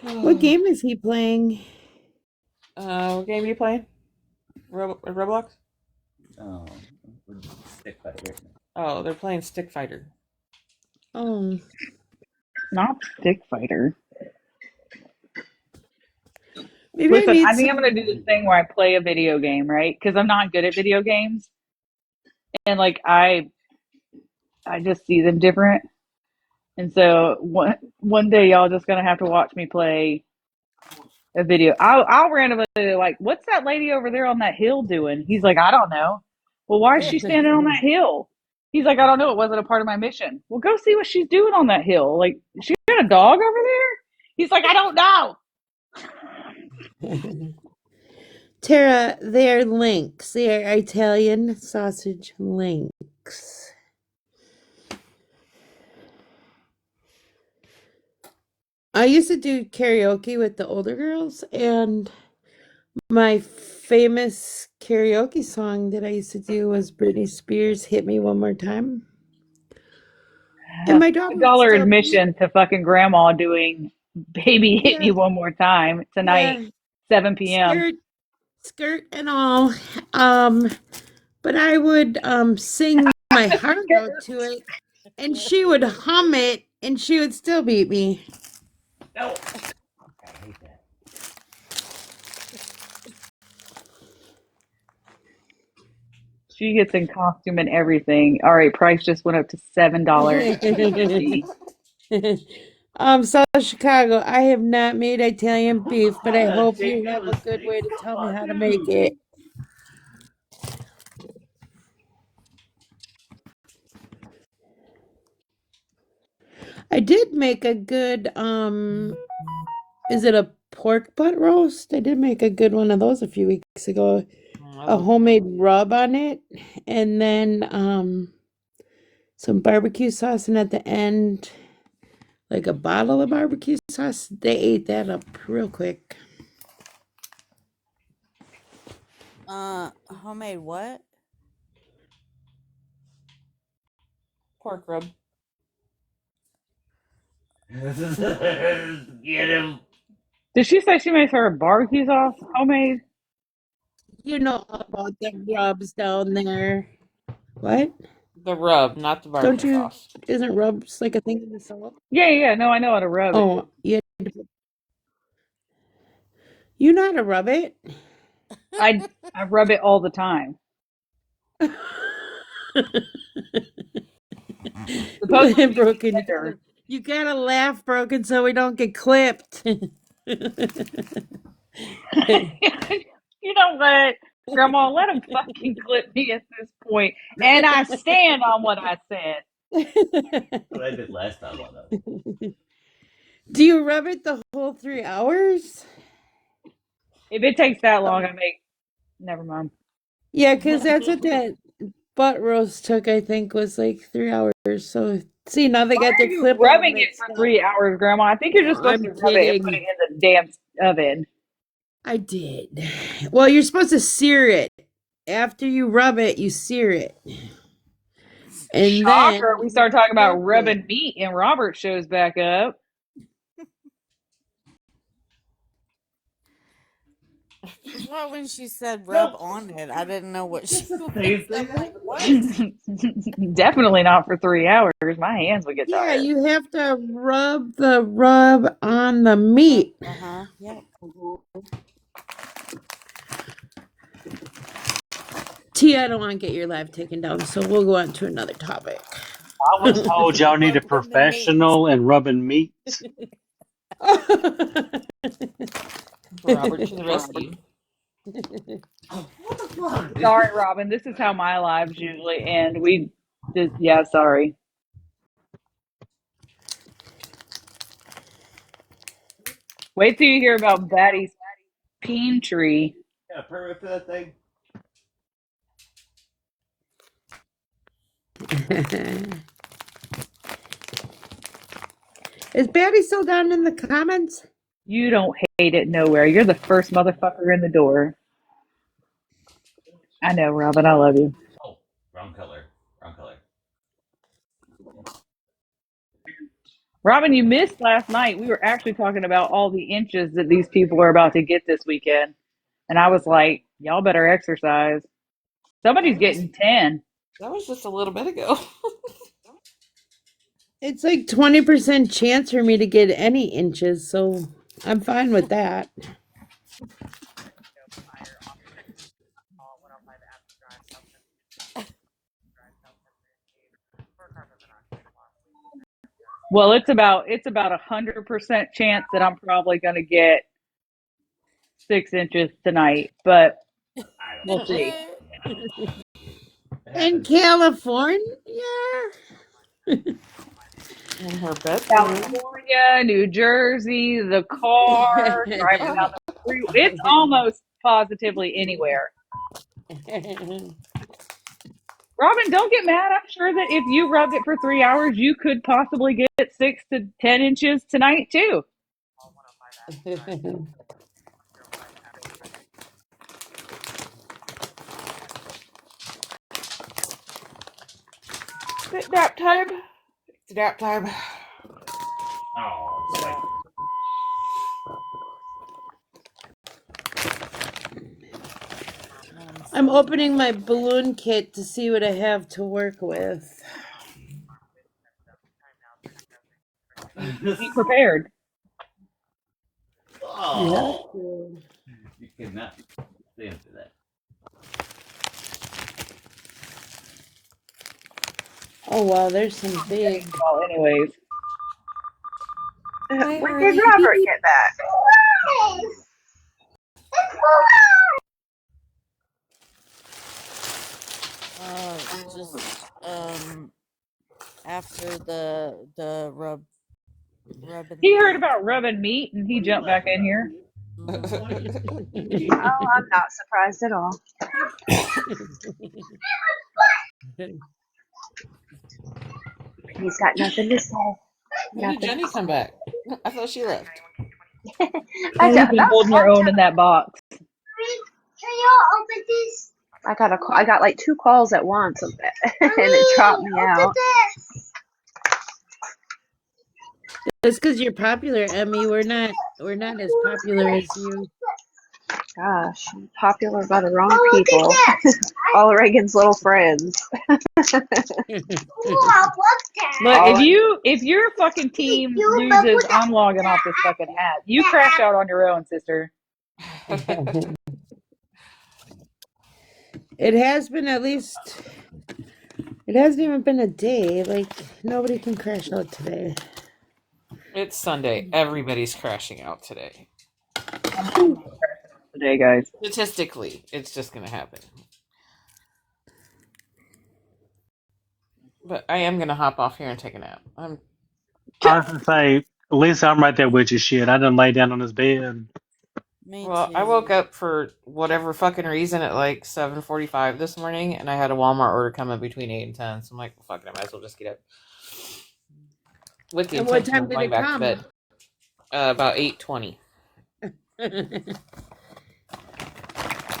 What game is he playing? What game are you playing? Roblox? Um, stick fighter right now. Oh, they're playing Stick Fighter. Oh. Not stick fighter. Maybe I Listen, need I think I'm some. going to do this thing where I play a video game, right? Because I'm not good at video games. And like, I just see them different. And so one day y'all just going to have to watch me play a video. I'll randomly like, what's that lady over there on that hill doing? He's like, I don't know. Well, why is she standing on that hill? He's like, I don't know. It wasn't a part of my mission. Well, go see what she's doing on that hill. Like, she got a dog over there? He's like, I don't know. Tara, they're links. They are Italian sausage links. I used to do karaoke with the older girls, and my famous karaoke song that I used to do was Britney Spears' Hit Me One More Time. And my dog would $5 still beat. admission to fucking grandma doing Baby Hit Yeah, Me One More Time tonight, yeah, 7 p.m. skirt and all. Um, but I would sing my heart out to it, and she would hum it, and she would still beat me. No, I hate that. She gets in costume and everything. All right, price just went up to $7.50. South Chicago. I have not made Italian beef, but I hope you have a good way to tell me how to make it. I did make a good is it a pork butt roast? I did make a good one of those a few weeks ago. A homemade rub on it, and then some barbecue sauce, and at the end like a bottle of barbecue sauce. They ate that up real quick. Homemade what? Pork rub. Get him. Did she say she makes her barbecue sauce homemade? You know all about the rubs down there. What? The rub, not the Don't barbecue you? sauce. Isn't rubs like a thing in the South? Yeah, yeah, no, I know how to rub it. Oh, you know how to rub it? I rub it all the time. Supposedly makes it Broken. tender. You gotta laugh, Broken, so we don't get clipped. You know what, Grandma? Let him fucking clip me at this point, and I stand on what I said. What I did last time on that. Do you rub it the whole 3 hours? If it takes that long, I make. Never mind. Yeah, because that's what that butt roast took, I think, was like 3 hours. So, see, now they Why got are their you clip all rubbing it mixed for up. 3 hours, Grandma? I think you're just Oh, supposed to I'm rub it and put it kidding. in the damn oven. I did. Well, you're supposed to sear it. After you rub it, you sear it. And then Shocker! We start talking about cook it. rubbing meat, and Robert shows back up. Well, when she said rub No, on it, I didn't know what she that's the was. same thing. I'm like, what? Definitely not for 3 hours. My hands would get Yeah, tired. you have to rub the rub on the meat. Uh-huh. Yep. T, I don't want to get your live taken down, so we'll go on to another topic. I was told y'all need a Rubbing the meat. professional in rubbing meat. Robert to the rescue. What the fuck, dude? Sorry, Robin. This is how my lives usually end. We just, yeah, sorry. Wait till you hear about Batty's peen tree. Got a permit for that thing? Is Batty still down in the comments? You don't hate it nowhere. You're the first motherfucker in the door. I know, Robin. I love you. Oh, wrong color. Wrong color. Robin, you missed last night. We were actually talking about all the inches that these people are about to get this weekend. And I was like, y'all better exercise. Somebody's getting 10. That was just a little bit ago. It's like 20% chance for me to get any inches, so I'm fine with that. Well, it's about 100% chance that I'm probably going to get 6 inches tonight, but I don't we'll know. see. Yeah. It In happens. California? In her bedroom. California, New Jersey, the car, driving down the freeway. It's almost positively anywhere. Robin, don't get mad. I'm sure that if you rubbed it for 3 hours, you could possibly get 6 to 10 inches tonight too. Nap time. It's nap time. Oh, Yeah. spicy. I'm So opening my balloon kit to see what I have to work with. Be prepared. You have Oh, to. you cannot stand for that. Oh wow, there's some big. Well, anyways. Hi, When did Hurley. Robert get back? just after the rubbing He heard meat. about rubbing meat and he jumped back in here. Mm-hmm. Oh, I'm not surprised at all. He's got nothing to say. When did Nothing Jenny to come say. back? I thought she left. I Jenny's don't, been that was holding a her long own time. in that box. Can you open this? I got like 2 calls at once, and it dropped me out. That's because you're popular, Emmy. We're not as popular as you. Gosh, I'm popular by the wrong people. All Reagan's little friends. Look, All if your fucking team loses, I'm logging off this fucking app. You crash out on your own, sister. It has been at least. It hasn't even been a day. Like nobody can crash out today. It's Sunday. Everybody's crashing out today. I'm crashing out today, guys. Statistically, it's just going to happen. But I am going to hop off here and take a nap. I was gonna say, at least I'm right there with you. Shit, I done lay down on this bed. Me Well, I woke too. up for whatever fucking reason at like 7:45 this morning, and I had a Walmart order coming between 8 and 10. So I'm like, well, fuck it, I might as well just get up with the And what intention time of did going it back to come? bed. About 8:20.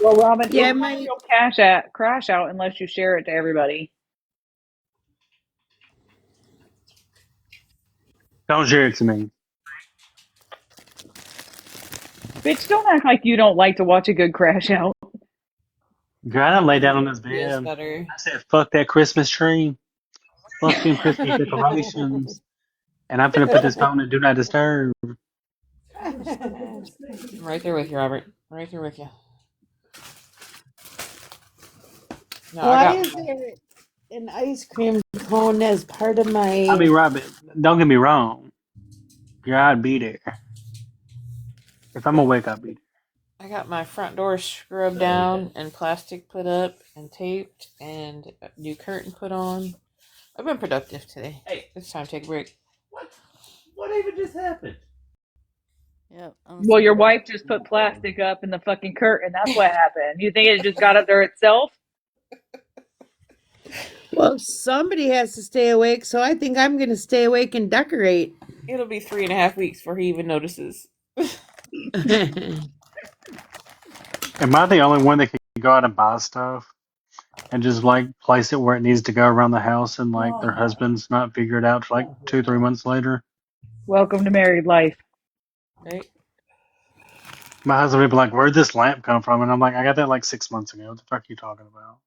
Well, Robin, Yeah, it my will crash out unless you share it to everybody. Don't share it to me. Bitch, don't act like you don't like to watch a good crash out. Girl, I done lay down on this Feels bed. better. I said, fuck that Christmas tree. Fuck them Christmas decorations. And I'm finna put this phone in Do Not Disturb. I'm right there with you, Robert. Right there with you. No, I Why got. is there an ice cream cone as part of I my? mean, Robin, don't get me wrong. Girl, I'd be there. If I'm awake, I'll be there. I got my front door scrubbed down and plastic put up and taped and a new curtain put on. I've been productive today. Hey, It's time to take a break. what? What even just happened? Yep, I'm Well, your sorry. wife just put plastic up in the fucking curtain. That's what happened. You think it just got up there itself? Well, somebody has to stay awake, so I think I'm gonna stay awake and decorate. It'll be 3.5 weeks before he even notices. Am I the only one that can go out and buy stuff and just like place it where it needs to go around the house and like their husband's not figure it out till like 2, 3 months later? Welcome to married life. Right? My husband would be like, "Where'd this lamp come from?" And I'm like, "I got that like 6 months ago. What the fuck are you talking about?"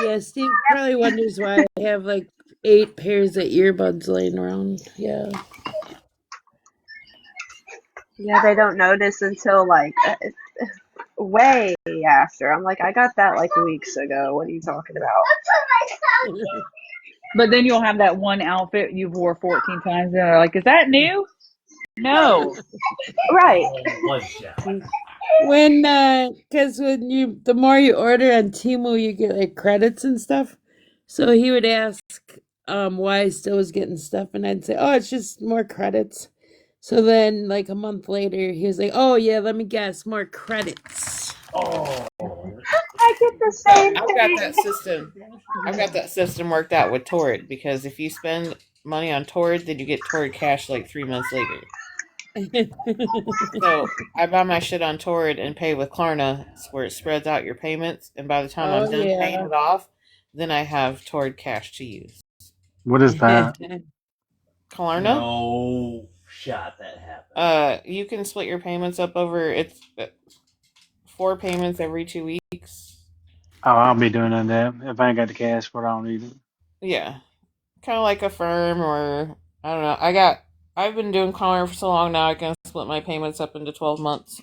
Yeah, Steve probably wonders why I have like 8 pairs of earbuds laying around. Yeah. Yeah, they don't notice until like way after. I'm like, I got that like weeks ago. What are you talking about? But then you'll have that one outfit you wore 14 times and they're like, is that new? No. Right. Oh, one shot. When because when you the more you order on Temu, you get like credits and stuff. So he would ask why I still was getting stuff, and I'd say, "Oh, it's just more credits." So then, like a month later, he was like, "Oh yeah, let me guess, more credits." Oh. I get the So same I've got thing. that system. I've got that system worked out with Torrid because if you spend money on Torrid, then you get Torrid cash like 3 months later. So I buy my shit on Torrid and pay with Klarna, where it spreads out your payments, and by the time I'm Oh done paying yeah. it off, then I have Torrid cash to use. What is that? Klarna. No shot that happened. You can split your payments up over 4 payments every 2 weeks. Oh, I'll be doing that. If I ain't got the cash for it, I don't need it. Yeah, kind of like a firm, or I don't know. I've been doing Klarna for so long now. I can split my payments up into 12 months.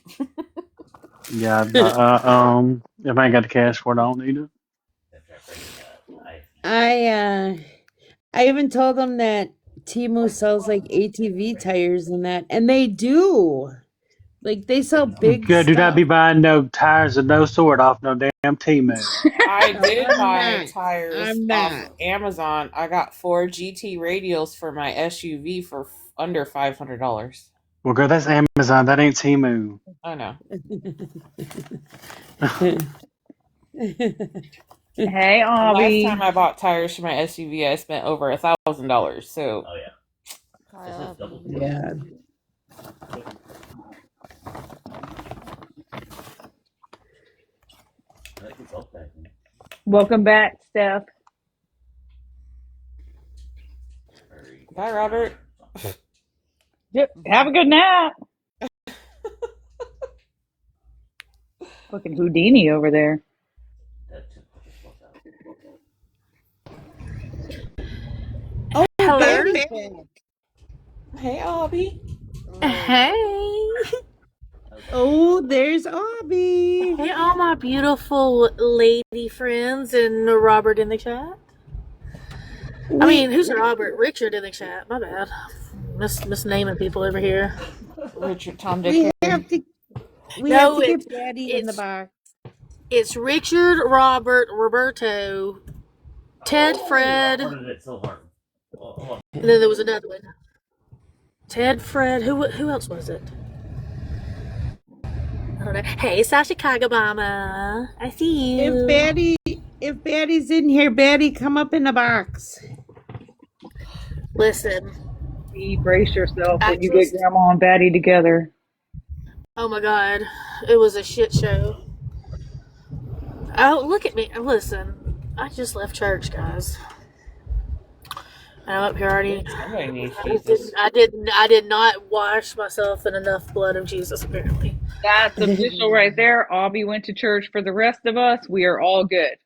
Yeah, if I ain't got the cash for it, I don't need it. I even told them that Timu sells like ATV tires and that, and they do. Like they sell big Good, do not stuff. be buying no tires and no sword off no damn T-Mail. I No, did I'm buy not. tires I'm off not. Amazon. I got 4 GT radials for my SUV for under $500. Well, girl, that's Amazon. That ain't Timu. I know. Hey, The last time Abby. I bought tires for my SUV, I spent over $1,000. So Oh yeah. Kyle. Yeah. I like it's all packing. Welcome back, Steph. bye, Robert. Yep. Have a good nap. Fucking Houdini over there. Oh, Hello. Betty's back. Hey, Abby. Hey. Oh, there's Abby. Hey, all my beautiful lady friends and Robert in the chat. I mean, who's Robert? Richard in the chat. My bad. Misnaming people over here. Richard, Tom, Dick, We Harry. have to No, get Betty in the it's box. it's Richard, Robert, Roberto, Ted, Fred, Ordered it so hard. and then there was another one. Ted, Fred. Who else was it? I don't know. Hey, South Chicago Mama. I see you. If Betty's in here, Betty, come up in the box. Listen, Brace yourself I when you get just. Grandma and Batty together. Oh my God, it was a shit show. Oh, look at me. Listen, I just left church, guys. And I'm up here already. Somebody needs Jesus. I did not wash myself in enough blood of Jesus, apparently. That's official right there. Abby went to church. For the rest of us, we are all good.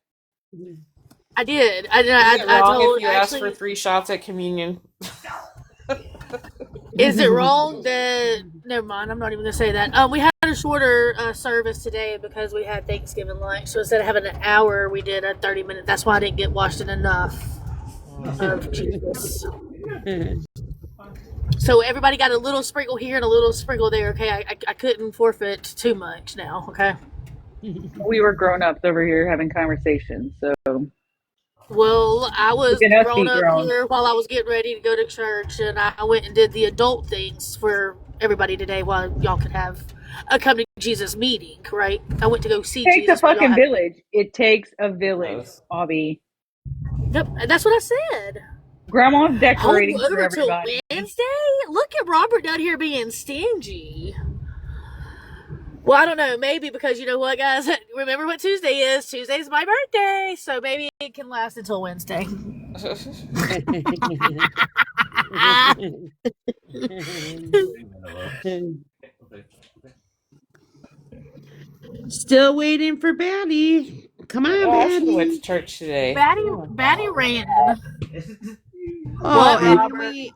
I did. Is it wrong if told you ask for actually. 3 shots at communion? Is it wrong that? Never mind. I'm not even gonna say that. We had a shorter service today because we had Thanksgiving lunch. So instead of having an hour, we did a 30-minute. That's why I didn't get washed in enough of Jesus. So everybody got a little sprinkle here and a little sprinkle there. Okay, I couldn't forfeit too much now. Okay. We were grown ups over here having conversations, so Well, I was look at us grown be up grown. here while I was getting ready to go to church, and I went and did the adult things for everybody today while y'all could have a come to Jesus meeting, right? I went to go see It takes Jesus a while y'all fucking had. village. It takes a village, Abby. Yep, that's what I said. Grandma's decorating Hold for over till everybody. Wednesday? Look at Robert down here being stingy. Well, I don't know. Maybe because you know what, guys? Remember what Tuesday is. Tuesday's my birthday, so maybe it can last until Wednesday. Still waiting for Betty. Come on, I should have went to Betty. church today. Batty ran. Oh, What, and then Robert? we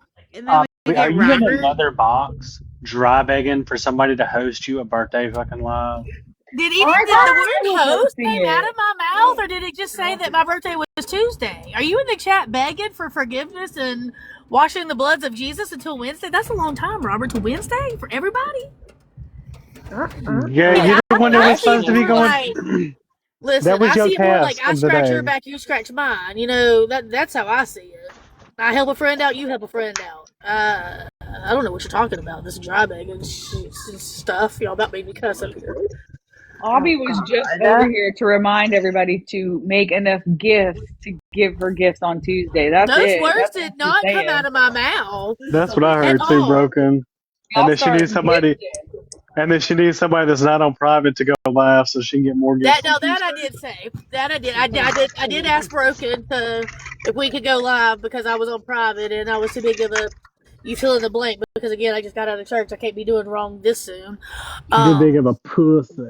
Are get you in Robert. another box dry begging for somebody to host you a birthday fucking live? Did I the thought word I was host hosting came out it. of my mouth, or did it just say that my birthday was Tuesday? Are you in the chat begging for forgiveness and washing the bloods of Jesus until Wednesday? That's a long time, Robert. To Wednesday for everybody? Yeah, I mean, you're the one that I was see supposed it to be more going. like, That listen, was I your see it more like task I of the scratch your day. back, you scratch mine. You know, that's how I see it. I help a friend out, you help a friend out. I don't know what you're talking about. This dry begging stuff. Y'all about made me cuss up here. Abby was just over here to remind everybody to make enough gifts to give her gifts on Tuesday. That's Those it. words That's all did she's not come out saying. of my mouth That's what I at heard too, all. broken. And Y'all then she needs starting somebody. gifting. And then she needs somebody that's not on private to go laugh so she can get more gifts That on no, that I Tuesday. did say. That I did. I did ask Broken to if we could go live because I was on private and I was too big of a you fill in the blank because again I just got out of church. I can't be doing wrong this soon. Too big of Um, a pussy.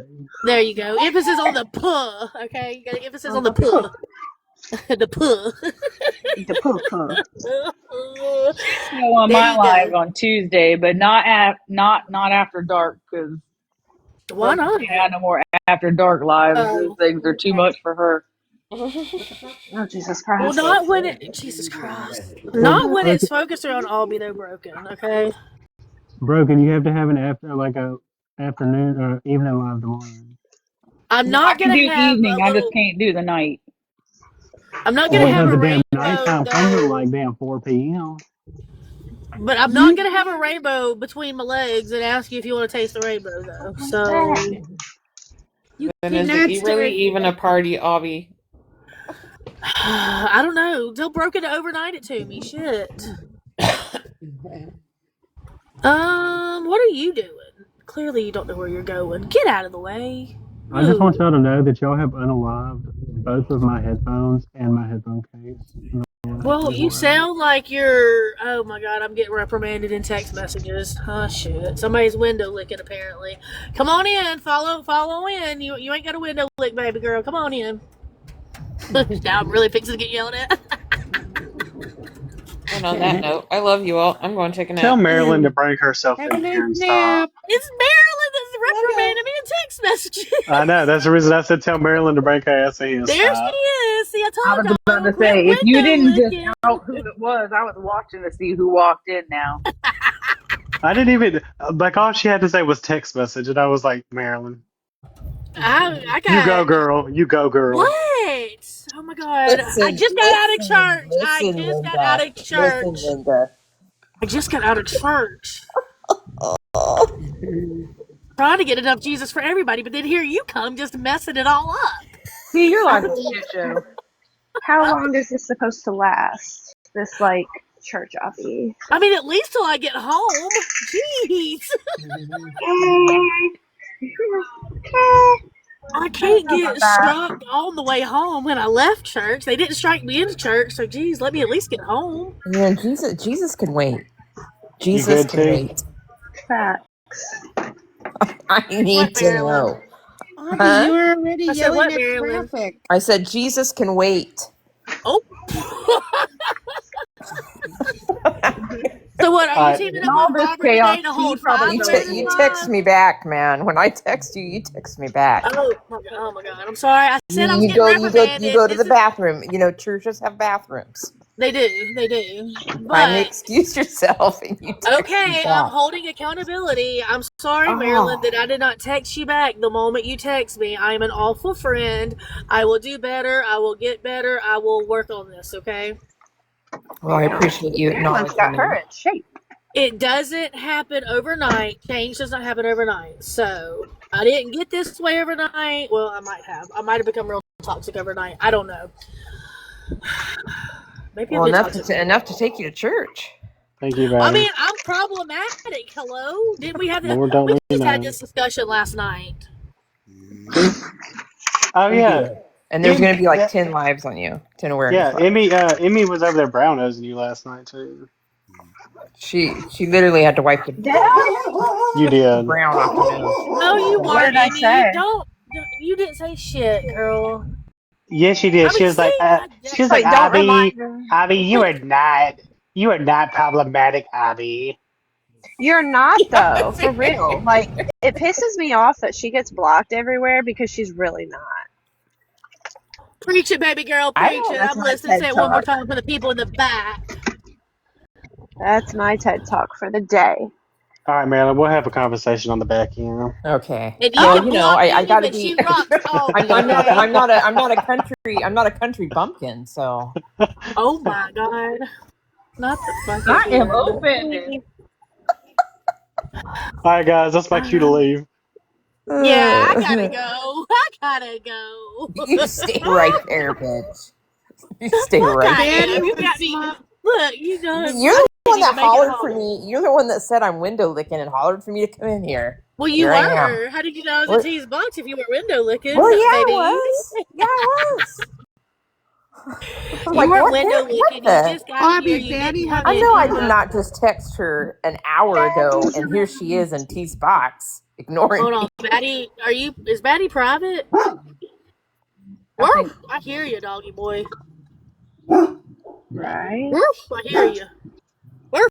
there you go. Emphasis on the puh. Okay, you got emphasis On on the the puh. puh. The puh. The puh puh. She's still on There my you go. live on Tuesday, but not after dark because Why Broken not? can't have no more after dark lives. Those Oh, things are too okay. much for her. Oh, Jesus Well, Christ. not when it. Jesus Christ. Well, Not when okay, it's focused on all be there broken. Okay. Broken, you have to have an after, like a afternoon or evening live tomorrow. I'm I not can gonna do have evening. a I just little. can't do the night. I'm not gonna What have about a the damn rainbow nighttime comes at go. like damn 4 p.m.? But I'm not gonna have a rainbow between my legs and ask you if you want to taste the rainbow though. So You Then is cannot it really start. even a party, Avi? I don't know. Tell Broken to overnight it to me. Shit. What are you doing? Clearly you don't know where you're going. Get out of the way. I just want Move. y'all to know that y'all have unalived both of my headphones and my headphone case in the last Well, you 24 hours. sound like you're. Oh my god, I'm getting reprimanded in text messages. Oh shit, somebody's window licking apparently. Come on in, follow in. You ain't got a window lick, baby girl. Come on in. Now I'm really fixing to get yelled at. And on that note, I love you all. I'm going to take a Tell nap. Marilyn to bring herself Have a in nice here and stop. nap. It's Marilyn that's reprimanding me in text I messages. know. That's the reason I said tell Marilyn to bring her ass in here and There she stop. is. See, I I told was about y'all. to Quit say, if you window didn't just licking. out who it was, I was watching to see who walked in now. I didn't even, like, all she had to say was text message. And I was like, Marilyn, I you go, got girl. You go, girl. what? Oh my god! I Listen, just got out of listen, church. I listen, just got out Linda. of Listen, church. Linda. I just got out of church. Oh, Trying to get enough Jesus for everybody, but then here you come, just messing it all up. See, your How, life is a shit show. how long is this supposed to last? This, like, church offie? I mean, at least till I get home. Jeez, I can't How about get that? struck on the way home when I left church. They didn't strike me into church, so geez, let me at least get home. yeah, Jesus can wait. You Jesus good, can T? wait. Facts. I What, need to Marilyn? know. Avi, Huh? you were already I said, yelling what, at Marilyn? traffic. I said Jesus can wait. Oh. So what? Are you I, teaming In up all with this Robert chaos, today to he hold probably five You knows random you more. text lives? me back, man. When I text you, you text me back. Oh my god! I'm sorry. I You said I was you getting go you go you reprimanded. go to This the is bathroom. You know, churches have bathrooms. they do. Kindly But excuse yourself and you text me okay, I'm back. holding accountability. I'm sorry, Marilyn, Oh, that I did not text you back the moment you text me. I am an awful friend. I will do better. I will get better. I will work on this. Okay. well, I appreciate you Maryland's acknowledging got her me. in shape. It doesn't happen overnight. Change does not happen overnight. So I didn't get this way overnight. Well, I might have. I might have become real toxic overnight. I don't know. Maybe I've Well, been toxic for enough to a while. take you to church. thank you, I baby. mean, I'm problematic. Hello? Didn't we have that? Lord, don't We let me just had know. this discussion last night. Oh, We yeah. did. And there's going to Em, be like that, 10 lives on you, 10 awareness yeah, lives. Emmy was over there brown nosing you last night, too. She literally had to wipe Did I? You the did. brown off her nose. No, you What weren't, did I Amy. You say? don't. You didn't say shit, girl. Yes, she did. I She mean, was like, see, she was like, Like, don't remind Abby, her. Abby, you are not problematic, Abby. You're not, though, for Yeah. real. Like, it pisses me off that she gets blocked everywhere because she's really not. preach it, baby girl. I Preach it. don't. That's I'm my listening. TED Say it one more Talk. time for the people in the back. That's my TED Talk for the day. All right, Marilyn, we'll have a conversation on the back end. Okay. And you Well, Oh, can you know, block I Amy, got to but she be. rocks all day. Okay. I'm not a country bumpkin. So Oh my god. Not the fucking I am Lord. offended. All right, guys, let's make you to leave. Yeah, I gotta go. I gotta go. you stay right there, bitch. You stay Fuck, right I there. am. Daddy You got wants me. mom. Look, you know, You're the one one to that make it hollered for home. me. You're the one that said I'm window licking and hollered for me to come in here. Well, you Here I am. were. How did you know I was Well, in T's box if you were window licking, well, yeah, I baby? was. Yeah, I was. I'm You like, weren't what window the? What licking. You the? just got here. Abby, You Batty didn't had come I to in know I here did go. though. not just text her an hour ago, and here she is in T's box, ignoring Hold on, me. Batty. Is Batty private? I think Woof! I hear you, doggy boy. Right? Woof! I hear you. Woof!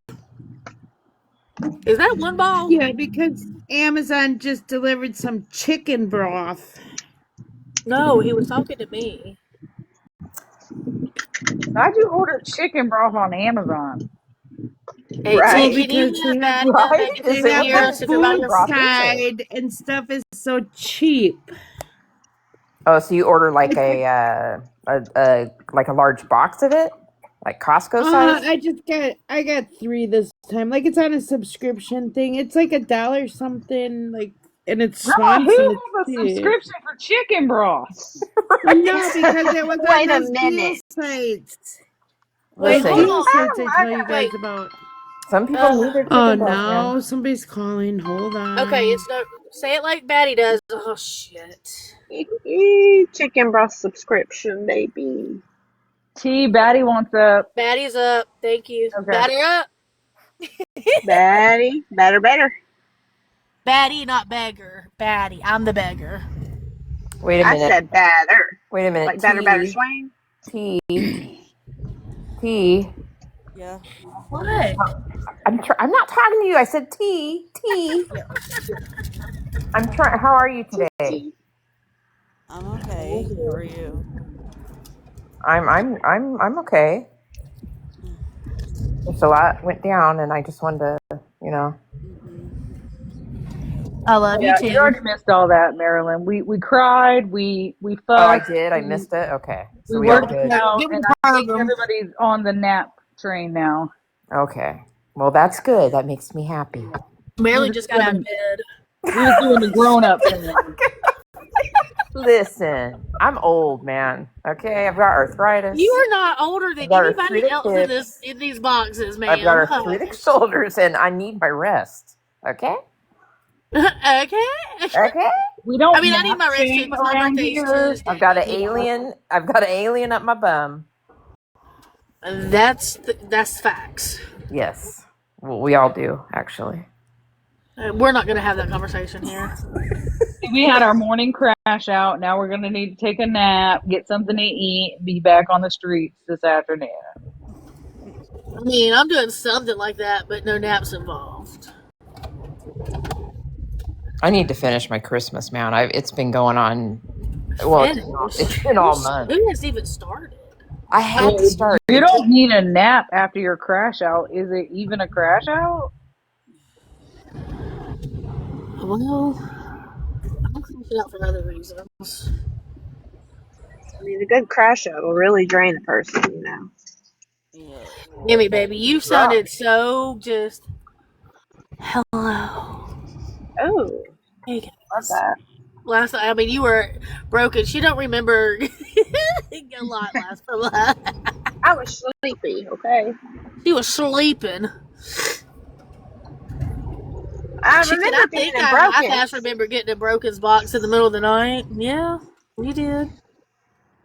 Is that one ball? Yeah, because Amazon just delivered some chicken broth. No, he was talking to me. how'd you order chicken broth on Amazon? Hey T, Well, Right? can you because let Batty Right? get Is they in it have here the what and is talk about chicken food your broth? food? Is it? side and stuff is so cheap. Oh, so you order like It's like, a like a large box of it, like Costco size? I got 3 this time. Like it's on a subscription thing. It's like $1 something, like, and it's Grandma, who Swanson. It's has a cheap. subscription for chicken broth? No, Right? because it was on Wait a those deal minute. sites. Wait, Those hold Listen, deal on. sites I I tell you got guys Wait, about. some people uh, need their Oh chicken broth, man. no, somebody's calling. Hold okay, on. it's no. Say it like Batty does. Oh shit. chicken broth subscription, baby. T, Batty wants a. Batty's up. Thank you. Okay. Batter up. Batty, better. Batty, not beggar. Batty. I'm the beggar. Wait a I minute. said batter. Wait a minute. Like batter, T swing. T T. Yeah. What? I'm not talking to you. I said T T. Yeah. I'm trying. How are you today? I'm okay. How are you? I'm okay. Just a lot went down, and I just wanted to, you know. Mm-hmm. I love you Yeah, you too. already missed all that, Marilyn. We cried, we Oh, I fussed, did. I we missed it. Okay, so we we all worked Give it good. me out, give me and the I think program. everybody's on the nap train now. Okay. Well, that's good. That makes me happy. We Marilyn was just got doing out of the, bed. we was doing the grown up thing. Listen, I'm old, man. Okay, I've got You arthritis. are not older than I've got anybody arthritic else hips. in these boxes, I've got ma'am. arthritic shoulders, and I need my rest. Okay. Okay. Okay. We I don't mean, I need nap my rest too shame because my around birthday is here. I've got Tuesday. an You know, alien. I've got an alien up my bum. that's facts. Yes. Well, we all do, actually. We're not going to have that conversation here. We had our morning crash out. Now we're gonna need to take a nap, get something to eat, and be back on the streets this afternoon. I mean, I'm doing something like that, but no naps involved. I need to finish my Christmas, man. It's been going on. Well, it's Finish. been all month. Who has even started? I had to start. You don't need a nap after your crash out. Is it even a crash out? Well, I'm crashing out for other reasons. I mean, a good crash out will really drain a person, you know. Yeah. Gimme, baby, you sounded so just hello. Oh, Hey love guys. that. Last night, I mean, you were broken. She don't remember a lot last from last. I was sleepy, okay? She was sleeping. I She said, remember I being think in I Broken. fast remember getting a Broken's box in the middle of the night. Yeah, you did.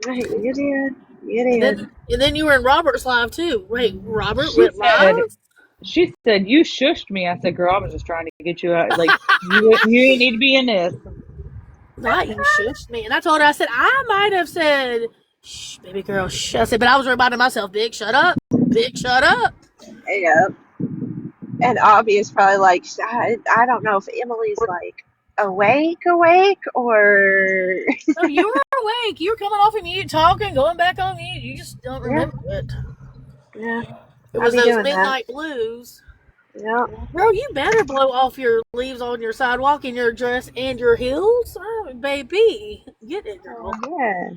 You did. You did. And then you were in Robert's live too. Wait, Robert She went said, live? you shushed me. I said, girl, I was just trying to get you out. Like, you need to be in this. Not you shushed me. And I told her, I said, I might have said, shh, baby girl, shh. I said, but I was reminding myself, big, shut up. Big, shut up. Yeah. And Avi is probably like, I don't know if Emily's like awake, or No, you were awake. You were coming off of mute, talking, going back on mute. You just don't yeah, remember it. yeah. It I'll was be those doing that. midnight blues. Yeah. Girl, you better blow off your leaves on your sidewalk in your dress and your heels. Oh, baby. Get it, girl. Oh, yeah.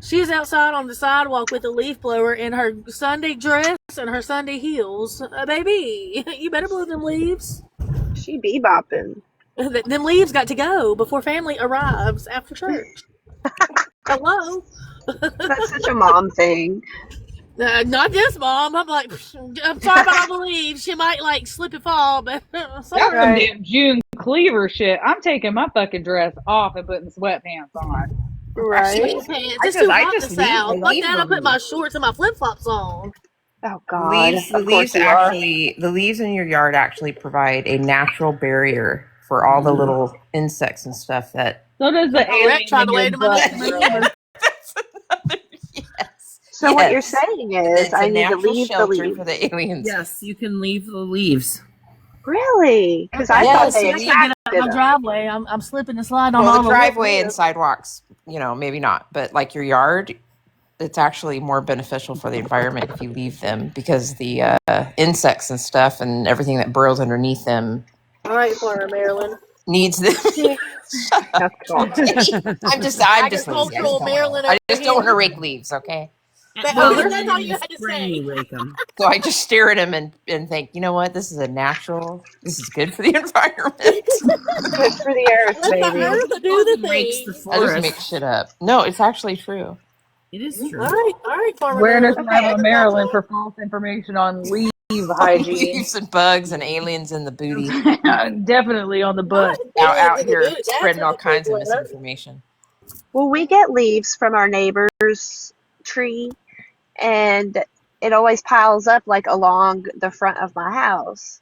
She's outside on the sidewalk with a leaf blower in her Sunday dress and her Sunday heels. Baby, you better blow them leaves. She bebopping. Them leaves got to go before family arrives after church. Hello? That's such a mom thing. Not this mom. I'm like, I'm sorry about all the leaves. She might like slip and fall, but That's sorry. some Right. damn June Cleaver shit. I'm taking my fucking dress off and putting sweatpants on. Right. Sweatpants. It's too I hot in the just south. Fuck leave that. the I put my leaves. shorts and my flip flops on. Oh God. The Of leaves course you are. the leaves in your yard actually provide a natural barrier for all the little insects and stuff that. So does Got the a wreck alien trying in to your wave to my, butt, my Marilyn. neighbor. That's another yes. So what you're Yes. saying is It's a I need to natural leave the shelter for leaves. the aliens. Yes, you can leave the leaves. Really? Because I Okay, thought good. Yes, they See, I can't get out attracted my them. driveway. I'm slipping and sliding on well, the all the lip driveway and here. sidewalks, maybe not, but like your yard, it's actually more beneficial for the environment if you leave them because the insects and stuff and everything that burrows underneath them All right, Farmer Maryland. needs them. Shut up. Of course. I'm just lazy. I just Agricultural don't want to. Maryland I over just don't want to here. rake leaves. Okay. Well, Okay, they're that's all in you the had to spring say. you rake them. So I just stare at them and think, you know what? This is a natural. This is good for the environment. Good for the earth, Let the baby. earth do the Often rakes the thing. I just make forest. shit up. No, it's actually true. It is All true. right, Farmer Awareness Maryland. Okay. level Maryland Agricultural. for false information on leave hygiene. Leaves and bugs and aliens in the booty Definitely on the Not butt. out aliens in the here boot. That's spreading in all the big kinds of one. misinformation. Well, we get leaves from our neighbor's tree, and it always piles up like along the front of my house.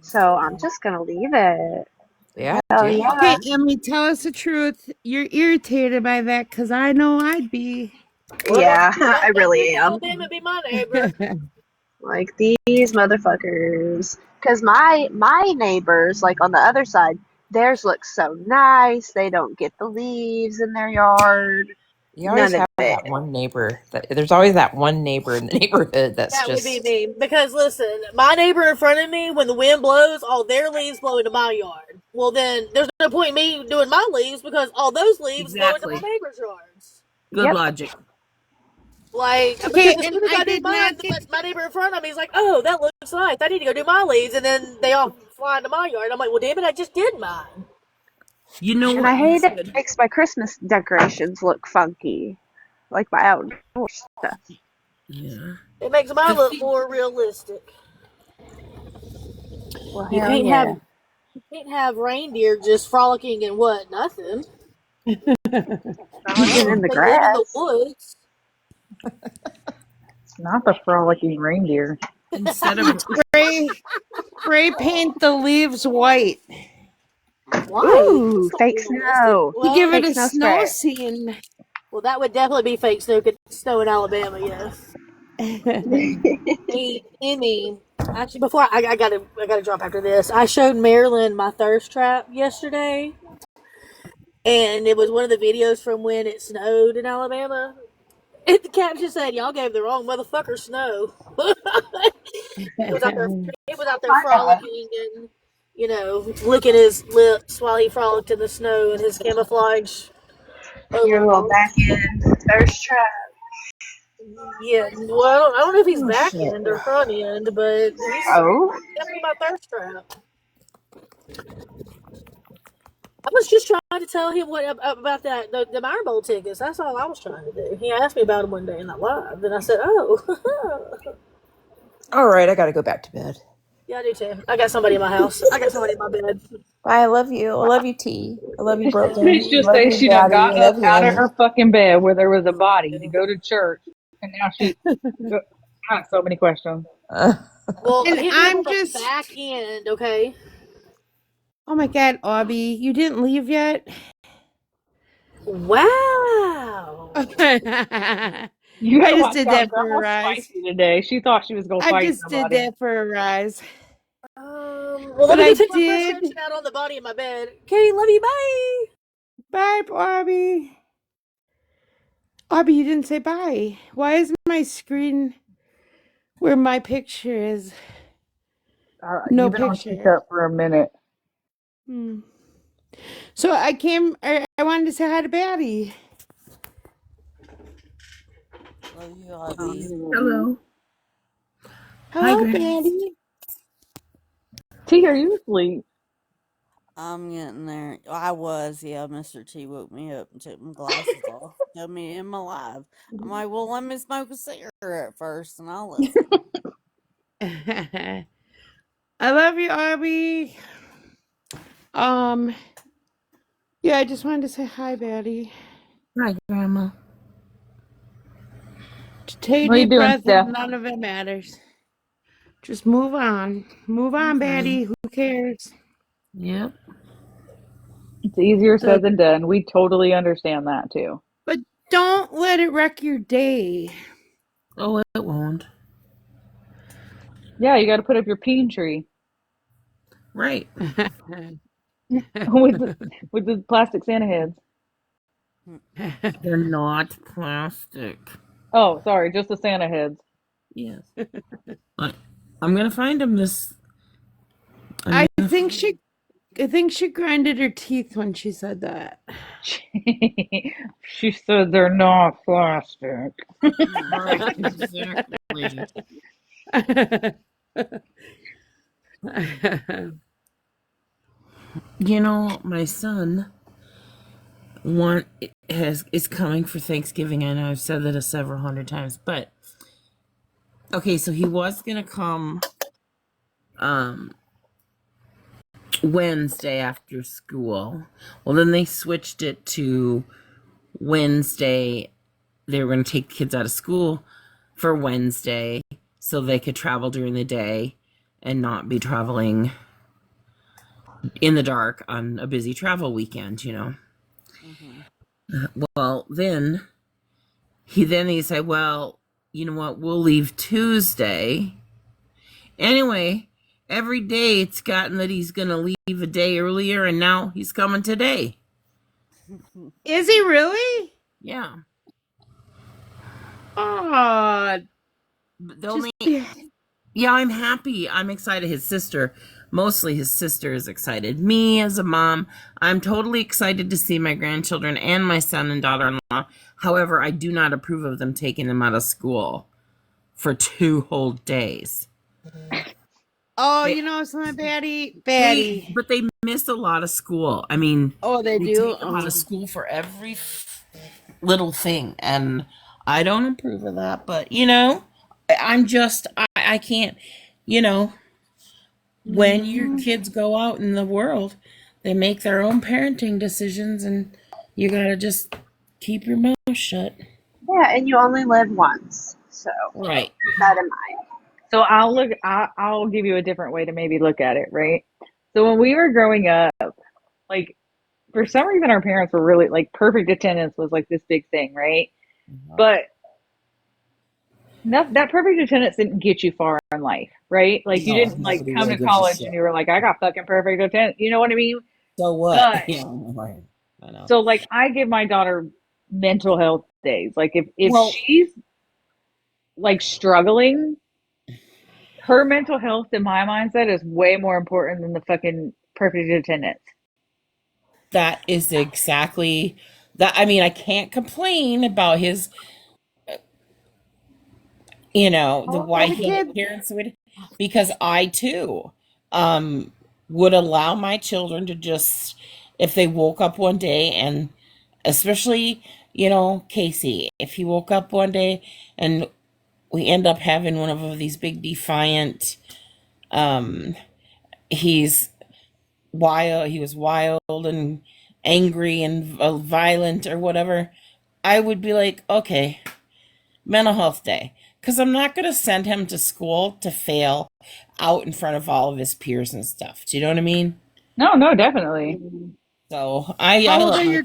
So I'm just gonna leave it. Yeah, Hell do. yeah. Okay, Emily, tell us the truth. You're irritated by that because I know I'd be. Well, Yeah, I let really Rick am. Alabama be my neighbor. Like these motherfuckers. Cause my neighbors, like on the other side, theirs look so nice. They don't get the leaves in their yard. You always None of have it. that one neighbor. There's always that one neighbor in the neighborhood that's That would be just. me. Because listen, my neighbor in front of me, when the wind blows, all their leaves blow into my yard. Well, then there's no point in me doing my leaves because all those leaves blow into my Exactly. neighbor's yards. Good Yep. logic. Like, Okay, because as and soon as I I do did mine, not get. my neighbor in front of me is like, "Oh, that looks nice. I need to go do my leaves," and then they all fly into my yard. I'm like, "Well, damn it, I just did mine." You know And I what you hate it. It should? makes my Christmas decorations look funky. Like my outdoor stuff. Yeah. It makes mine The look thing, more realistic. Well, You hell can't have yeah. reindeer just frolicking in what nothing. Frolicking in the They live in the grass. woods. Not the frolicking reindeer. instead of Spray paint the leaves white Why? Ooh, That's not fake realistic. snow. to give it Fake a snow snow spray. scene. Well, that would definitely be fake snow in Alabama. Yes. Hey, Emmy. Actually, before I gotta drop after this. I showed Marilyn my thirst trap yesterday, and it was one of the videos from when it snowed in Alabama. And the caption said, "Y'all gave the wrong motherfucker snow." He was out there. He was out there My God. frolicking and licking his lips while he frolicked in the snow in his camouflage Your little overalls. back end thirst trap. Yeah, well, I don't know if he's Oh back shit. end or front end, but he's Oh. definitely my thirst trap. I was just trying to tell him what about the Iron Bowl tickets. That's all I was trying to do. He asked me about them one day in that live, and I said, "Oh, All right, I got to go back to bed. yeah, I do too. I got somebody in my house. I got somebody in my bed." Bye. I love you. I love you, T. I love you, Broken. Bitch I just love say you, she done Daddy. I got up love you, out of Emmy. her fucking bed where there was a body to go to church, and now she. I have so many questions. Well, And hit me up on I'm the just. back end, okay? Oh my god, Aubie, you didn't leave yet? Wow. I You gotta just watch did out. that for a Grandma's rise. spicy today. She thought she was gonna I fight just did somebody. that for a rise. Well, let But me go I take my did. frustration out on the body in my bed. Okay, love you. Bye. Bye, Aubie. Aubie, you didn't say bye. Why is my screen where my picture is no You've been on picture? teacup for a minute. Hmm. So I wanted to say hi to Batty. Love you, Abby. hello. Hi, Hello, Grace. Batty. T, are you asleep? I'm getting there. I was, yeah. Mr. T woke me up and took my glasses off. Told me I'm alive. I'm like, well, let me smoke a cigarette first, and I'll listen. I love you, Abby. Um, yeah, I just wanted to say hi, Betty. Hi, Grandma. Take a What are you deep doing, breath, Steph? and none of it matters. Just move on. Move on, Okay. Betty. Who cares? Yep. It's easier The said than done. We totally understand that too. But don't let it wreck your day. Oh, it won't. Yeah, you got to put up your peen tree Right. with with the plastic Santa heads. They're not plastic. Oh, sorry, just the Santa heads. Yes. I, I'm gonna find them this. I'm I gonna think find. she I think she grinded her teeth when she said that. She said they're not plastic. Right. Exactly. You know, my son want has is coming for Thanksgiving. I know I've said that several hundred times, but okay, so he was gonna come um Wednesday after school. Well, then they switched it to Wednesday. They were gonna take the kids out of school for Wednesday so they could travel during the day and not be traveling in the dark on a busy travel weekend, you know. Hmm. Well, then he said, well, you know what, we'll leave Tuesday. Anyway, every day it's gotten that he's gonna leave a day earlier, and now he's coming today. Is he really? Yeah. Oh, But the just only yeah, I'm happy. I'm excited. Mostly his sister is excited. Me as a mom, I'm totally excited to see my grandchildren and my son and daughter-in-law. However, I do not approve of them taking them out of school for 2 whole days. Oh, They you know something, Betty? but they miss a lot of school. I mean, Oh, they they do? take them out of Oh. school for every little thing, and I don't approve of that. But you know, I can't. You know, when your kids go out in the world, they make their own parenting decisions, and you gotta just keep your mouth shut. Yeah, and you only live once, so Right. keep that in mind. So I'll give you a different way to maybe look at it, right? So when we were growing up, like for some reason our parents were really like perfect attendance was like this big thing, right? But that perfect attendance didn't get you far in life, right? Like you No, didn't like nobody come really to gives a college and shit. you were like, I got fucking perfect attendance. You know what I mean? So what? But Yeah, right. I know. so like I give my daughter mental health days. Like if Well, she's like struggling, her mental health in my mindset is way more important than the fucking perfect attendance. that is exactly that. I mean, I can't complain about his, the How old are why the he kids? parents would, because I too, um, would allow my children to just, if they woke up one day and, especially, Casey, if he woke up one day and we end up having one of these big defiant, um, he's he was wild and angry and violent or whatever, I would be like, okay, mental health day. Because I'm not going to send him to school to fail out in front of all of his peers and stuff. Do you know what I mean? No, no, definitely. So I How old let are my your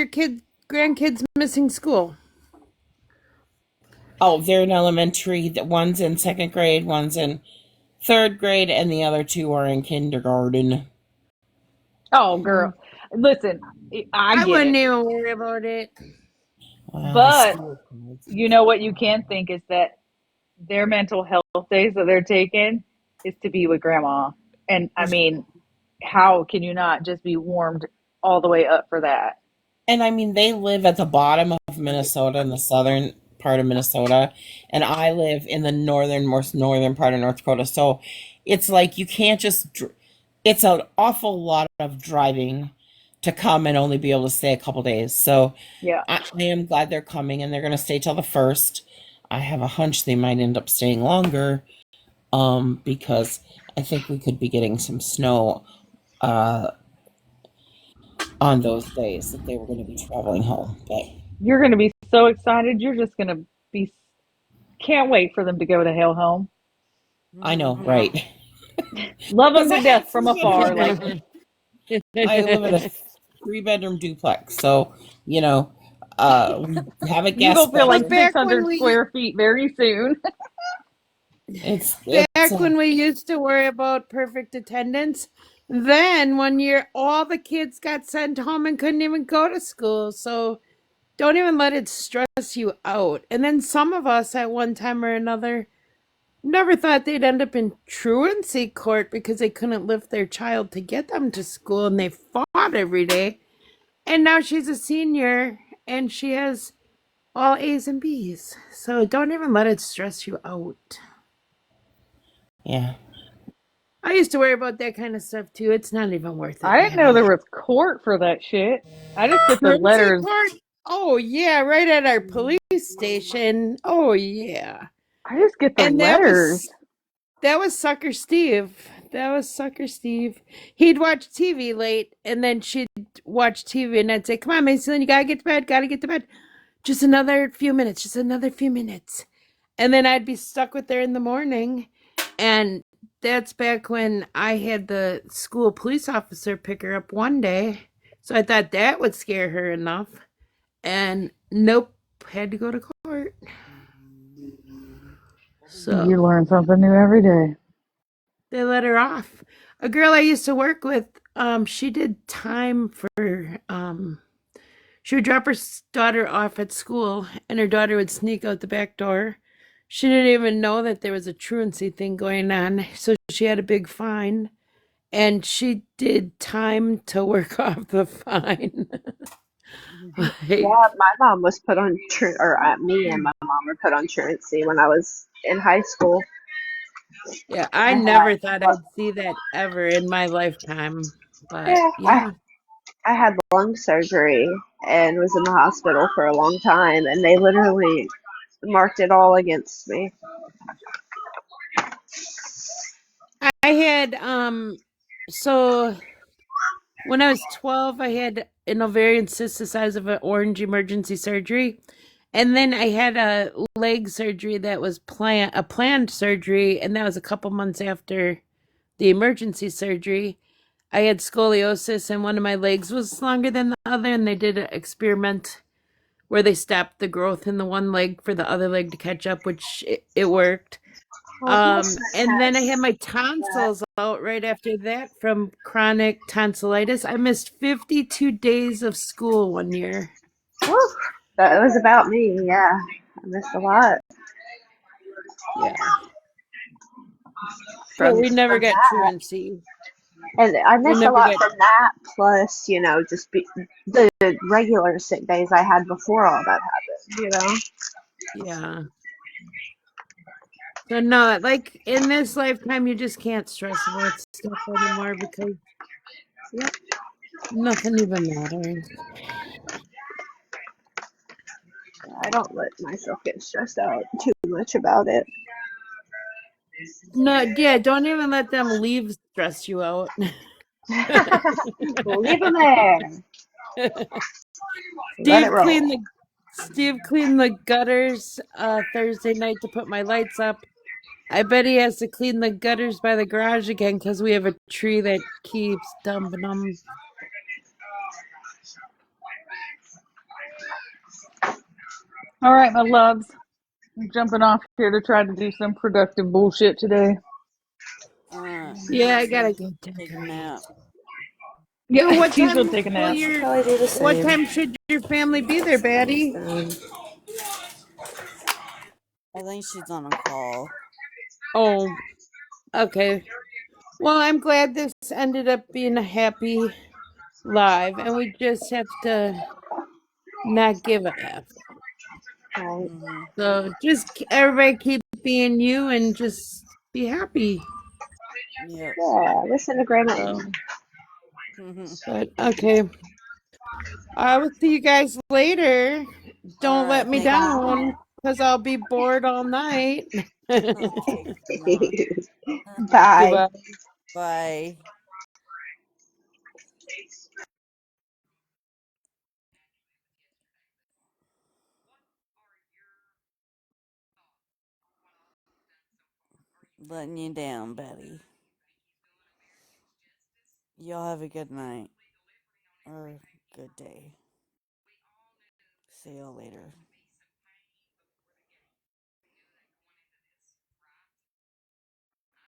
kids. grandkids missing school? Oh, they're in elementary. That one's in second grade, one's in third grade, and the other two are in kindergarten. Oh, girl. Listen, I I get wouldn't it. even worry about it. Wow, the But school cards. you know what you can think is that their mental health days that they're taking is to be with grandma. And I mean, how can you not just be warmed all the way up for that? And I mean, they live at the bottom of Minnesota in the southern part of Minnesota, and I live in the northernmost northern part of North Dakota. So it's like you can't just. it's an awful lot of driving to come and only be able to stay a couple days. So Yeah. I am glad they're coming and they're going to stay till the 1st. I have a hunch they might end up staying longer because I think we could be getting some snow on those days that they were going to be traveling home. But You're going to be so excited. You're just going to be, can't wait for them to go to hell home. I know, right? Love them Because to I have death from three-bedroom afar. Like, I live in a 3-bedroom duplex, so we have a you guest will feel But like bedroom. back when 600 we square feet very soon. It's back when we used to worry about perfect attendance, then one year all the kids got sent home and couldn't even go to school. So don't even let it stress you out. And then some of us at one time or another never thought they'd end up in truancy court because they couldn't lift their child to get them to school and they fought every day. And now she's a senior and she has all A's and B's. So don't even let it stress you out. yeah. I used to worry about that kind of stuff too. It's not even worth it, I didn't know Maddie. there was court for that shit. I just get the Truancy letters. court? Oh yeah, right at our police station. Oh yeah. I just get the And letters. that was Sucker Steve. That was Sucker Steve. He'd watch TV late and then she'd watch TV and I'd say, "Come on, Mason, you gotta get to bed, gotta get to bed. Just another few minutes, just another few minutes." And then I'd be stuck with her in the morning. And that's back when I had the school police officer pick her up one day. So I thought that would scare her enough. And nope, had to go to court. So You learn something new every day. they let her off. A girl I used to work with, she did time for she would drop her daughter off at school and her daughter would sneak out the back door. She didn't even know that there was a truancy thing going on, so she had a big fine and she did time to work off the fine. Yeah, Like, my mom was put on me and my mom were put on truancy when I was in high school. yeah, I I had never thought I'd see that ever in my lifetime. But yeah, yeah, I had lung surgery and was in the hospital for a long time, and they literally marked it all against me. I had so when I was 12, I had an ovarian cyst the size of an orange emergency surgery. And then I had a leg surgery that was a planned surgery, and that was a couple months after the emergency surgery. I had scoliosis, and one of my legs was longer than the other, and they did an experiment where they stopped the growth in the one leg for the other leg to catch up, which it worked. Well, my son And then I has had my that. tonsils out right after that from chronic tonsillitis. I missed 52 days of school one year. Whew, that was about me. Yeah, I missed a lot Yeah. But from we never got that, truancy. and I We missed a never lot got, from that. Plus, just the regular sick days I had before all that happened. yeah. So no, like in this lifetime, you just can't stress about stuff anymore because Yep. nothing even matters. I don't let myself get stressed out too much about it. No, yeah, don't even let them leave stress you out. Leave them there. Let it Steve roll. cleaned the Steve cleaned the gutters Thursday night to put my lights up. I bet he has to clean the gutters by the garage again because we have a tree that keeps dumping them. All right, my loves. I'm jumping off here to try to do some productive bullshit today. Me Yeah, I gotta too. go Take a decorate. nap. So Yeah, what she's gonna time take a will nap. Should your probably do the what same. time should your family be there, Almost Batty? done. I think she's on a call. Oh, okay. Well, I'm glad this ended up being a happy live, and we just have to not give a F. Right. Hmm. So just everybody keep being you and just be happy. Yep. Yeah, listen to Grandma Amy. So, but okay. I will see you guys later. All Don't right. let me Thank you. down because I'll be bored all night. Okay. Good night. Bye. Goodbye. Bye. Letting you down, Betty. Y'all have a good night or good day. See y'all later.